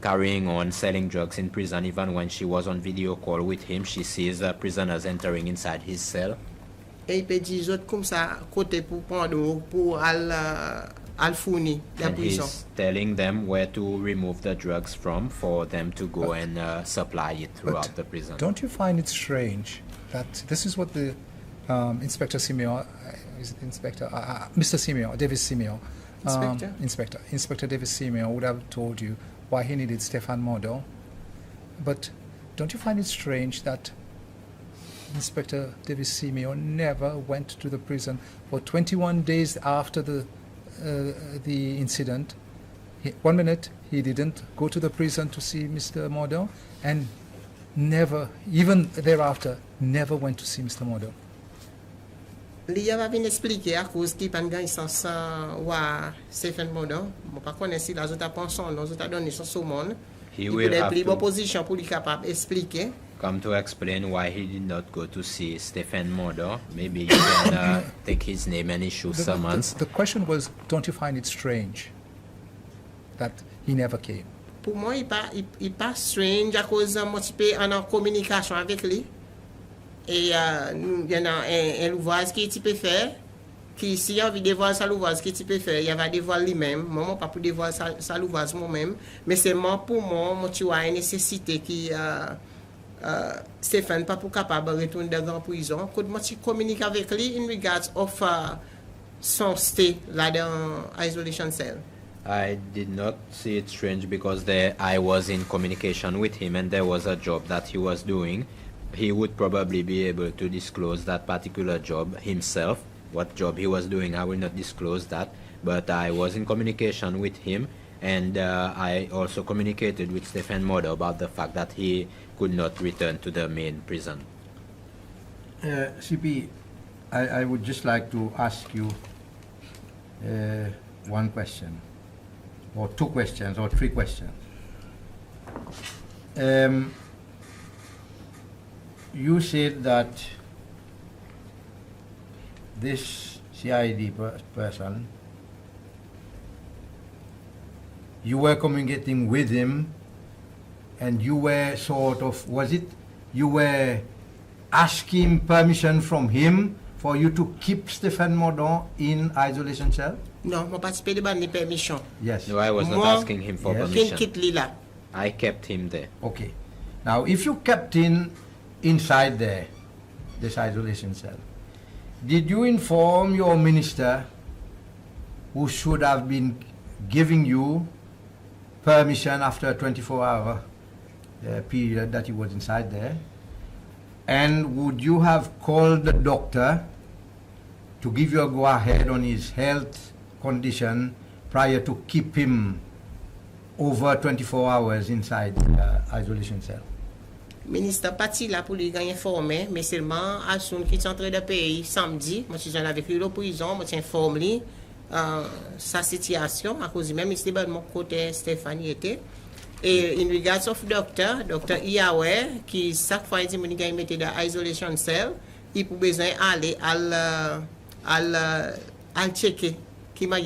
carrying on selling drugs in prison. Even when she was on video call with him, she sees prisoners entering inside his cell. Et il peut dire autres comme ça côté pour prendre pour al fourni la prison. He's telling them where to remove the drugs from for them to go and supply it throughout the prison. Don't you find it strange that this is what the Inspector Simeo, Mr. Simeo, Davis Simeo, Inspector Davis Simeo would have told you why he needed Stefan Modo, but don't you find it strange that Inspector Davis Simeo never went to the prison for 21 days after the incident? 1 minute he didn't go to the prison to see Mr. Modo, and never, even thereafter, never went to see Mr. Modo. Il va venir expliquer à cause qu'il pas gagne sans wa Stephen Modo. Moi pas connais si les autres pensent non, les autres donner son monde. He will have to position pour lui capable expliquer. Come to explain why he did not go to see Stephen Modo. Maybe you can take his name and issue summons. The question was, don't you find it strange that he never came? Pour moi, il pas strange à cause moi tu peux en communication avec lui. Et il y a un ouvrage qui tu peux faire. Qui si envie de voir ça l'ouvrage qui tu peux faire, il va devoir lui-même. Moi pas pour devoir ça l'ouvrage moi-même, mais c'est moi pour moi tu as une nécessité qui Stephen pas pour capable de retourner dans la prison. Quand moi tu communiques avec lui in regards of son stay là dans isolation cell. I did not see it strange because I was in communication with him and there was a job that he was doing. He would probably be able to disclose that particular job himself. What job he was doing, I will not disclose that. But I was in communication with him, and I also communicated with Stephen Modo about the fact that he could not return to the main prison. CP, I would just like to ask you one question, or two questions, or three questions. You said that this CID person, you were communicating with him and you were sort of, you were asking permission from him for you to keep Stéphane Mordon in isolation cell? No, I participated in the permission. Yes. No, I was not asking him for permission. Lila. I kept him there. Okay. Now, if you kept him inside there, this isolation cell, did you inform your minister, who should have been giving you permission after a 24-hour period that he was inside there? And would you have called the doctor to give you a go-ahead on his health condition prior to keep him over 24 hours inside the isolation cell? Ministre parti là pour lui gagner informé, mais seulement à son qui est entré de pays samedi, moi je suis avec lui au prison, moi j'informe lui sa situation à cause même c'était mon côté Stéphanie était. Et in regards of doctor Iawe qui chaque fois il dit mon gars mettait dans isolation cell, il pour besoin aller al checker qui m'a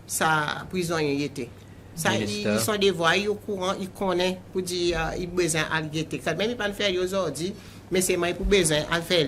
sa prisonnier était. Ça, ils sont des voix, ils au courant, ils connaissent pour dire ils besoin à guetter. Même ils pas le faire aujourd'hui, mais c'est moi pour besoin à faire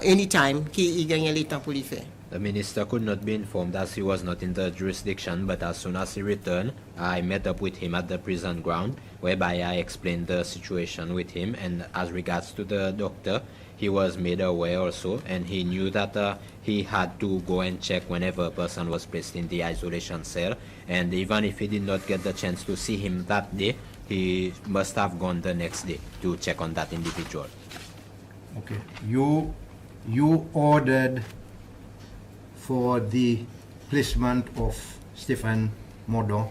anytime qui gagne le temps pour le faire. The minister could not be informed as he was not in the jurisdiction, but as soon as he returned, I met up with him at the prison ground, whereby I explained the situation with him. And as regards to the doctor, he was made aware also, and he knew that he had to go and check whenever a person was placed in the isolation cell. And even if he did not get the chance to see him that day, he must have gone the next day to check on that individual. Okay. You ordered for the placement of Stéphane Mordon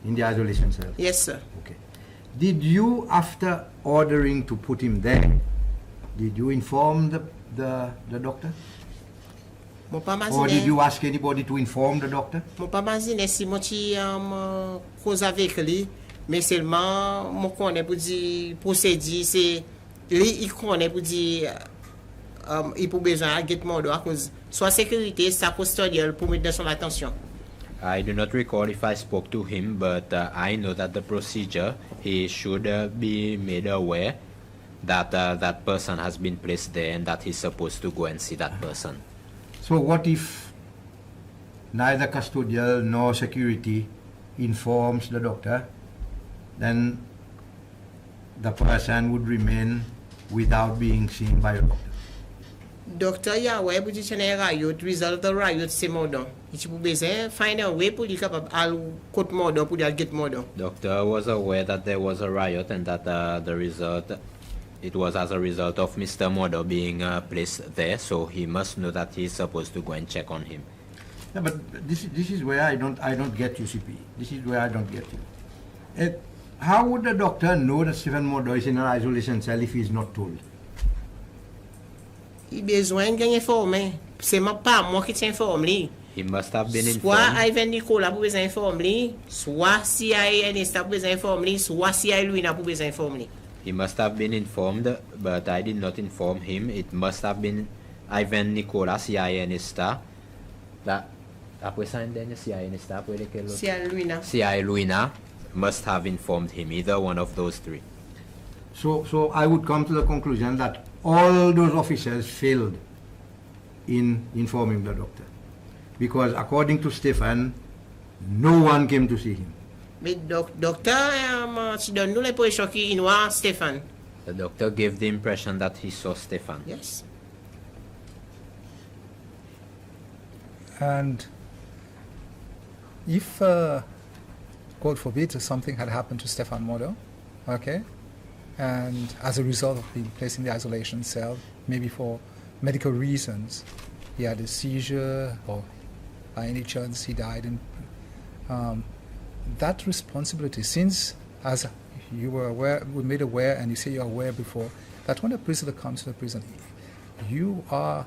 in the isolation cell? Yes, sir. Okay. Did you, after ordering to put him there, did you inform the doctor? Or did you ask anybody to inform the doctor? Mon pas imaginer si moi qui cause avec lui, mais seulement mon connaît pour dire procédure c'est lui il connaît pour dire il pour besoin à get mort à cause soit sécurité sa custodial pour mettre dans son attention. I do not recall if I spoke to him, but I know that the procedure, he should be made aware that that person has been placed there and that he's supposed to go and see that person. So what if neither custodial nor security informs the doctor? Then the person would remain without being seen by a doctor. Doctor Yahweh pour dire que riot result the riot c'est mordant. Il faut besoin find a way pour lui capable al court mordant pour lui get mordant. Doctor was aware that there was a riot and that the result, it was as a result of Mr. Modo being placed there, so he must know that he's supposed to go and check on him. Yeah, but this is where I don't get you, CP. This is where I don't get you. How would the doctor know that Stéphane Modo is in an isolation cell if he is not told? Il besoin de informer. C'est pas moi qui t'informe lui. He must have been informed. Soit Ivan Nicolas pour besoin informer lui, soit CIA Nesta pour besoin informer lui, soit CIA Luina pour besoin informer lui. He must have been informed, but I did not inform him. It must have been Ivan Nicolas, CIA Nesta. That après ça, CIA Nesta pour lequel CIA Luina. CIA Luina must have informed him. Either one of those three. So I would come to the conclusion that all those officers failed in informing the doctor, because according to Stéphane, no one came to see him. But doctor, tu donnes nous l'impression qu'il voit Stéphane. The doctor gave the impression that he saw Stéphane. Yes. And if, God forbid, something had happened to Stéphane Modo, okay, and as a result of being placed in the isolation cell, maybe for medical reasons, he had a seizure or by any chance he died, and that responsibility, since as you were aware, we made aware, and you say you're aware before, that when a prisoner comes to the prison, you are,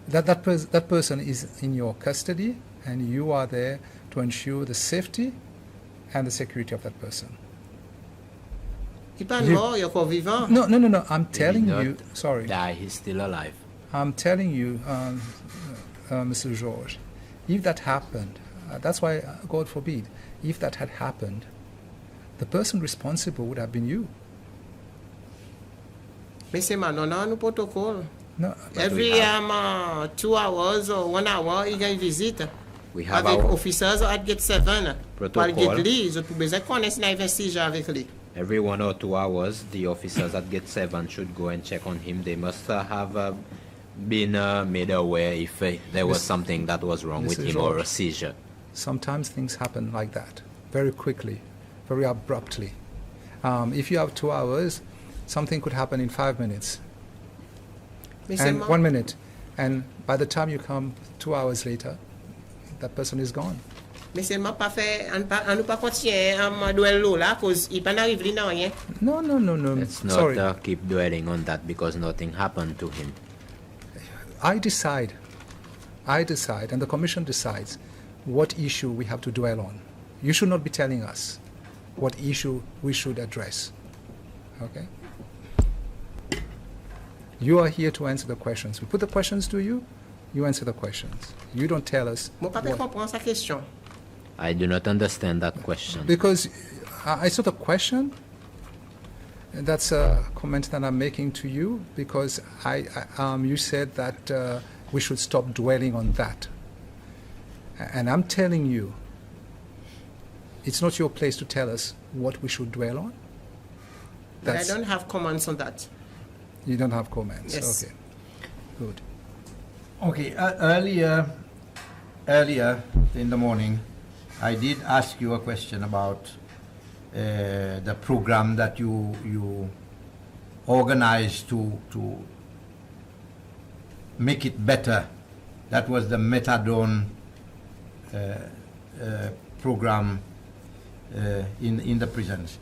that person is in your custody, and you are there to ensure the safety and the security of that person. Il pas mort, il est encore vivant. No. I'm telling you. Sorry. Die. He's still alive. I'm telling you, Mr. George, if that happened, that's why God forbid, if that had happened, the person responsible would have been you. No, every 2 hours or 1 hour, you can visit. We have avec our officers at gate 7. protocol. Every 1 or 2 hours, the officers at gate 7 should go and check on him. They must have been made aware if there was something that was wrong with him or a seizure. Sometimes things happen like that, very quickly, very abruptly. If you have 2 hours, something could happen in 5 minutes. And 1 minute. And by the time you come 2 hours later, that person is gone. No, Let's not keep dwelling on that because nothing happened to him. I decide, and the Commission decides what issue we have to dwell on. You should not be telling us what issue we should address. Okay? You are here to answer the questions. We put the questions to you, you answer the questions. You don't tell us. I do not understand that question. Because I saw the question. That's a comment that I'm making to you because you said that we should stop dwelling on that. And I'm telling you, it's not your place to tell us what we should dwell on. But I don't have comments on that. You don't have comments? Yes. Okay. Good. Okay, earlier in the morning, I did ask you a question about the program that you organized to make it better. That was the methadone program in the prisons.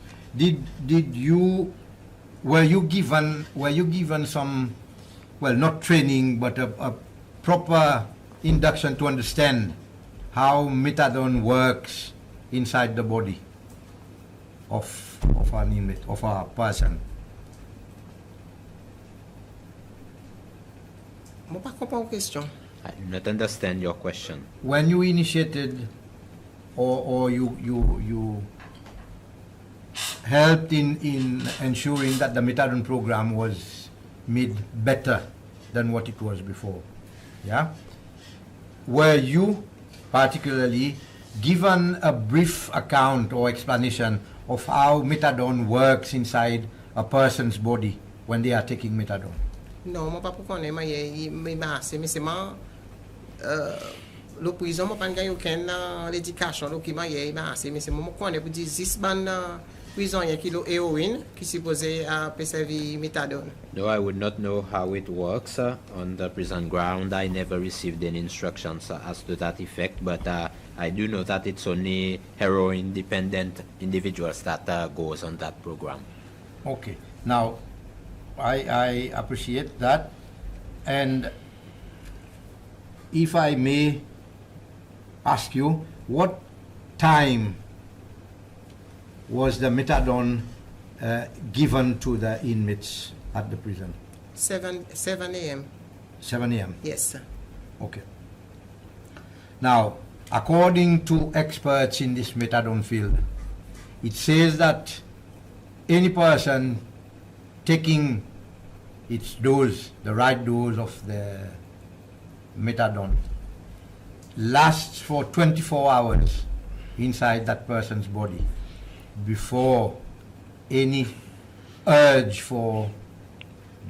Were you given some, well, not training, but a proper induction to understand how methadone works inside the body of an inmate, of a person? I do not understand your question. When you initiated or you helped in ensuring that the methadone program was made better than what it was before, yeah? Were you particularly given a brief account or explanation of how methadone works inside a person's body when they are taking methadone? Non, je ne sais pas le prison, je ne sais pas aucune éducation, mais je connais pour dire 10 prison qui est héroïne qui supposé servir methadone. No, I would not know how it works on the prison ground. I never received any instructions as to that effect, but I do know that it's only heroin-dependent individuals that goes on that program. Okay. Now, I appreciate that, and if I may ask you, what time was the methadone given to the inmates at the prison? 7 a.m. 7 a.m.? Yes, sir. Okay. Now, according to experts in this methadone field, it says that any person taking its dose, the right dose of the methadone, lasts for 24 hours inside that person's body before any urge for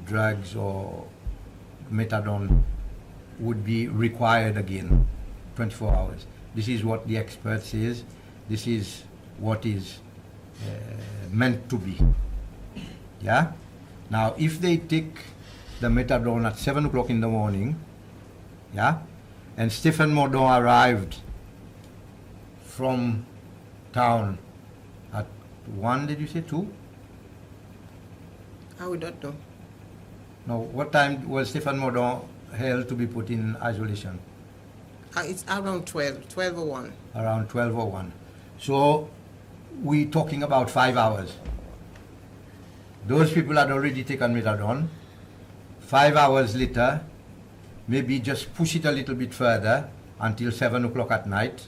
drugs or methadone would be required again. 24 hours. This is what the expert says. This is what is meant to be. Yeah? Now, if they take the methadone at 7 o'clock in the morning, yeah, and Stephen Mordaunt arrived from town at 1, did you say 2? I would not know. No, what time was Stephen Mordaunt held to be put in isolation? It's around 12:01. Around 12:01. So we're talking about 5 hours. Those people had already taken methadone. 5 hours later, maybe just push it a little bit further until 7 o'clock at night.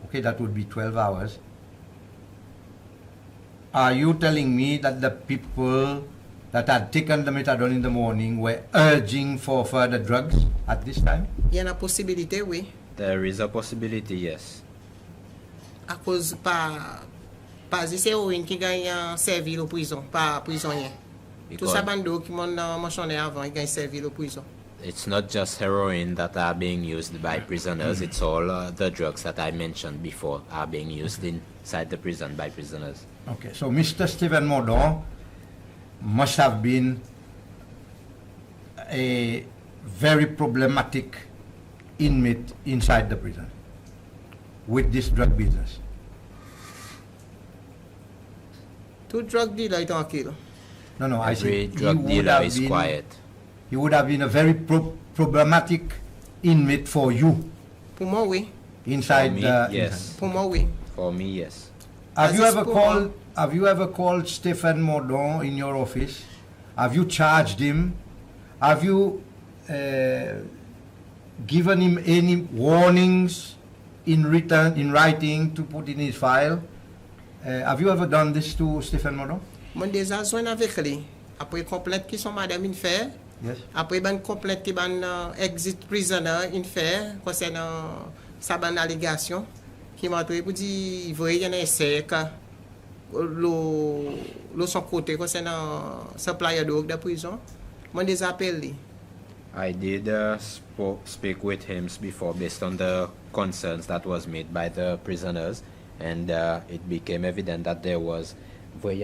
Okay, that would be 12 hours. are you telling me that the people that had taken the methadone in the morning were urging for further drugs at this time? Il y a une possibilité, oui. There is a possibility, yes. À cause pas c'est héroïne qui gagne servi au prison, pas prisonnier. Tout ça bando qui m'ont mentionné avant, il gagne servi au prison. It's not just heroin that are being used by prisoners, it's all the drugs that I mentioned before are being used inside the prison by prisoners. Okay, so Mr. Stephen Mordon must have been a very problematic inmate inside the prison with this drug business. Tout drug dealer est tranquille. No, I Every said drug dealer is quiet. He would have been a very problematic inmate for you. Pour moi, oui. Inside For me, the yes. inside. Pour moi, oui. For me, yes. Have you ever called Stephen Mordon in your office? Have you charged him? Have you given him any warnings in writing to put in his file? Have you ever done this to Stephen Mordon? Mon déjà joint avec lui. Après complète qui sont madame in fait. Yes. Après ban complète qui ban exit prisoner in fait concernant sa ban allégation qui m'a pour dire il voyait un essai que le son côté concernant supplier de de prison. Mon déjà appelé. I did speak with him before based on the concerns that was made by the prisoners, and it became evident that there was there's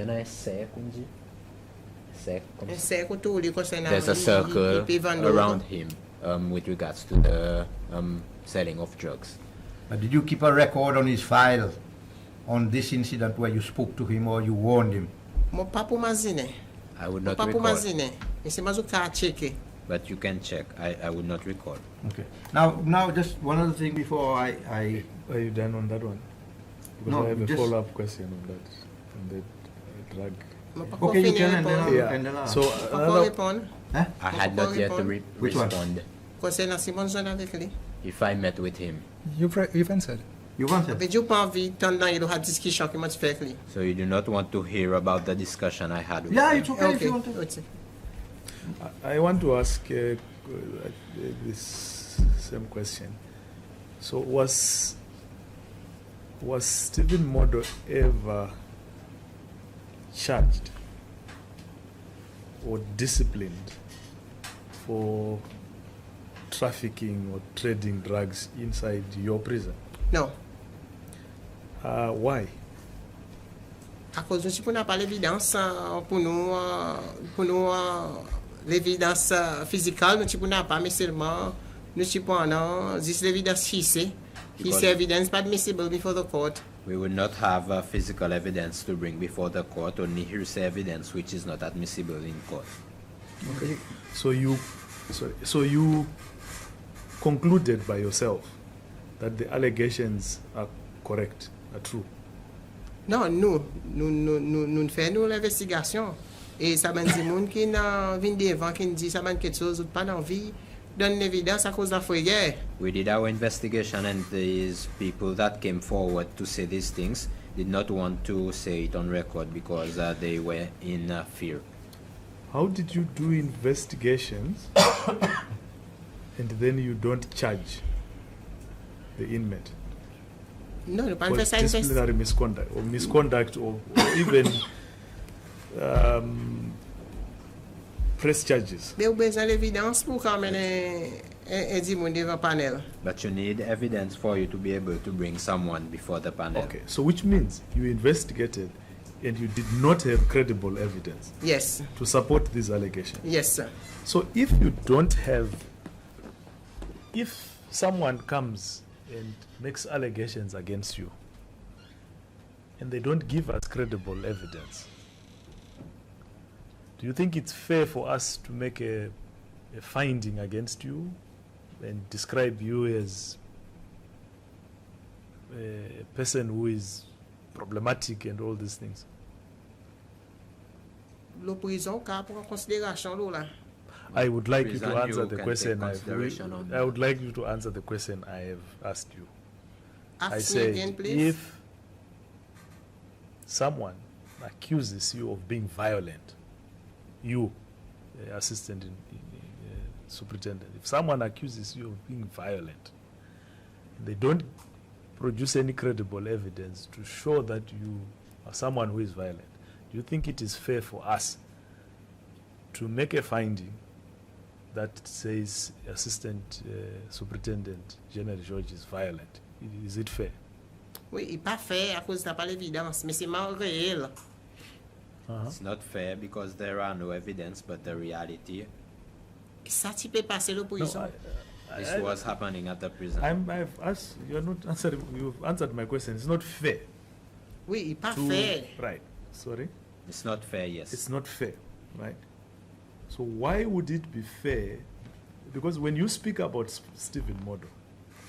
a circle around him with regards to the selling of drugs. But did you keep a record on his file on this incident where you spoke to him or you warned him? I would not recall. But you can check. I would not recall. Okay. Now, just one other thing before I Are you done on that one? Because No, I have a just- follow-up question on that, on the drug. Okay, you can, and then I'll- Yeah. and then I'll- So another, Huh? I had not yet to Which one? respond Concernant Simon John avec lui. if I met with him. You've answered. You answered. Mais j'ai pas envie tendant il a discussion qui m'a fait avec lui. So you do not want to hear about the discussion I had with Yeah, him. it's okay if Okay. you want to. Okay. I want to ask this same question. So was Stephen Mordon ever charged or disciplined for trafficking or trading drugs inside your prison? Non. Why? À cause de ce qu'on n'a pas l'évidence pour nous l'évidence physique nous n'avons pas mais seulement nous avons this l'évidence physique this evidence pas admissible before the court. We would not have physical evidence to bring before the court, only hearsay evidence which is not admissible in court. Okay. So you concluded by yourself that the allegations are correct, are true. Non, nous faisons l'investigation. Et ça m'a dit, gens qui viennent devant, qui dit ça m'a quelque chose, pas d'envie, donne l'évidence à cause de la frayeur. We did our investigation, and these people that came forward to say these things did not want to say it on record because they were in fear. How did you do investigations and then you don't charge the inmate Non, nous pas for fait ça disciplinary misconduct or even press charges? Mais vous avez besoin d'évidence pour quand même un dimanche devant panel. But you need evidence for you to be able to bring someone before the panel. Okay, so which means you investigated and you did not have credible evidence Yes. to support these allegations. Yes, sir. So if you don't have, if someone comes and makes allegations against you and they don't give us credible evidence, do you think it's fair for us to make a finding against you and describe you as a person who is problematic and all these things? Le prison cas pour considération là. I would like you Prison, to answer you the can question. take consideration on I would like you to answer the question I have asked you. I Ask me say, again, please. if someone accuses you of being violent, you, assistant superintendent, if someone accuses you of being violent, they don't produce any credible evidence to show that you are someone who is violent, do you think it is fair for us to make a finding that says Assistant Superintendent General George is violent? Is it fair? Oui, il n'est pas fair à cause de pas l'évidence, mais c'est mal réel. It's not fair because there are no evidence, but the reality. Ça tu peux passer le prison. This was happening at the prison. I've asked, you're not answering, you've answered my question. It's not fair. Oui, il n'est pas fair. Right. Sorry? It's not fair, yes. It's not fair, right? So why would it be fair? Because when you speak about Stephen Modo,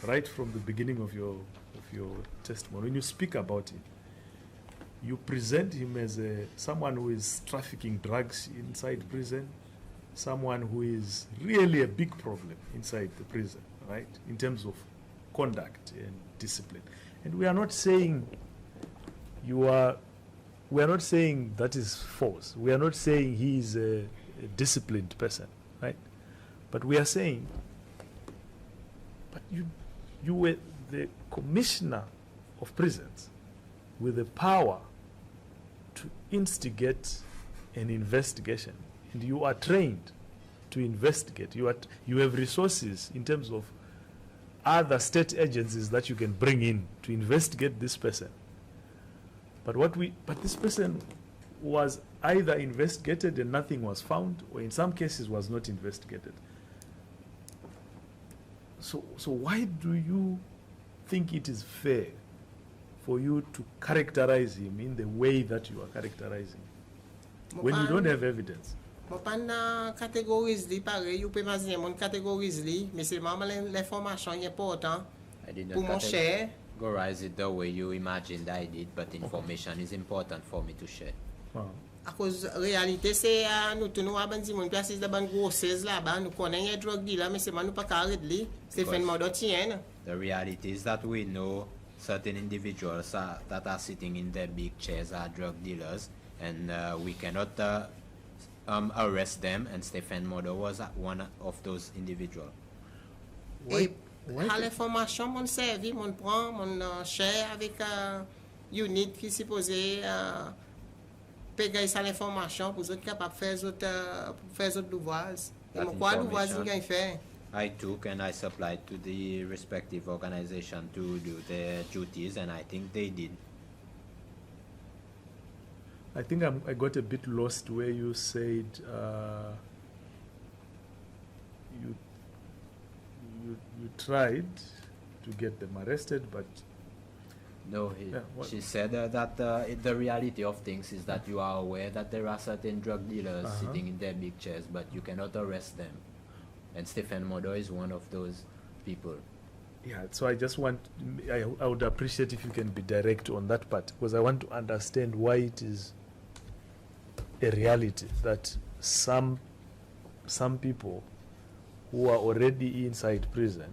right from the beginning of your testimony, when you speak about him, you present him as someone who is trafficking drugs inside prison, someone who is really a big problem inside the prison, right, in terms of conduct and discipline. And we are not saying we are not saying that is false. We are not saying he is a disciplined person, right? But we are saying, but you were the commissioner of prisons with the power to instigate an investigation, and you are trained to investigate. You have resources in terms of other state agencies that you can bring in to investigate this person. But this person was either investigated and nothing was found, or in some cases was not investigated. So why do you think it is fair for you to characterize him in the way that you are characterizing when you don't have evidence? Je ne catégorise pareil, you peux imaginer mon catégorise mais c'est vraiment l'information importante pour mon cher. Categorize it the way you imagined I did, but information is important for me to share. À cause réalité c'est nous nous avons dit mon place de ban grossesse là-bas nous connaissons drug dealer mais c'est nous pas carré de Stephen Modo tient. The reality is that we know certain individuals that are sitting in their big chairs are drug dealers, and we cannot arrest them, and Stephen Modo was one of those individuals. Et à l'information mon servi mon prend mon share avec unit qui supposé payer ça l'information pour être capable faire autres devoirs. Et quoi devoirs il fait? I took and I supplied to the respective organization to do their duties, and I think they did. I think I got a bit lost where you said you tried to get them arrested, but no, she said that the reality of things is that you are aware that there are certain drug dealers sitting in their big chairs, but you cannot arrest them. And Stephen Modo is one of those people. Yeah, so I just I would appreciate if you can be direct on that part, because I want to understand why it is a reality that some people who are already inside prison,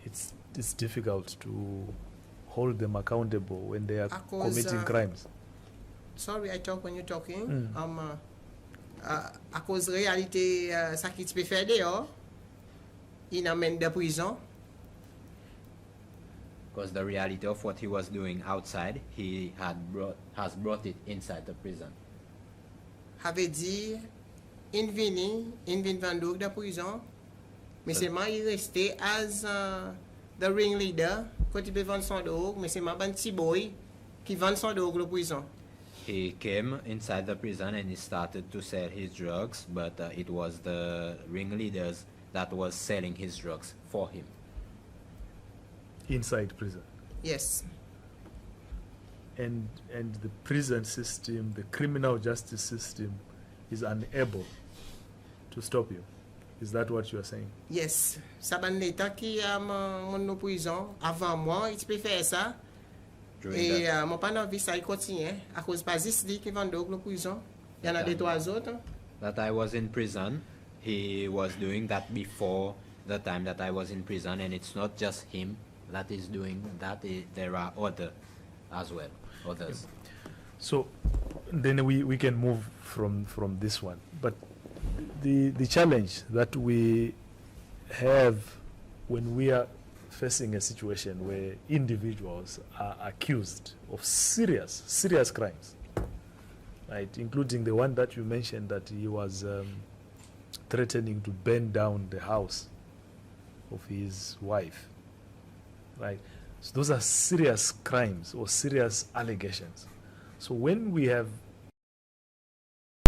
it's difficult to hold them accountable when they are committing crimes. Sorry, I talk when you're talking. À cause réalité ça qui peut faire dehors il amène de prison. Because the reality of what he was doing outside, he has brought it inside the prison. Avait dit il vient vendre de prison, mais seulement il restait as the ringleader quand il peut vendre son drogue, mais c'est ma ban petit boy qui vend son drogue de prison. He came inside the prison and he started to sell his drugs, but it was the ringleaders that was selling his drugs for him. Inside prison? Yes. And the prison system, the criminal justice system, is unable to stop you. Is that what you are saying? Yes. Ça ban l'état qui a mon prison avant moi, il peut faire ça. Et mon pas dans vie ça il continue à cause pas juste lui qui vend de la prison. Il y en a des trois autres. That I was in prison, he was doing that before the time that I was in prison, and it's not just him that is doing that. There are others as well. So then we can move from this one. But the challenge that we have when we are facing a situation where individuals are accused of serious crimes, right, including the one that you mentioned, that he was threatening to burn down the house of his wife, right? So those are serious crimes or serious allegations. So when we have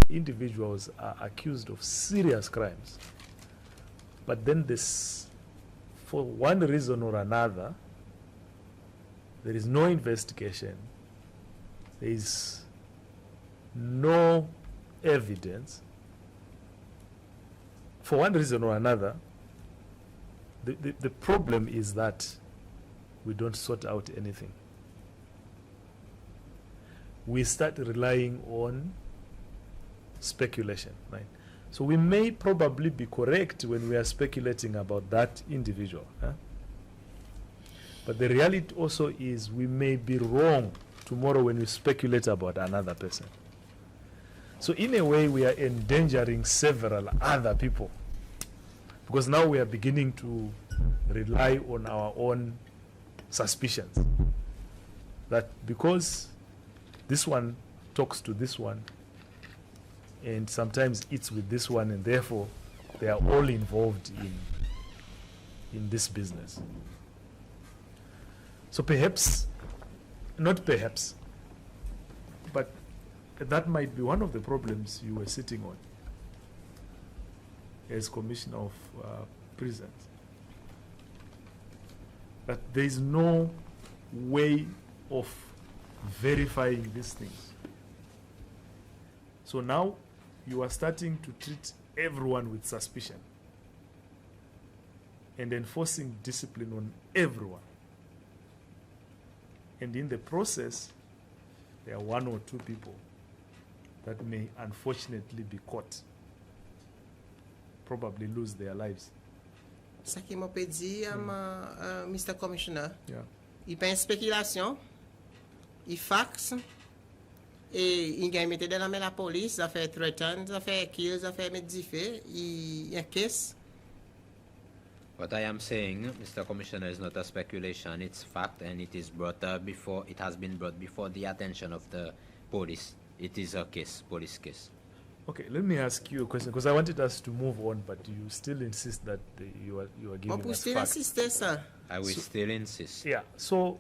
individuals are accused of serious crimes, but then this, for one reason or another, there is no investigation, there is no evidence, for one reason or another, the problem is that we don't sort out anything. We start relying on speculation, right? So we may probably be correct when we are speculating about that individual. But the reality also is we may be wrong tomorrow when we speculate about another person. So in a way, we are endangering several other people, because now we are beginning to rely on our own suspicions. That because this one talks to this one, and sometimes eats with this one, and therefore they are all involved in this business. So perhaps, not perhaps, but that might be one of the problems you were sitting on as Commissioner of Prisons. That there is no way of verifying these things. So now you are starting to treat everyone with suspicion and enforcing discipline on everyone. And in the process, there are one or two people that may unfortunately be caught, probably lose their lives. Ça qui m'a dit, Mr. Commissioner, Yeah. il y a une spéculation, il fax, et il y a mis dans la police, ça fait threaten, ça fait kill, ça fait mettre fait, il y a case. What I am saying, Mr. Commissioner, is not a speculation, it's fact, and it is brought before, it has been brought before the attention of the police. It is a case, police case. Okay, let me ask you a question, because I wanted us to move on, but you still insist that you are giving us still facts. Insister, sir. I will still insist. Yeah, so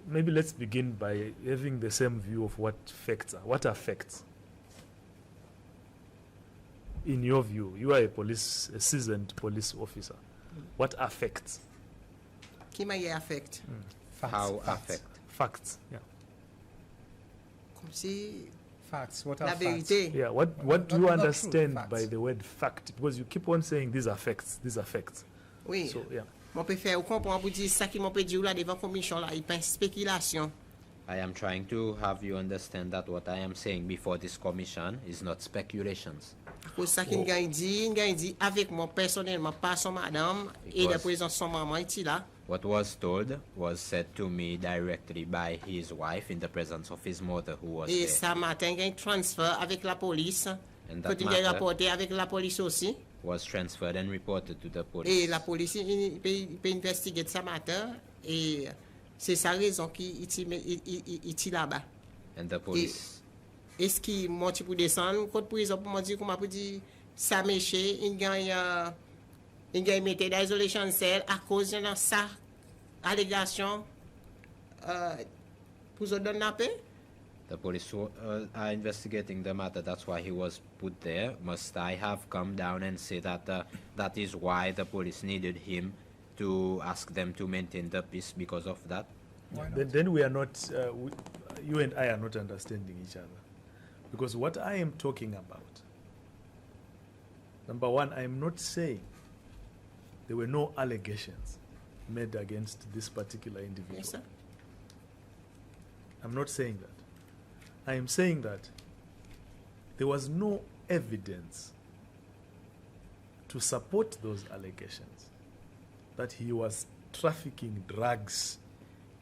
maybe let's begin by having the same view of what facts are. What are facts? In your view, you are a seasoned police officer. What are facts? Qui m'a affect? How affect? Facts, yeah. Comme si facts. What are la facts? vérité. Yeah, what do you not understand true, by facts. the word fact? Because you keep on saying these are facts, these are facts. Oui. So, yeah. Mon peut faire comprendre pour dire ça qui m'a peut dire là devant commission là, il pas spéculation. I am trying to have you understand that what I am saying before this commission is not speculations. Pour ça qu'il dit avec moi personnellement pas son madame et la présence son maman ici là. What was told was said to me directly by his wife in the presence of his mother who was Et there. ça matin il y a un transfert avec la police. And that Quand il est rapporté avec la police aussi. Was transferred and reported to the police. Et la police il peut investiguer ça matin et c'est sa raison qu'il est là-bas. And the police. Est-ce qu'il monte pour descendre? Quand pour exemple, moi dit comment pour dire ça méché, il gagne mettre d'isolation cell à cause de ça allégation pour se donner la paix. The police are investigating the matter. That's why he was put there. Must I have come down and say that that is why the police needed him to ask them to maintain the peace because of that? Then we are not, you and I are not understanding each other. Because what I am talking about, number one, I am not saying there were no allegations made against this particular individual. Yes, sir. I'm not saying that. I am saying that there was no evidence to support those allegations that he was trafficking drugs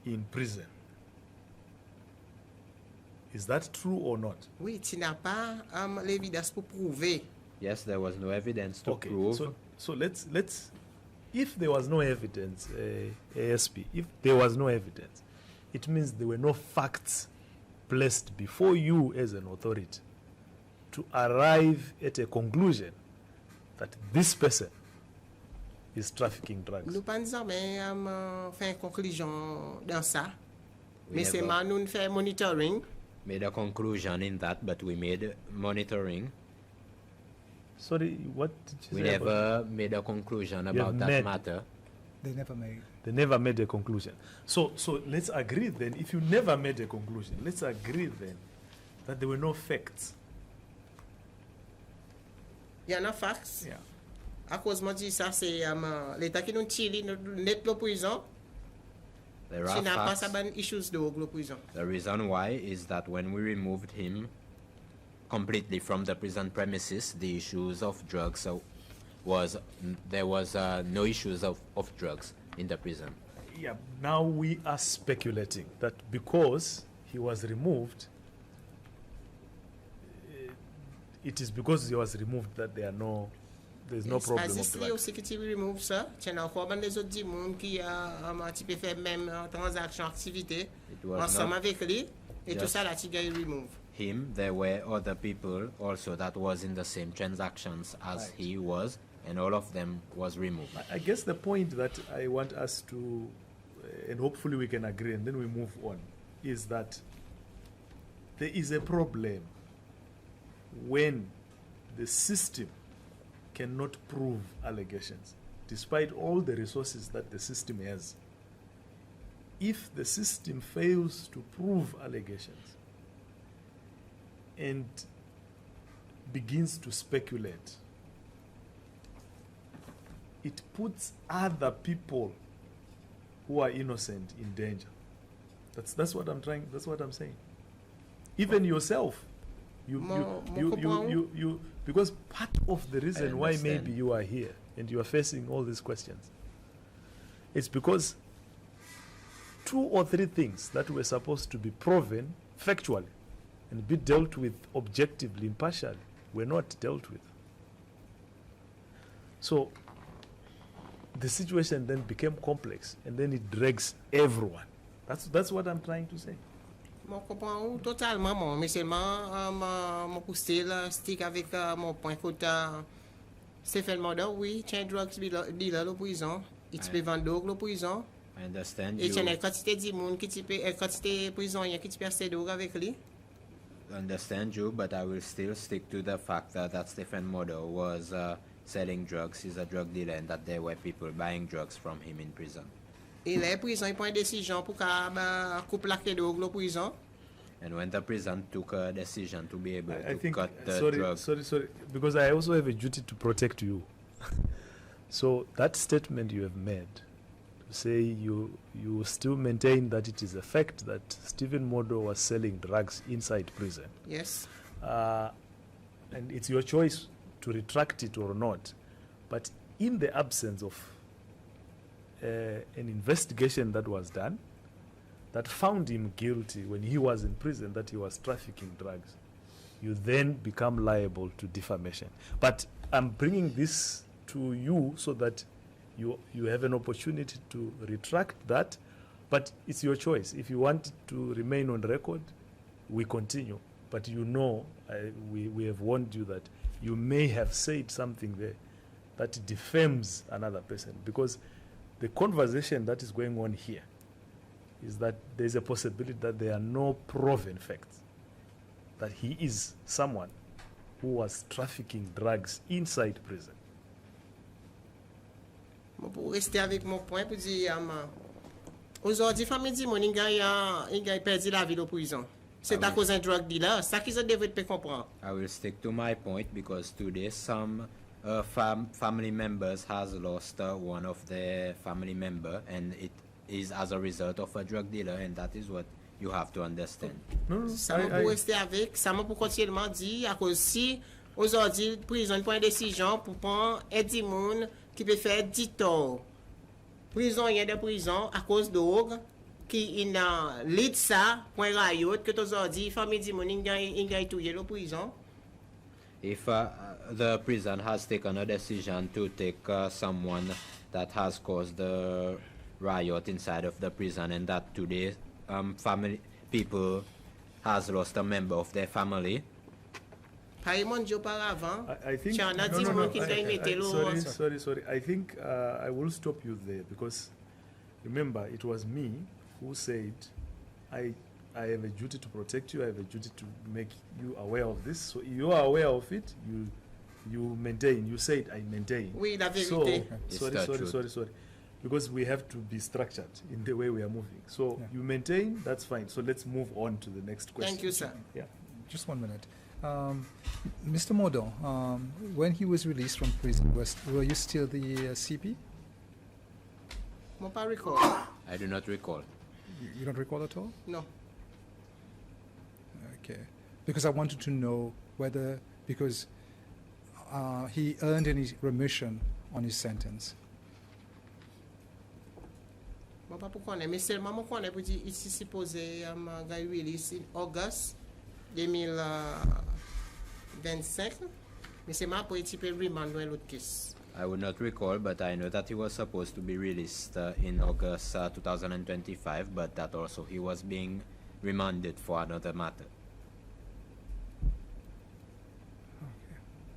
in prison. Is that true or not? Oui, tu n'as pas l'évidence pour prouver. Yes, there was no evidence to prove. So let's if there was no evidence, ASP, if there was no evidence, it means there were no facts placed before you as an authority to arrive at a conclusion that this person is trafficking drugs. Nous pas jamais fait une conclusion dans ça. Mais c'est mal nous fait monitoring. Made a conclusion in that, but we made monitoring. Sorry, what did you say? We never made a conclusion about that matter. They never made. They never made a conclusion. So let's agree then. If you never made a conclusion, let's agree then that there were no facts. Il y a no facts. Yeah. À cause moi dis ça c'est l'état qui nous tire net le prison. There are facts. Issues the prison. The reason why is that when we removed him completely from the prison premises, the issues of drugs there was no issues of drugs in the prison. Yeah. Now we are speculating that because he was removed, it is because he was removed that there's no problem. As aussi que tu removes ça, tu as encore les autres du monde qui tu peux faire même transaction activité ensemble avec lui et tout ça là tu gagnes remove. Him, there were other people also that was in the same transactions as he was, and all of them was removed. I guess the point that I want us to, and hopefully we can agree and then we move on, is that there is a problem when the system cannot prove allegations, despite all the resources that the system has. If the system fails to prove allegations and begins to speculate, it puts other people who are innocent in danger. That's what I'm saying. Even yourself. You because part of the reason why maybe you are here and you are facing all these questions, it's because 2 or 3 things that were supposed to be proven factually and be dealt with objectively, impartially, were not dealt with. So the situation then became complex and then it drags everyone. That's what I'm trying to say. Je comprends totalement, mais seulement mon poussé là, stick avec mon point côté Stephen Mother, oui, tu as drugs dealer le prison, il peut vendre le prison. I understand you. Et tu as une quantité de monde qui peut quantité prisonnier qui peut acheter drogue avec lui. I understand you, but I will still stick to the fact that Stephen Mother was selling drugs. He's a drug dealer, and that there were people buying drugs from him in prison. Et la prison il prend une décision pour couper la drogue le prison. And when the prison took a decision to be able to cut the drug. Sorry, because I also have a duty to protect you. So that statement you have made, to say you still maintain that it is a fact that Stephen Modo was selling drugs inside prison. Yes. And it's your choice to retract it or not. But in the absence of an investigation that was done, that found him guilty when he was in prison, that he was trafficking drugs, you then become liable to defamation. But I'm bringing this to you so that you have an opportunity to retract that, but it's your choice. If you want to remain on record, we continue. But we have warned you that you may have said something there that defames another person, because the conversation that is going on here is that there's a possibility that there are no proven facts that he is someone who was trafficking drugs inside prison. Pour rester avec mon point, pour dire, aujourd'hui, famille dit, il a perdu la vie de prison. C'est à cause d'un drug dealer. Ça qu'ils devraient comprendre. I will stick to my point because today some family members has lost one of their family member, and it is as a result of a drug dealer, and that is what you have to understand. Ça m'a pour rester avec, ça m'a pour continuellement dire, à cause si aujourd'hui, prison prend une décision pour prendre un monde qui peut faire 10 torts. Prison, il y a des prisons à cause de drogue, qui in lead ça point riot que tous dit famille di mon ingay touyer le prison. If the prison has taken a decision to take someone that has caused the riot inside of the prison, and that today family people has lost a member of their family. I think sorry. I think I will stop you there, because remember, it was me who said I have a duty to protect you. I have a duty to make you aware of this. So you are aware of it. You maintain. You said I maintain. Oui, la vérité. So, sorry. Because we have to be structured in the way we are moving. So you maintain. That's fine. So let's move on to the next question. Thank you, sir. Yeah. Just 1 minute. Mr. Modo, when he was released from prison, were you still the CP? I recall. I do not recall. You don't recall at all? No. Okay. Because I wanted to know whether, because he earned any remission on his sentence. Je ne sais pas pourquoi, mais seulement je connais pour dire ici supposé release in August 2025, mais c'est ma politique remand dans l'autre case. I would not recall, but I know that he was supposed to be released in August 2025, but that also he was being remanded for another matter.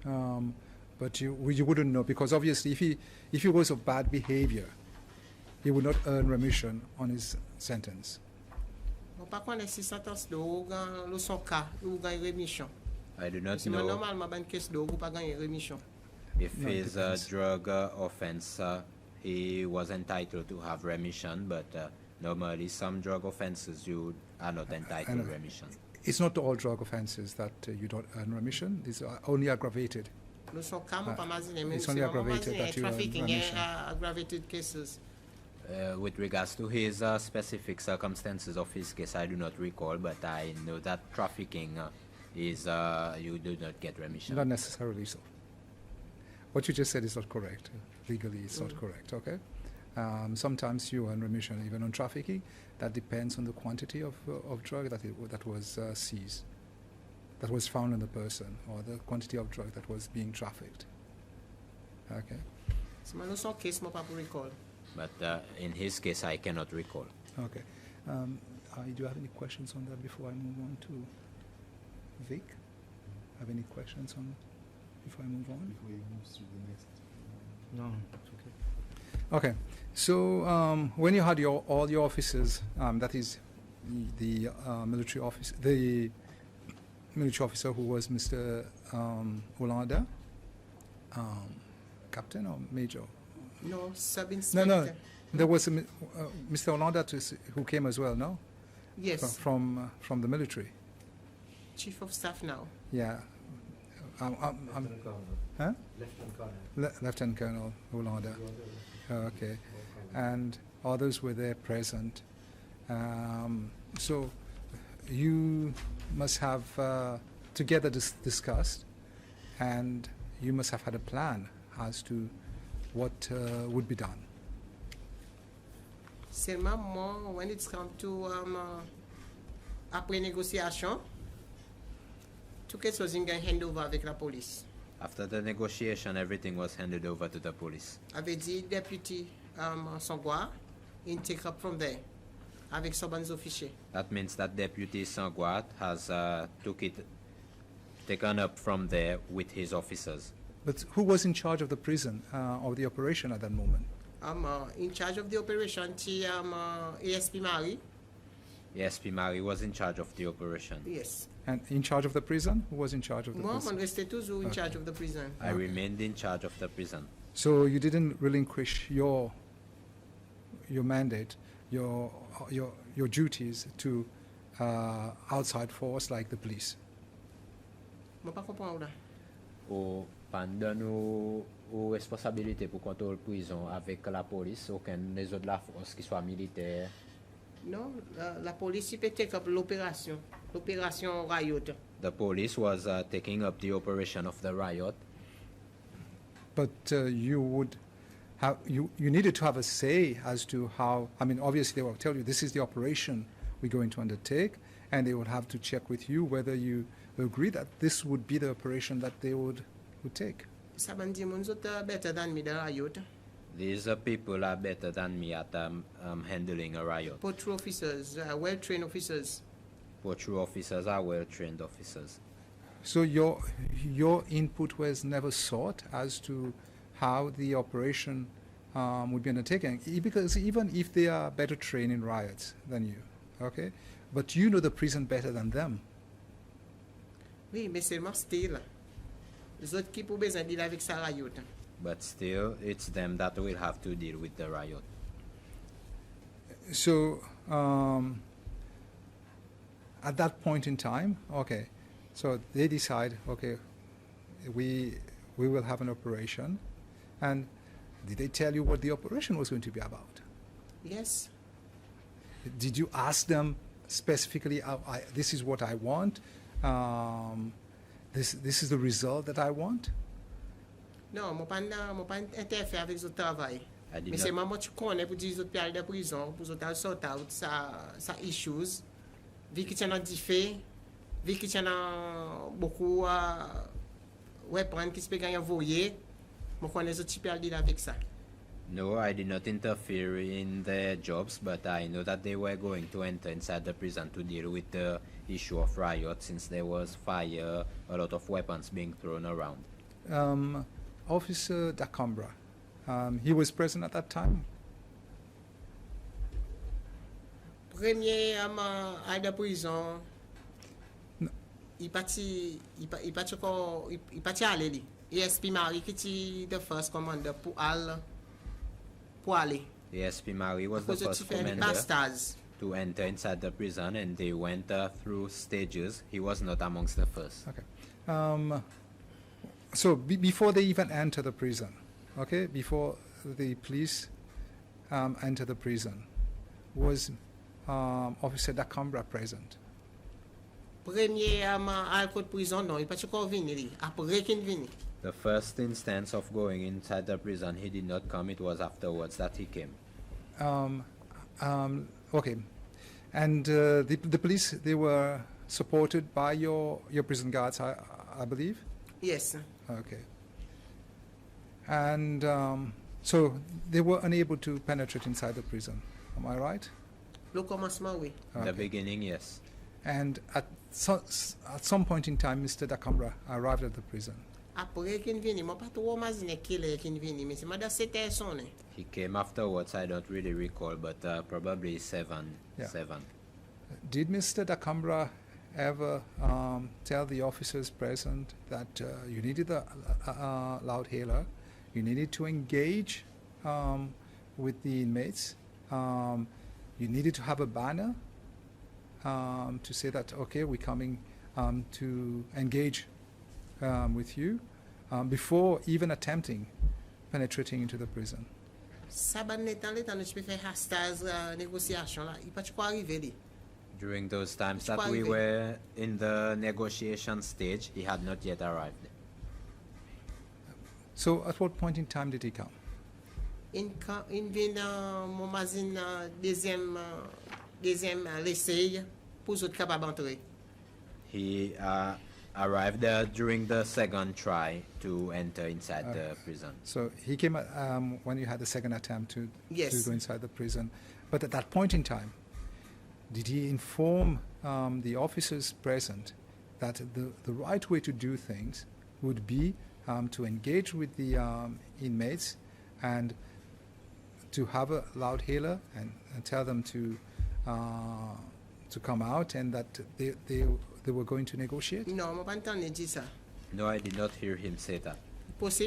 Okay. But you wouldn't know, because obviously if he was of bad behavior, he would not earn remission on his sentence. I do not know if his drug offense he was entitled to have remission, but normally some drug offenses you are not entitled to remission. It's not all drug offenses that you don't earn remission. These are only aggravated. It's only aggravated that you earn remission. Aggravated cases. With regards to his specific circumstances of his case, I do not recall, but I know that trafficking is you do not get remission. Not necessarily so. What you just said is not correct. Legally, it's not correct. Okay. Sometimes you earn remission even on trafficking. That depends on the quantity of drug that was seized, that was found in the person, or the quantity of drug that was being trafficked. Okay. But in his case, I cannot recall. Okay. Do you have any questions on that before I move on to Vic? Have any questions on before I move on? Before he moves to the next. No, it's okay. Okay. So when you had all your officers, that is the military officer who was Mr. Hollanda, captain or major? No, sub-inspector. No. There was Mr. Hollanda who came as well, no? Yes. From the military. Chief of Staff now. Yeah. Lieutenant Colonel. Huh? Lieutenant Colonel. Lieutenant Colonel Hollanda. Okay. And others were there present. So you must have together discussed, and you must have had a plan as to what would be done. Seulement moi, when it's come to après négociation, tout quelque chose est hand over avec la police. After the negotiation, everything was handed over to the police. Avait dit deputy Sangwa, in take up from there, avec son bons officiers. That means that Deputy Sangwa has taken up from there with his officers. But who was in charge of the prison, of the operation at that moment? In charge of the operation, ASP Mari. ASP Mari was in charge of the operation. Yes. And in charge of the prison? Who was in charge of the prison? Moi, je restais toujours in charge of the prison. I remained in charge of the prison. So you didn't relinquish your mandate, your duties to outside force like the police? Je ne comprends pas. Pendant nos responsabilités pour contrôler la prison avec la police, aucun des autres de la force qui soit militaire. Non, la police peut take up l'opération riot. The police was taking up the operation of the riot. But you would you needed to have a say as to how, I mean, obviously they will tell you this is the operation we're going to undertake, and they would have to check with you whether you agree that this would be the operation that they would take. Better than me, the riot. These people are better than me at handling a riot. Patrol officers, well-trained officers. Patrol officers are well-trained officers. So your input was never sought as to how the operation would be undertaken, because even if they are better trained in riots than you, okay, but you know the prison better than them. Oui, mais seulement still. Les autres qui pour besoin dealer avec sa riot. But still, it's them that will have to deal with the riot. So at that point in time, okay, so they decide, okay, we will have an operation. And did they tell you what the operation was going to be about? Yes. Did you ask them specifically, this is what I want, this is the result that I want? Non, je ne pas interférer avec le travail. Mais c'est moi qui connais pour dire que de prison, pour sortir out sa issues. Vu qu'il y a des faits, vu qu'il y a beaucoup weapons qui se peuvent gagner voyer, je connais ce type de avec ça. No, I did not interfere in their jobs, but I know that they were going to enter inside the prison to deal with the issue of riot, since there was fire, a lot of weapons being thrown around. Officer Dacambra, he was present at that time? Premier à la prison, il parti aller. ESP Marie qui était the first commander pour aller. ESP Marie was the first commander to enter inside the prison, and they went through stages. He was not amongst the first. Okay. So before they even enter the prison, okay, before the police enter the prison, was Officer Dacambra present? Premier à la prison, non, il pas encore venu. Après qu'il venu. The first instance of going inside the prison, he did not come. It was afterwards that he came. Okay. And the police, they were supported by your prison guards, I believe? Yes. Okay. And so they were unable to penetrate inside the prison. Am I right? Le commencement, oui. Okay. The beginning, yes. And at some point in time, Mr. Dacambra arrived at the prison. Après qu'il vienne, moi pas trop imaginer qu'il vienne, mais c'est madame 7 heures. He came afterwards. I don't really recall, but probably 7. Yeah. 7. Did Mr. Dacambra ever tell the officers present that you needed a loud hailer, you needed to engage with the inmates, you needed to have a banner to say that, okay, we're coming to engage with you, before even attempting penetrating into the prison? During those times that we were in the negotiation stage, he had not yet arrived. So at what point in time did he come? He arrived during the second try to enter inside the prison. So he came when you had the second attempt to go inside the prison. But at that point in time, did he inform the officers present that the right way to do things would be to engage with the inmates and to have a loud hailer and tell them to come out, and that they were going to negotiate? No, No, I did not hear him say that. It's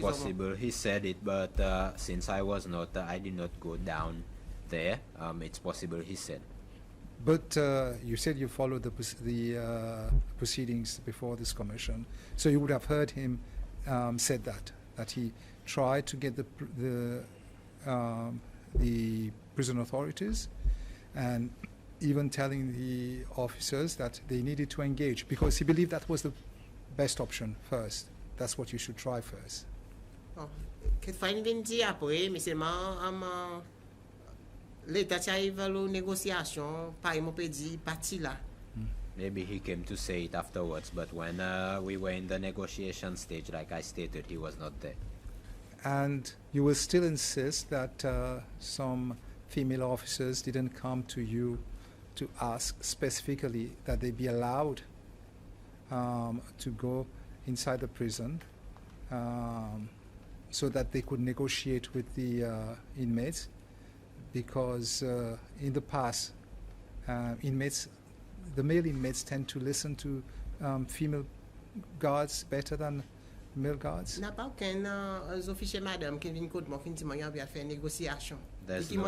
possible he said it, but since I was not, I did not go down there. It's possible he said. But you said you followed the proceedings before this commission, so you would have heard him said that he tried to get the prison authorities, and even telling the officers that they needed to engage, because he believed that was the best option first. That's what you should try first. Oh, que fine vendi après, mais seulement l'État arrive à la négociation, par exemple, dit parti là. Maybe he came to say it afterwards, but when we were in the negotiation stage, like I stated, he was not there. And you will still insist that some female officers didn't come to you to ask specifically that they be allowed to go inside the prison so that they could negotiate with the inmates, because in the past, the male inmates tend to listen to female guards better than male guards. N'a pas aucun officier madame qui vient côté moi qui dit moi il va faire négociation. Lady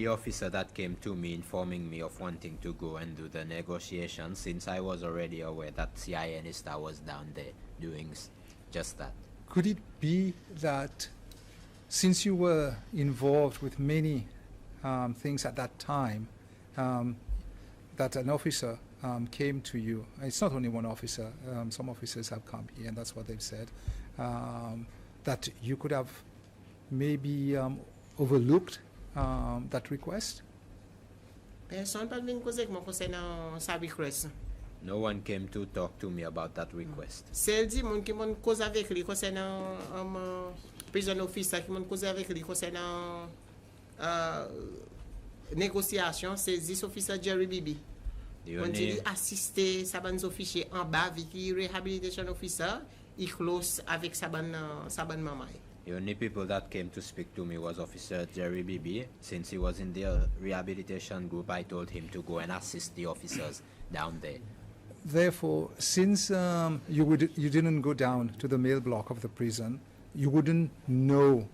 officer that came to me informing me of wanting to go and do the negotiation, since I was already aware that CINista was down there doing just that. Could it be that since you were involved with many things at that time, that an officer came to you? It's not only one officer, some officers have come here and that's what they've said, that you could have maybe overlooked that request? No one came to talk to me about that request. Celle dit mon qui mon cause avec lui concernant prison officer qui mon cause avec lui concernant négociation, c'est 10 officiers Jerry Bibi. On dit assister saban officier en bas avec rehabilitation officer, il close avec saban maman. The only people that came to speak to me was Officer Jerry Bibi. Since he was in the rehabilitation group, I told him to go and assist the officers down there. Therefore, since you didn't go down to the male block of the prison, you wouldn't know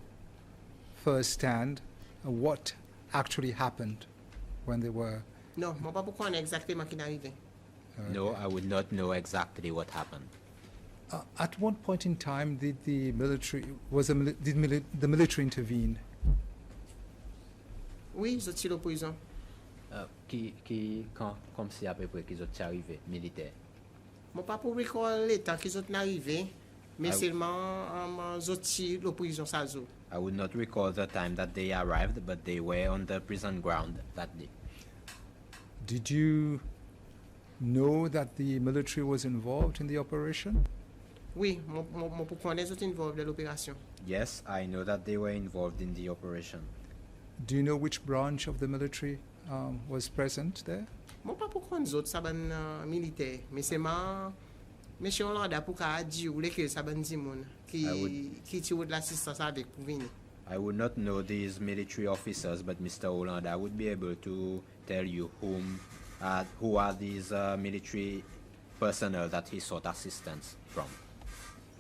firsthand what actually happened when they were. No, je ne sais pas pourquoi exactement qui est arrivé. No, I would not know exactly what happened. At what point in time did the military intervene? Oui, ils ont tiré l'opposition. Comme si à peu près qu'ils sont arrivés, militaires. Je ne sais pas pour recall l'état qu'ils sont arrivés, mais seulement ils ont tiré l'opposition. I would not recall the time that they arrived, but they were on the prison ground that day. Did you know that the military was involved in the operation? Oui, je connais qu'ils sont involved dans l'opération. Yes, I know that they were involved in the operation. Do you know which branch of the military was present there? Je ne sais pas pourquoi les autres sont militaires, mais c'est M. Hollande pour dire que ça ban Dimon qui tire de l'assistance avec pour venir. I would not know these military officers, but Mr. Hollande, I would be able to tell you who are these military personnel that he sought assistance from.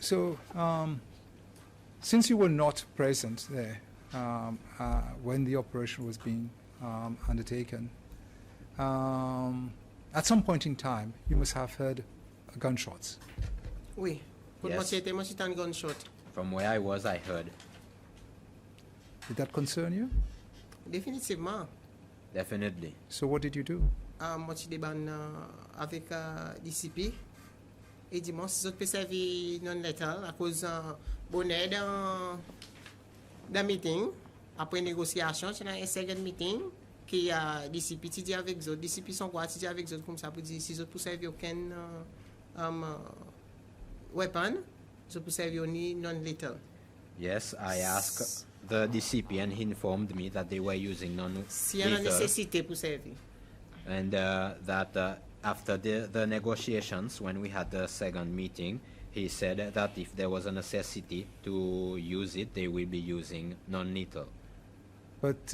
So, since you were not present there when the operation was being undertaken, at some point in time, you must have heard gunshots. Oui. Yes. Gunshot. From where I was, I heard. Did that concern you? Définitivement. Definitely. So what did you do? Moi, je débat avec DCP. Et dimanche, les autres peuvent servir non-létal à cause bonnet dans meeting. Après négociation, c'est un second meeting qui a DCP dit avec eux. DCP sont quoi dit avec eux comme ça pour dire si les autres peuvent servir aucun weapon, ils peuvent servir ni non-létal. Yes, I asked the DCP and he informed me that they were using S'il y a nécessité pour servir. And that after the negotiations, when we had the second meeting, he said that if there was a necessity to use it, they will be using non-lethal. But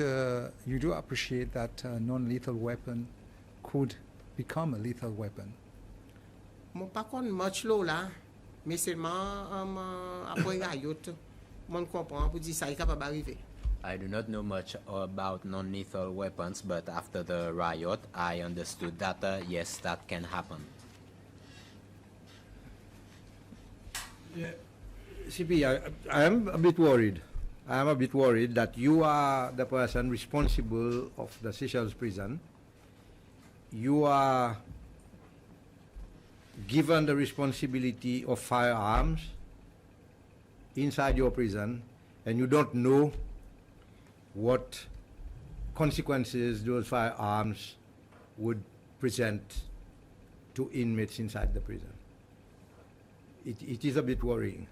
you do appreciate that a non-lethal weapon could become a lethal weapon. Mon pas contre much low là, mais seulement après riot, mon comprend pour dire ça est capable d'arriver. I do not know much about non-lethal weapons, but after the riot, I understood that yes, that can happen. Yeah. CP, I am a bit worried. I am a bit worried that you are the person responsible of the Seychelles prison. You are given the responsibility of firearms inside your prison, and you don't know what consequences those firearms would present to inmates inside the prison. It is a bit worrying.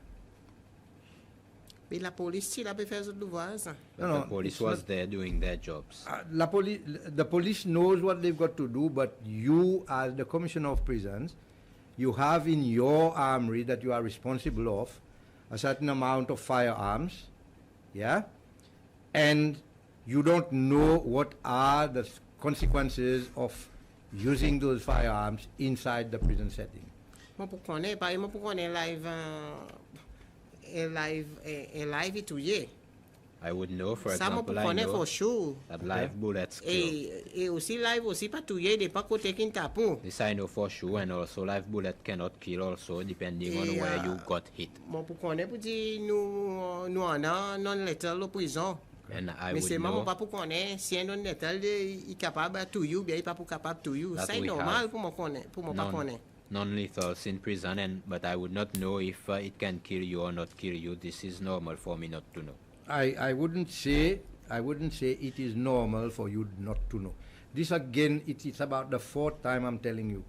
Mais la police, la peut faire devoirs. No, the police was there doing their jobs. The police knows what they've got to do, but you, as the Commissioner of Prisons, you have in your armory that you are responsible of a certain amount of firearms, yeah, and you don't know what are the consequences of using those firearms inside the prison setting. Moi pour connaître, par exemple, pour connaître live it touché. I would know, for example, I know for sure that live bullets kill. Et aussi live aussi pas touché de pas côté qui tapon. This I know for sure, and also live bullet cannot kill also depending on where you got hit. Moi pour connaître pour dire nous en a non létal au prison. And I mais would c'est know pas pour connaître si un non létal est capable to you, bien il pas pour capable to you. C'est normal pour moi connaître, pour moi pas connaître. Non-lethals in prison, but I would not know if it can kill you or not kill you. This is normal for me not to know. I wouldn't say it is normal for you not to know. This again, it's about the fourth time I'm telling you.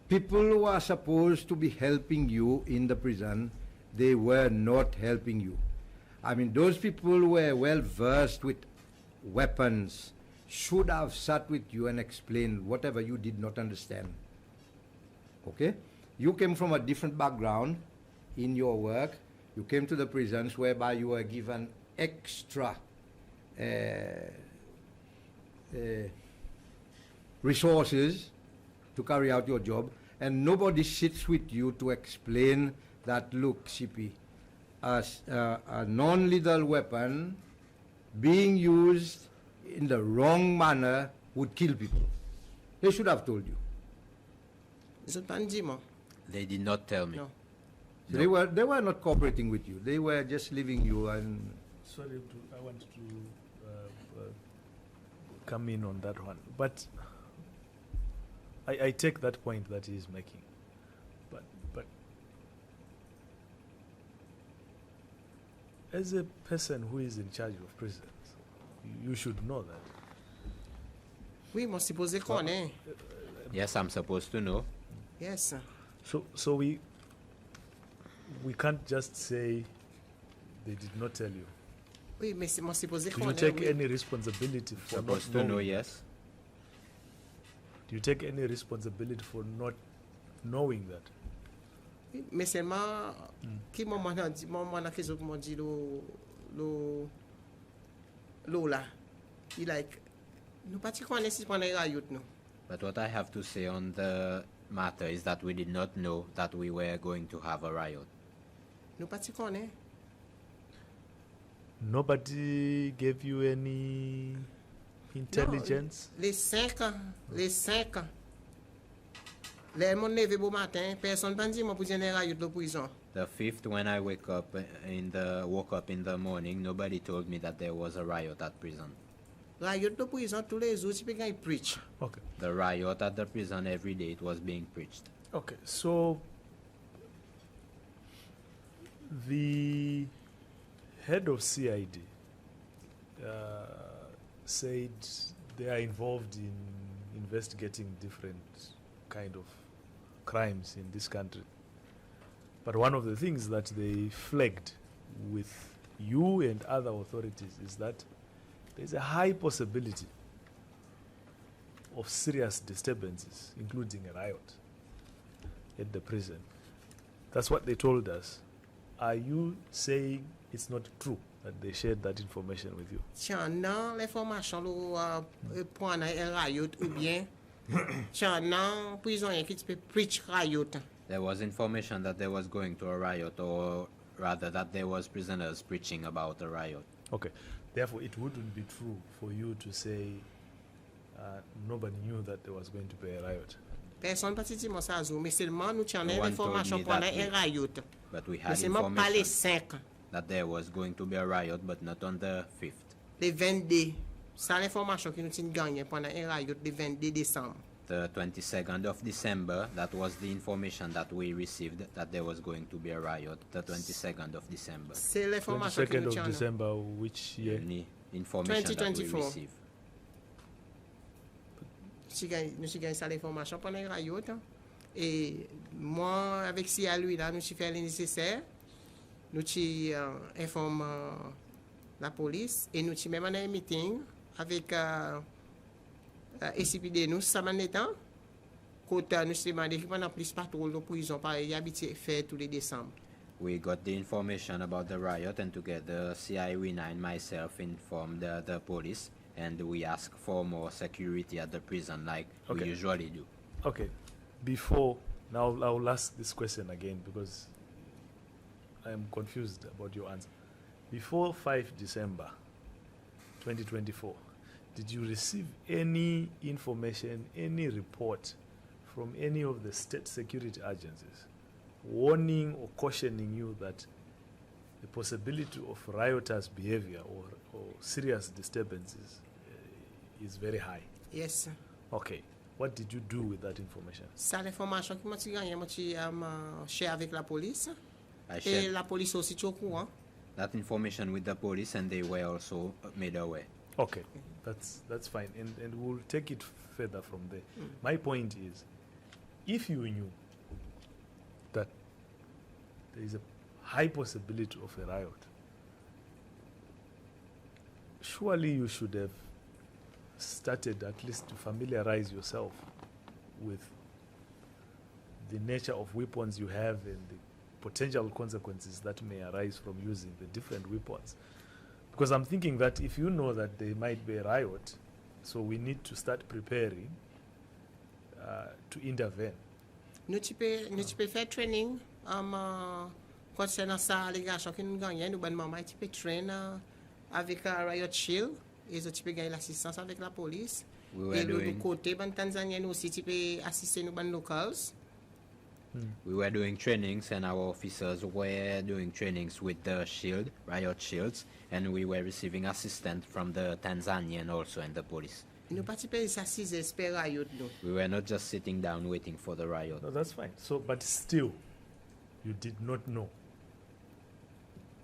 People who are supposed to be helping you in the prison, they were not helping you. I mean, those people who were well versed with weapons should have sat with you and explained whatever you did not understand. Okay? You came from a different background in your work. You came to the prisons whereby you were given extra resources to carry out your job, and nobody sits with you to explain that, look, CP, a non-lethal weapon being used in the wrong manner would kill people. They should have told you. They did not tell me. No. So they were not cooperating with you. They were just leaving you. And sorry, I want to come in on that one, but I take that point that he is making, but as a person who is in charge of prisons, you should know that. Oui, moi supposé connaître. Yes, I'm supposed to know. Yes. So we can't just say they did not tell you. Oui, mais c'est moi supposé connaître. Do you take any responsibility for supposed not to know? Knowing? Yes. Do you take any responsibility for not knowing that? Oui, mais seulement qui moi na que moi dit lo là. Il like nous pas connaître si pendant riot nous. But what I have to say on the matter is that we did not know that we were going to have a riot. Nous pas connaître. Nobody gave you any intelligence? Non, les 5 ans. Les mon levé beau matin, personne pas dit moi pour dire riot de prison. The 5th, when I woke up in the morning, nobody told me that there was a riot at prison. Riot de prison tous les jours, tu peux gagner preach. Okay. The riot at the prison every day, it was being preached. Okay, so the head of CID said they are involved in investigating different kind of crimes in this country. But one of the things that they flagged with you and other authorities is that there's a high possibility of serious disturbances, including a riot at the prison. That's what they told us. Are you saying it's not true that they shared that information with you? Tiens, l'information pour un riot ou bien tiens, prisonnier qui peut preach riot. There was information that there was going to a riot, or rather that there was prisoners preaching about a riot. Okay, therefore it wouldn't be true for you to say nobody knew that there was going to be a riot. Personne pas dit moi ça, mais seulement nous tiens l'information pour un riot. But we had information that there was going to be a riot, but not on the 5th. Le 22, c'est l'information que nous avons gagnée pendant un riot le 22 décembre. the 22nd of December, that was the information that we received, that there was going to be a riot, the 22nd of December. C'est l'information 22nd of December, which year? The information 2024. That we received. Nous avons ça l'information pendant le riot. Et moi, avec si à lui, là, nous avons fait le nécessaire. Nous informons la police et nous avons même un meeting avec SCPD nous ça temps côté nous se demandé pendant plus patrouille de prison pareil habitué fait tous les décembre. We got the information about the riot, and together CIW9 and myself informed the police, and we asked for more security at the prison like we usually do. Okay. Before, now I'll ask this question again because I am confused about your answer. Before 5 December 2024, did you receive any information, any report from any of the state security agencies warning or cautioning you that the possibility of riotous behavior or serious disturbances is very high? Yes, sir. Okay. What did you do with that information? Ça l'information que moi share avec la police. Et la police aussi au courant. That information with the police, and they were also made aware. Okay, that's fine, and we'll take it further from there. My point is, if you knew that there is a high possibility of a riot, surely you should have started at least to familiarize yourself with the nature of weapons you have and the potential consequences that may arise from using the different weapons. Because I'm thinking that if you know that there might be a riot, so we need to start preparing to intervene. Nous peux faire training concernant ça allégation que nous gagnons nous bonnement tu peux train avec riot shield et tu peux gagner l'assistance avec la police et de l'autre côté ban Tanzanien aussi tu peux assister nous ban locals. We were doing trainings, and our officers were doing trainings with the shield, riot shields, and we were receiving assistance from the Tanzanian also and the police. We were not just sitting down waiting for the riot. No, that's fine. So, but still, you did not know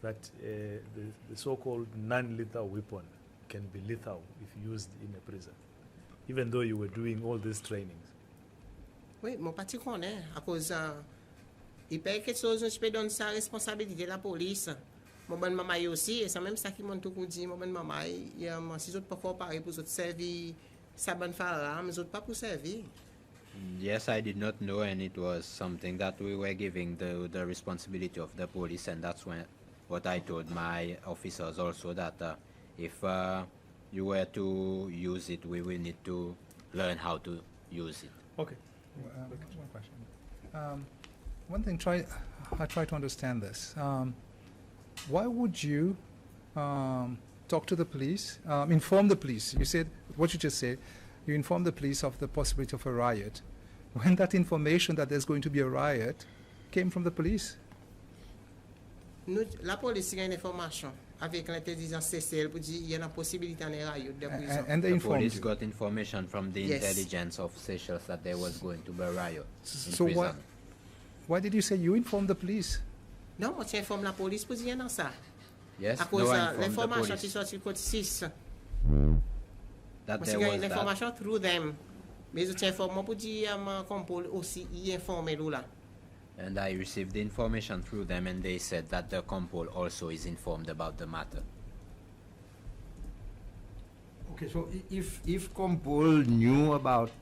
that the so-called non-lethal weapon can be lethal if used in a prison, even though you were doing all these trainings. Oui, mon parti connaît à cause il paye quelque chose je peux donner sa responsabilité la police. Mon bonne maman aussi et ça même ça qui monte tout dit mon bonne maman il si autres pas pareil pour autres servir ça bonne fara mais autres pas pour servir. Yes, I did not know, and it was something that we were giving the responsibility of the police, and that's what I told my officers also, that if you were to use it, we will need to learn how to use it. Okay. One question. One thing, I try to understand this. Why would you talk to the police, inform the police? You said, what you just said, you inform the police of the possibility of a riot, when that information that there's going to be a riot came from the police? La police a une information avec l'intelligence CCL pour dire il y a une possibilité de riot de prison. And the police got information from the intelligence officials that there was going to be a riot in prison. Why did you say you informed the police? Non, moi j'informe la police pour dire non ça. Yes, à cause l'information qui sorti code 6. That there was l'information through them. Mais je t'informe pour dire comme Paul aussi y informer là. And I received the information through them, and they said that the Compol also is informed about the matter. Okay, so if Compol knew about,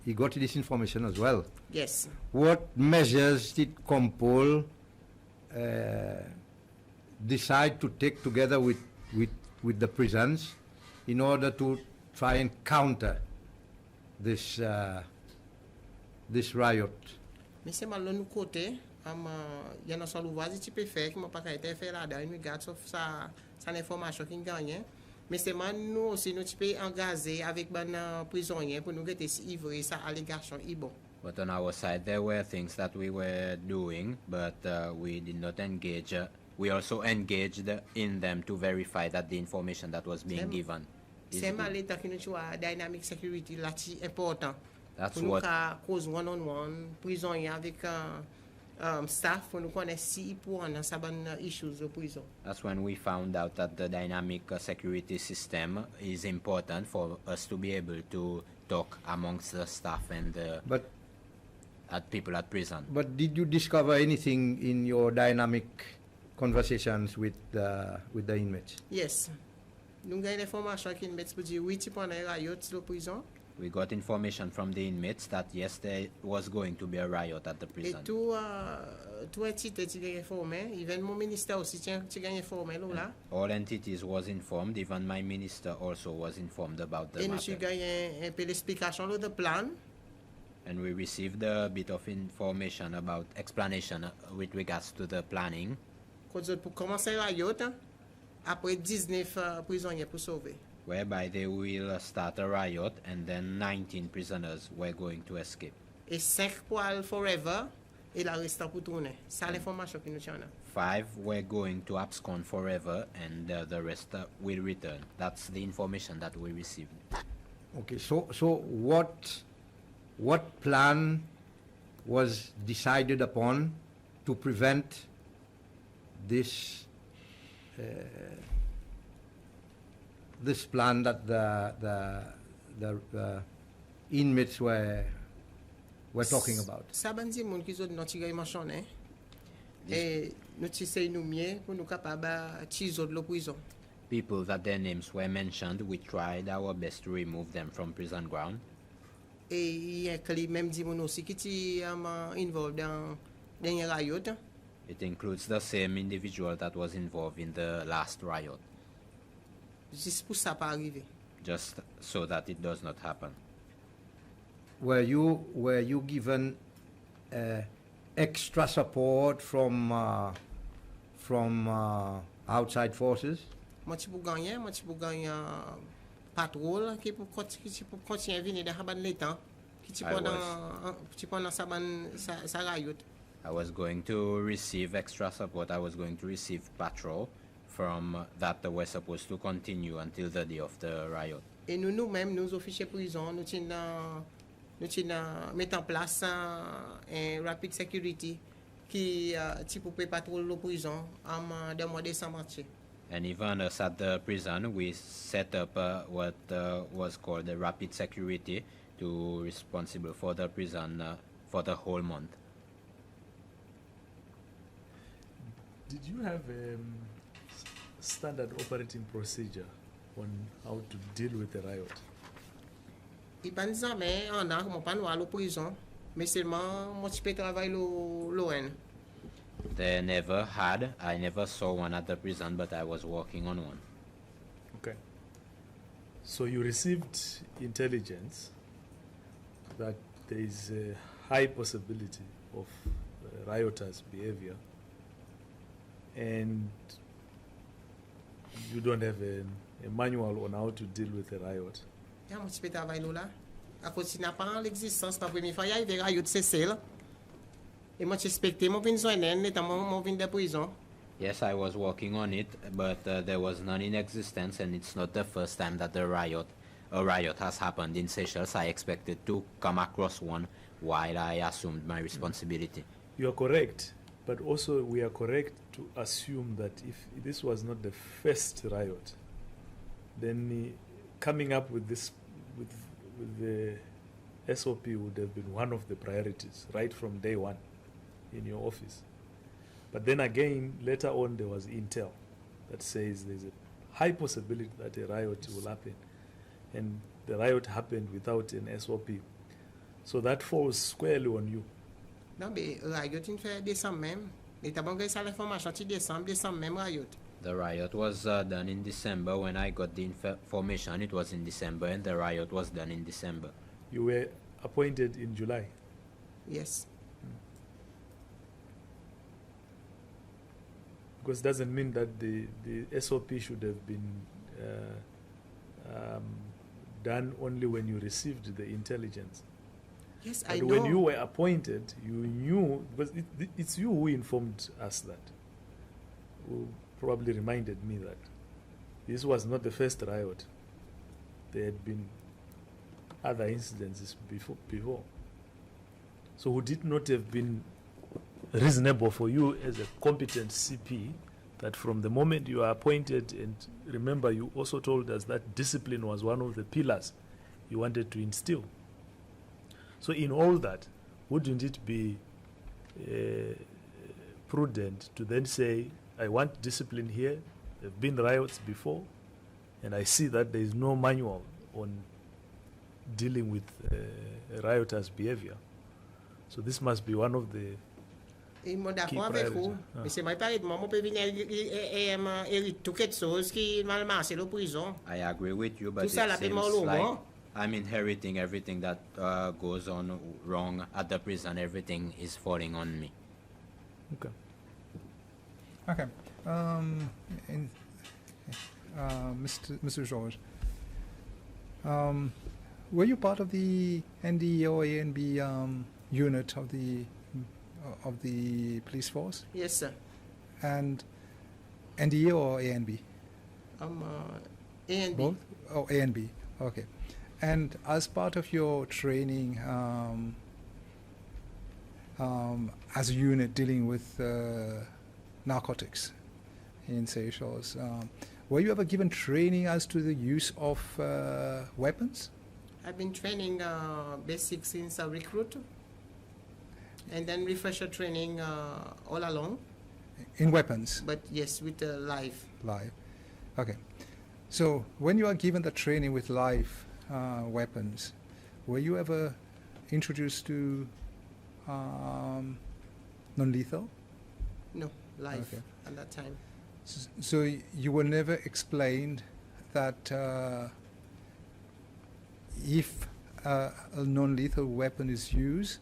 he got this information as well. Yes. What measures did Compol decide to take together with the prisons in order to try and counter this riot? Mais c'est mal nous côté il y a une seule voisin qui peut faire qui m'a pas été fait là dans une regarde sauf ça information qui gagne mais c'est mal nous aussi nous peut engager avec ben prisonniers pour nous get ivrer ça allégation bon. But on our side there were things that we were doing, but we did not engage. We also engaged in them to verify that the information that was being given c'est mal l'état qui nous dynamic security là c'est important That's pour what. nous cause one-on-one, prisonnier avec staff pour nous connaître si pour en saban issues de prison. That's when we found out that the dynamic security system is important for us to be able to talk amongst the staff and at people at prison. But did you discover anything in your dynamic conversations with the inmates? Yes. Nous avons l'information qui inmates pour dire oui, tu prends un riot dans la prison. We got information from the inmates that yes, there was going to be a riot at the prison. Et tout entité qui est informé, even mon ministère aussi qui est informé là. All entities was informed, even my minister also was informed about the Et nous matter. avons gagné un peu l'explication de plan. And we received a bit of information about explanation with regards to the planning. Pour commencer la riot, après 19 prisonniers pour sauver. Whereby they will start a riot and then 19 prisoners were going to escape. Et 5 pour aller forever et la restant pour tourner. C'est l'information que nous avons. 5 were going to abscond forever and the rest will return. That's the information that we received. Okay, so what plan was decided upon to prevent this this plan that the inmates were talking about? Ça ben dit moun qui sont dans tiré manchon hein. Et nous tissé nous mieux pour nous capable tirer de la prison. People that their names were mentioned, we tried our best to remove them from prison ground. Et il y a que même dit moun aussi qui ti involved dans dernier riot. It includes the same individual that was involved in the last riot. Juste pour ça pas arriver. Just so that it does not happen. Were you given extra support from outside forces? Moi tu pour gagner patrol qui pour continuer venir dans haban l'état qui tu pendant ça riot. I was going to receive extra support. I was going to receive patrol from that were supposed to continue until the day of the riot. Et nous-mêmes, nos officiers prison, nous mettre en place un rapid security qui peut patrouiller la prison en mois de décembre. And even us at the prison, we set up what was called the rapid security to responsible for the prison for the whole month. Did you have a standard operating procedure on how to deal with a riot? Il pas jamais en a mon pas à la prison, mais seulement moi je peux travailler l'ON. They never had. I never saw one at the prison, but I was working on one. Okay. So you received intelligence that there is a high possibility of rioters' behavior, and you don't have a manual on how to deal with a riot. Yeah, moi je peux travailler là. À cause n'a pas l'existence la première fois il y a des riot c'est là. Et moi j'expectais mon vin soigner notamment mon vin de prison. Yes, I was working on it, but there was none in existence, and it's not the first time that a riot has happened in Seychelles. I expected to come across one while I assumed my responsibility. You are correct, but also we are correct to assume that if this was not the first riot, then coming up with this with the SOP would have been one of the priorities right from day one in your office. But then again, later on, there was intel that says there's a high possibility that a riot will happen. And the riot happened without an SOP. So that falls squarely on you. Non, mais riot, il fait décembre même. Et t'as bon que ça l'information, tu décembre même riot. The riot was done in December. When I got the information, it was in December, and the riot was done in December. You were appointed in July. Yes. Because it doesn't mean that the SOP should have been done only when you received the intelligence. Yes, but I know. When you were appointed, you knew, because it's you who informed us that, who probably reminded me that this was not the first riot. There had been other incidences before. So would it not have been reasonable for you as a competent CP that from the moment you are appointed, and remember you also told us that discipline was one of the pillars you wanted to instill. So in all that, wouldn't it be prudent to then say, I want discipline here, there have been riots before, and I see that there is no manual on dealing with rioters' behavior. So this must be one of the key priorities. I agree with you, but it seems like I'm inheriting everything that goes on wrong at the prison. Everything is falling on me. Okay. Okay. Mr. George, were you part of the NDE or ANB unit of the police force? Yes, sir. And NDE or ANB? ANB. Both? Oh, ANB. Okay. And as part of your training as a unit dealing with narcotics in Seychelles, were you ever given training as to the use of weapons? I've been training basic since a recruit, and then refresher training all along. In weapons? But yes, with live. Live. Okay. So when you are given the training with live weapons, were you ever introduced to non-lethal? No, live okay. At that time. So you were never explained that if a non-lethal weapon is used,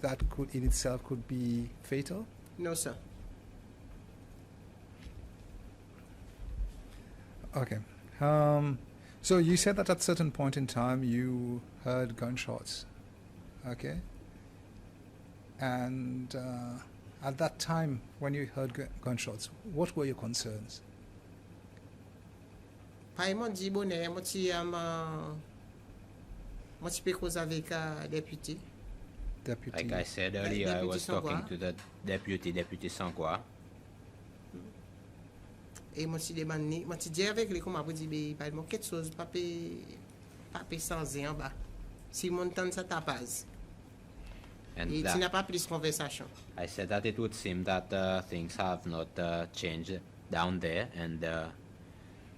that could in itself could be fatal? No, sir. Okay. So you said that at a certain point in time you heard gunshots. Okay. And at that time when you heard gunshots, what were your concerns? Like I said earlier, I was talking to the Deputy Sangwa. Et moi si demande moi dis avec les comment vous dire pas quelque chose pas sans en bas si montant ça tapaz et tu n'as pas plus conversation. I said that it would seem that things have not changed down there, and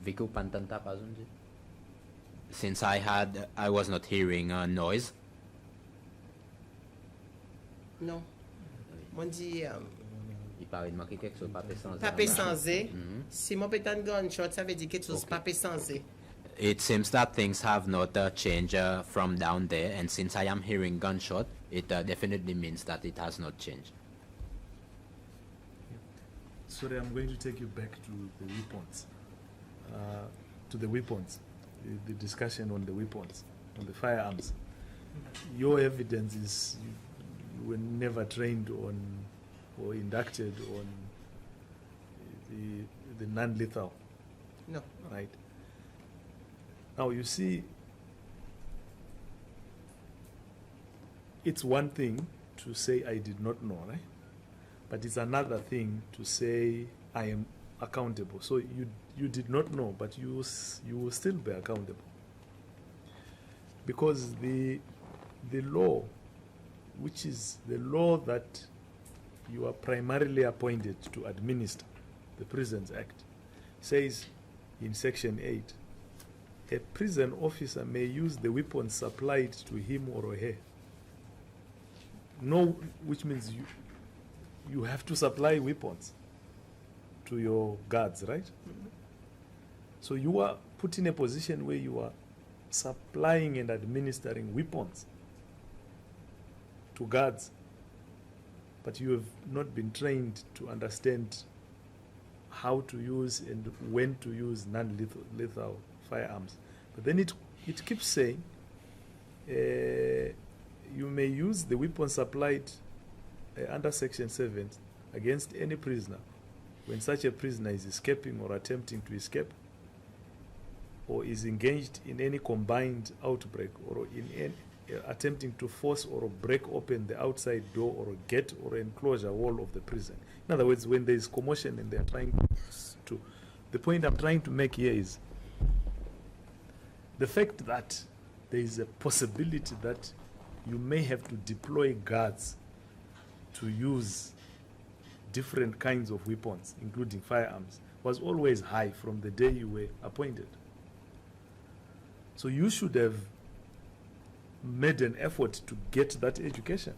Viku pantan tapaz since I was not hearing noise. Non. Moi dis il parlait de manquer quelque chose, pas sans si mon pétan gunshot, ça veut dire quelque chose, pas sans. It seems that things have not changed from down there, and since I am hearing gunshot, it definitely means that it has not changed. Sorry, I'm going to take you back to the weapons, the discussion on the weapons, on the firearms. Your evidence is you were never trained on or inducted on the non-lethal. No. Right. Now you see, it's one thing to say I did not know, right? But it's another thing to say I am accountable. So you did not know, but you will still be accountable. Because the law, which is the law that you are primarily appointed to administer, the Prisons Act, says in Section 8, a prison officer may use the weapons supplied to him or her. No, which means you have to supply weapons to your guards, right? Mm-hmm. So you are put in a position where you are supplying and administering weapons to guards, but you have not been trained to understand how to use and when to use non-lethal firearms. But then it keeps saying you may use the weapon supplied under Section 7 against any prisoner when such a prisoner is escaping or attempting to escape. or is engaged in any combined outbreak or in any, attempting to force or break open the outside door or a gate or enclosure wall of the prison. In other words, when there is commotion and they are trying to... The point I'm trying to make here is the fact that there is a possibility that you may have to deploy guards to use different kinds of weapons, including firearms, was always high from the day you were appointed. So you should have made an effort to get that education,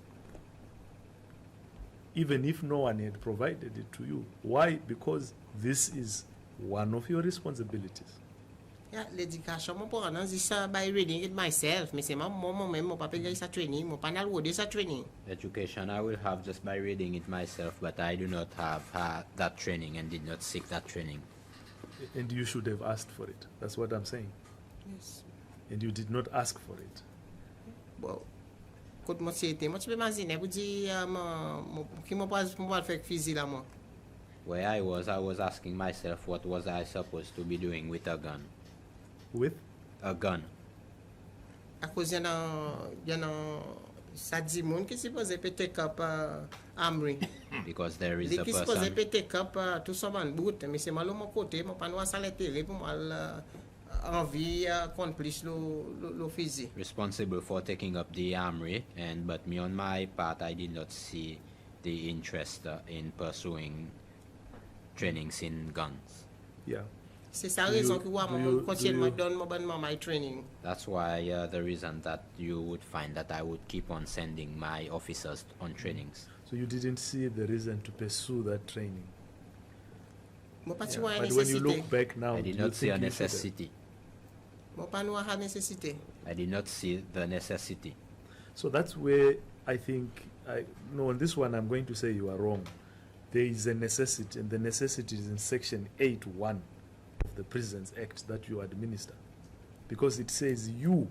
even if no one had provided it to you. Why? Because this is one of your responsibilities. Yeah, l'éducation, moi pour en ça by reading it myself. Mais c'est moi même moi pas payer ça training, moi pas n'allouer ça training. Education I will have just by reading it myself, but I do not have that training and did not seek that training. And you should have asked for it. That's what I'm saying. Yes. And you did not ask for it. Well, quand moi c'était, moi tu peux imaginer pour dire qui moi pas faire physique là moi. Where I was asking myself what was I supposed to be doing with a gun. With a gun. À cause y en a ça dit monde qui suppose peut take up armory. Because there is a person. Qui suppose peut take up tout ça man bout, mais c'est mal au mon côté, moi pas nous ça l'intérêt pour moi envie qu'on plus le physique. Responsible for taking up the armory, but me on my part I did not see the interest in pursuing trainings in guns. Yeah. C'est ça raison que moi continuellement donne my training. That's why the reason that you would find that I would keep on sending my officers on trainings. So you didn't see the reason to pursue that training. Yeah. But when you look back now, I did not see a necessity. I did not see the necessity. So that's where I think on this one I'm going to say you are wrong. There is a necessity, and the necessity is in section 8.1 of the Prisons Act that you administer, because it says you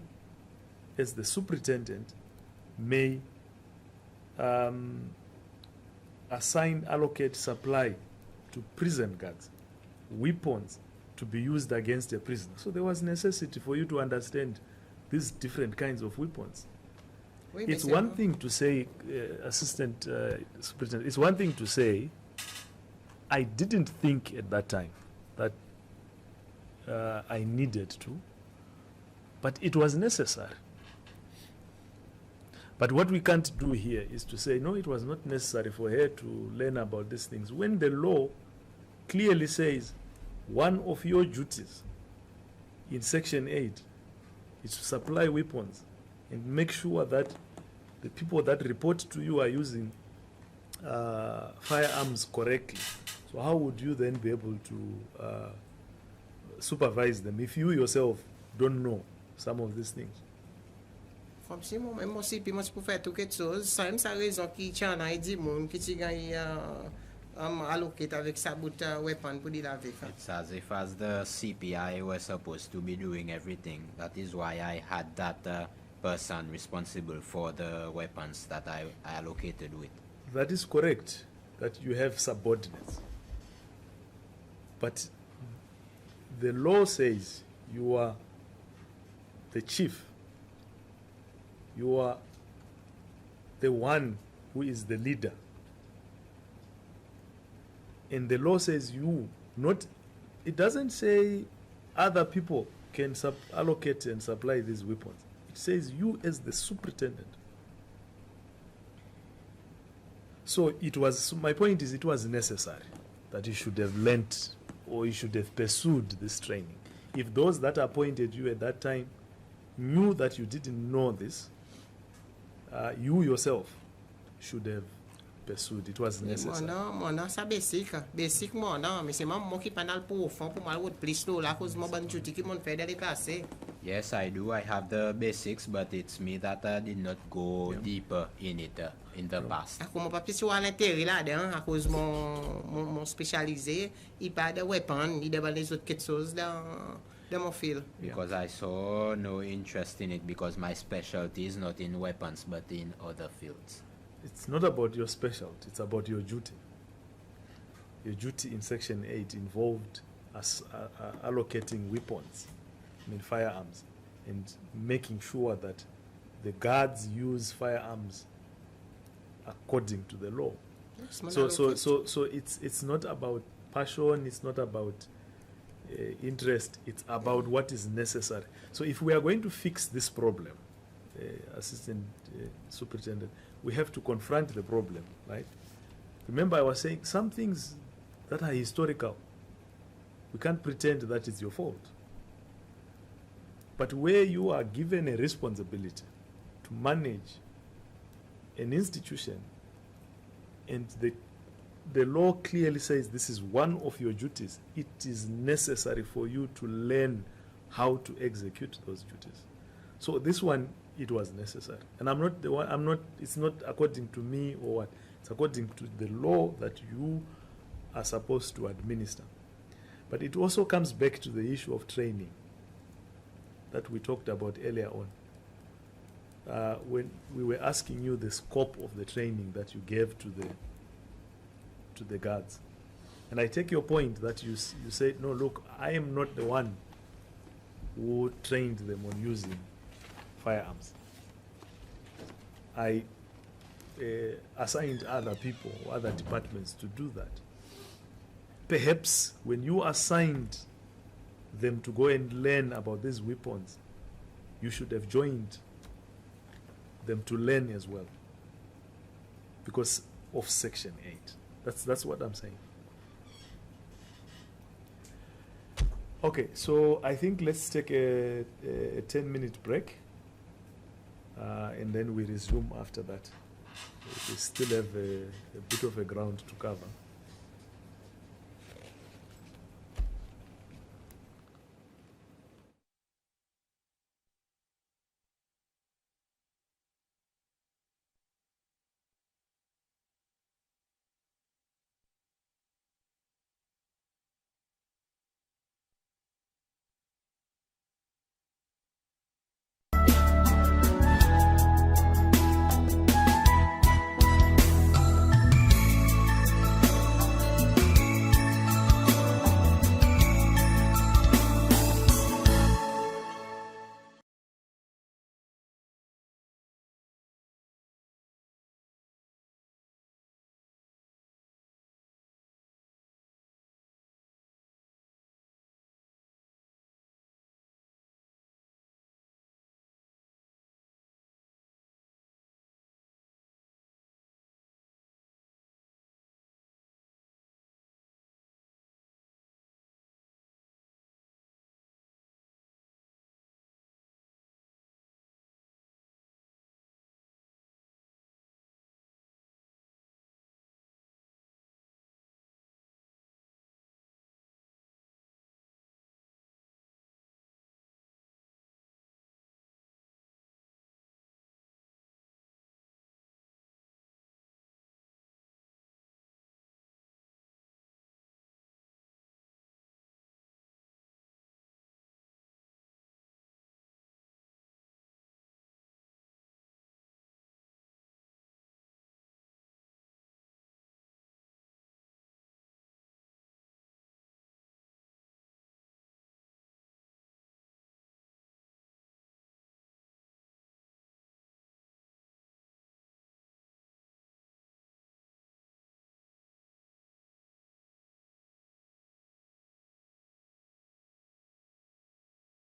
as the superintendent may assign, allocate, supply to prison guards weapons to be used against a prisoner. So there was necessity for you to understand these different kinds of weapons. It's one thing to say, Assistant Superintendent, it's one thing to say, I didn't think at that time that I needed to, but it was necessary. But what we can't do here is to say, no, it was not necessary for her to learn about these things, when the law clearly says one of your duties in Section 8 is to supply weapons and make sure that the people that report to you are using firearms correctly. So how would you then be able to supervise them if you yourself don't know some of these things? Comme si moi même aussi puis moi je peux faire tout quelque chose, ça même ça raison qui tient à dit monde qui gagne allocate avec sa bout weapon pour laver. It's as if as the CPI was supposed to be doing everything. That is why I had that person responsible for the weapons that I allocated with. That is correct, that you have subordinates. But the law says you are the chief. You are the one who is the leader. And the law says you, not, it doesn't say other people can allocate and supply these weapons. It says you as the superintendent. So it was, my point is, it was necessary that you should have learnt or you should have pursued this training. If those that appointed you at that time knew that you didn't know this, you yourself should have pursued. It was necessary. Mon ça basic mon mais c'est moi qui pendant pour fond pour mal plus là cause mon bonne duty qui mon fait d'aller passer. Yes, I do. I have the basics, but it's me that did not go deeper in it in the past. Comme pas plus à l'intérieur là-dedans à cause mon spécialisé, il pas de weapon, il devant les autres quelque chose dans mon field. Because I saw no interest in it because my specialty is not in weapons but in other fields. It's not about your specialty, it's about your duty. Your duty in Section 8 involved allocating weapons firearms, and making sure that the guards use firearms according to the law. Yes, So it's not about passion, it's not about interest, it's about what is necessary. So if we are going to fix this problem, Assistant Superintendent, we have to confront the problem, right? Remember, I was saying some things that are historical, we can't pretend that it's your fault. But where you are given a responsibility to manage an institution, and the law clearly says this is one of your duties, it is necessary for you to learn how to execute those duties. So this one, it was necessary. And I'm not the one, it's not according to me or what, it's according to the law that you are supposed to administer. But it also comes back to the issue of training that we talked about earlier on. When we were asking you the scope of the training that you gave to the guards. And I take your point that you said, no, look, I am not the one who trained them on using firearms. I assigned other people, other departments to do that. Perhaps when you assigned them to go and learn about these weapons, you should have joined them to learn as well, because of Section 8. That's what I'm saying. Okay, so I think let's take a 10-minute break, and then we resume after that. We still have a bit of a ground to cover.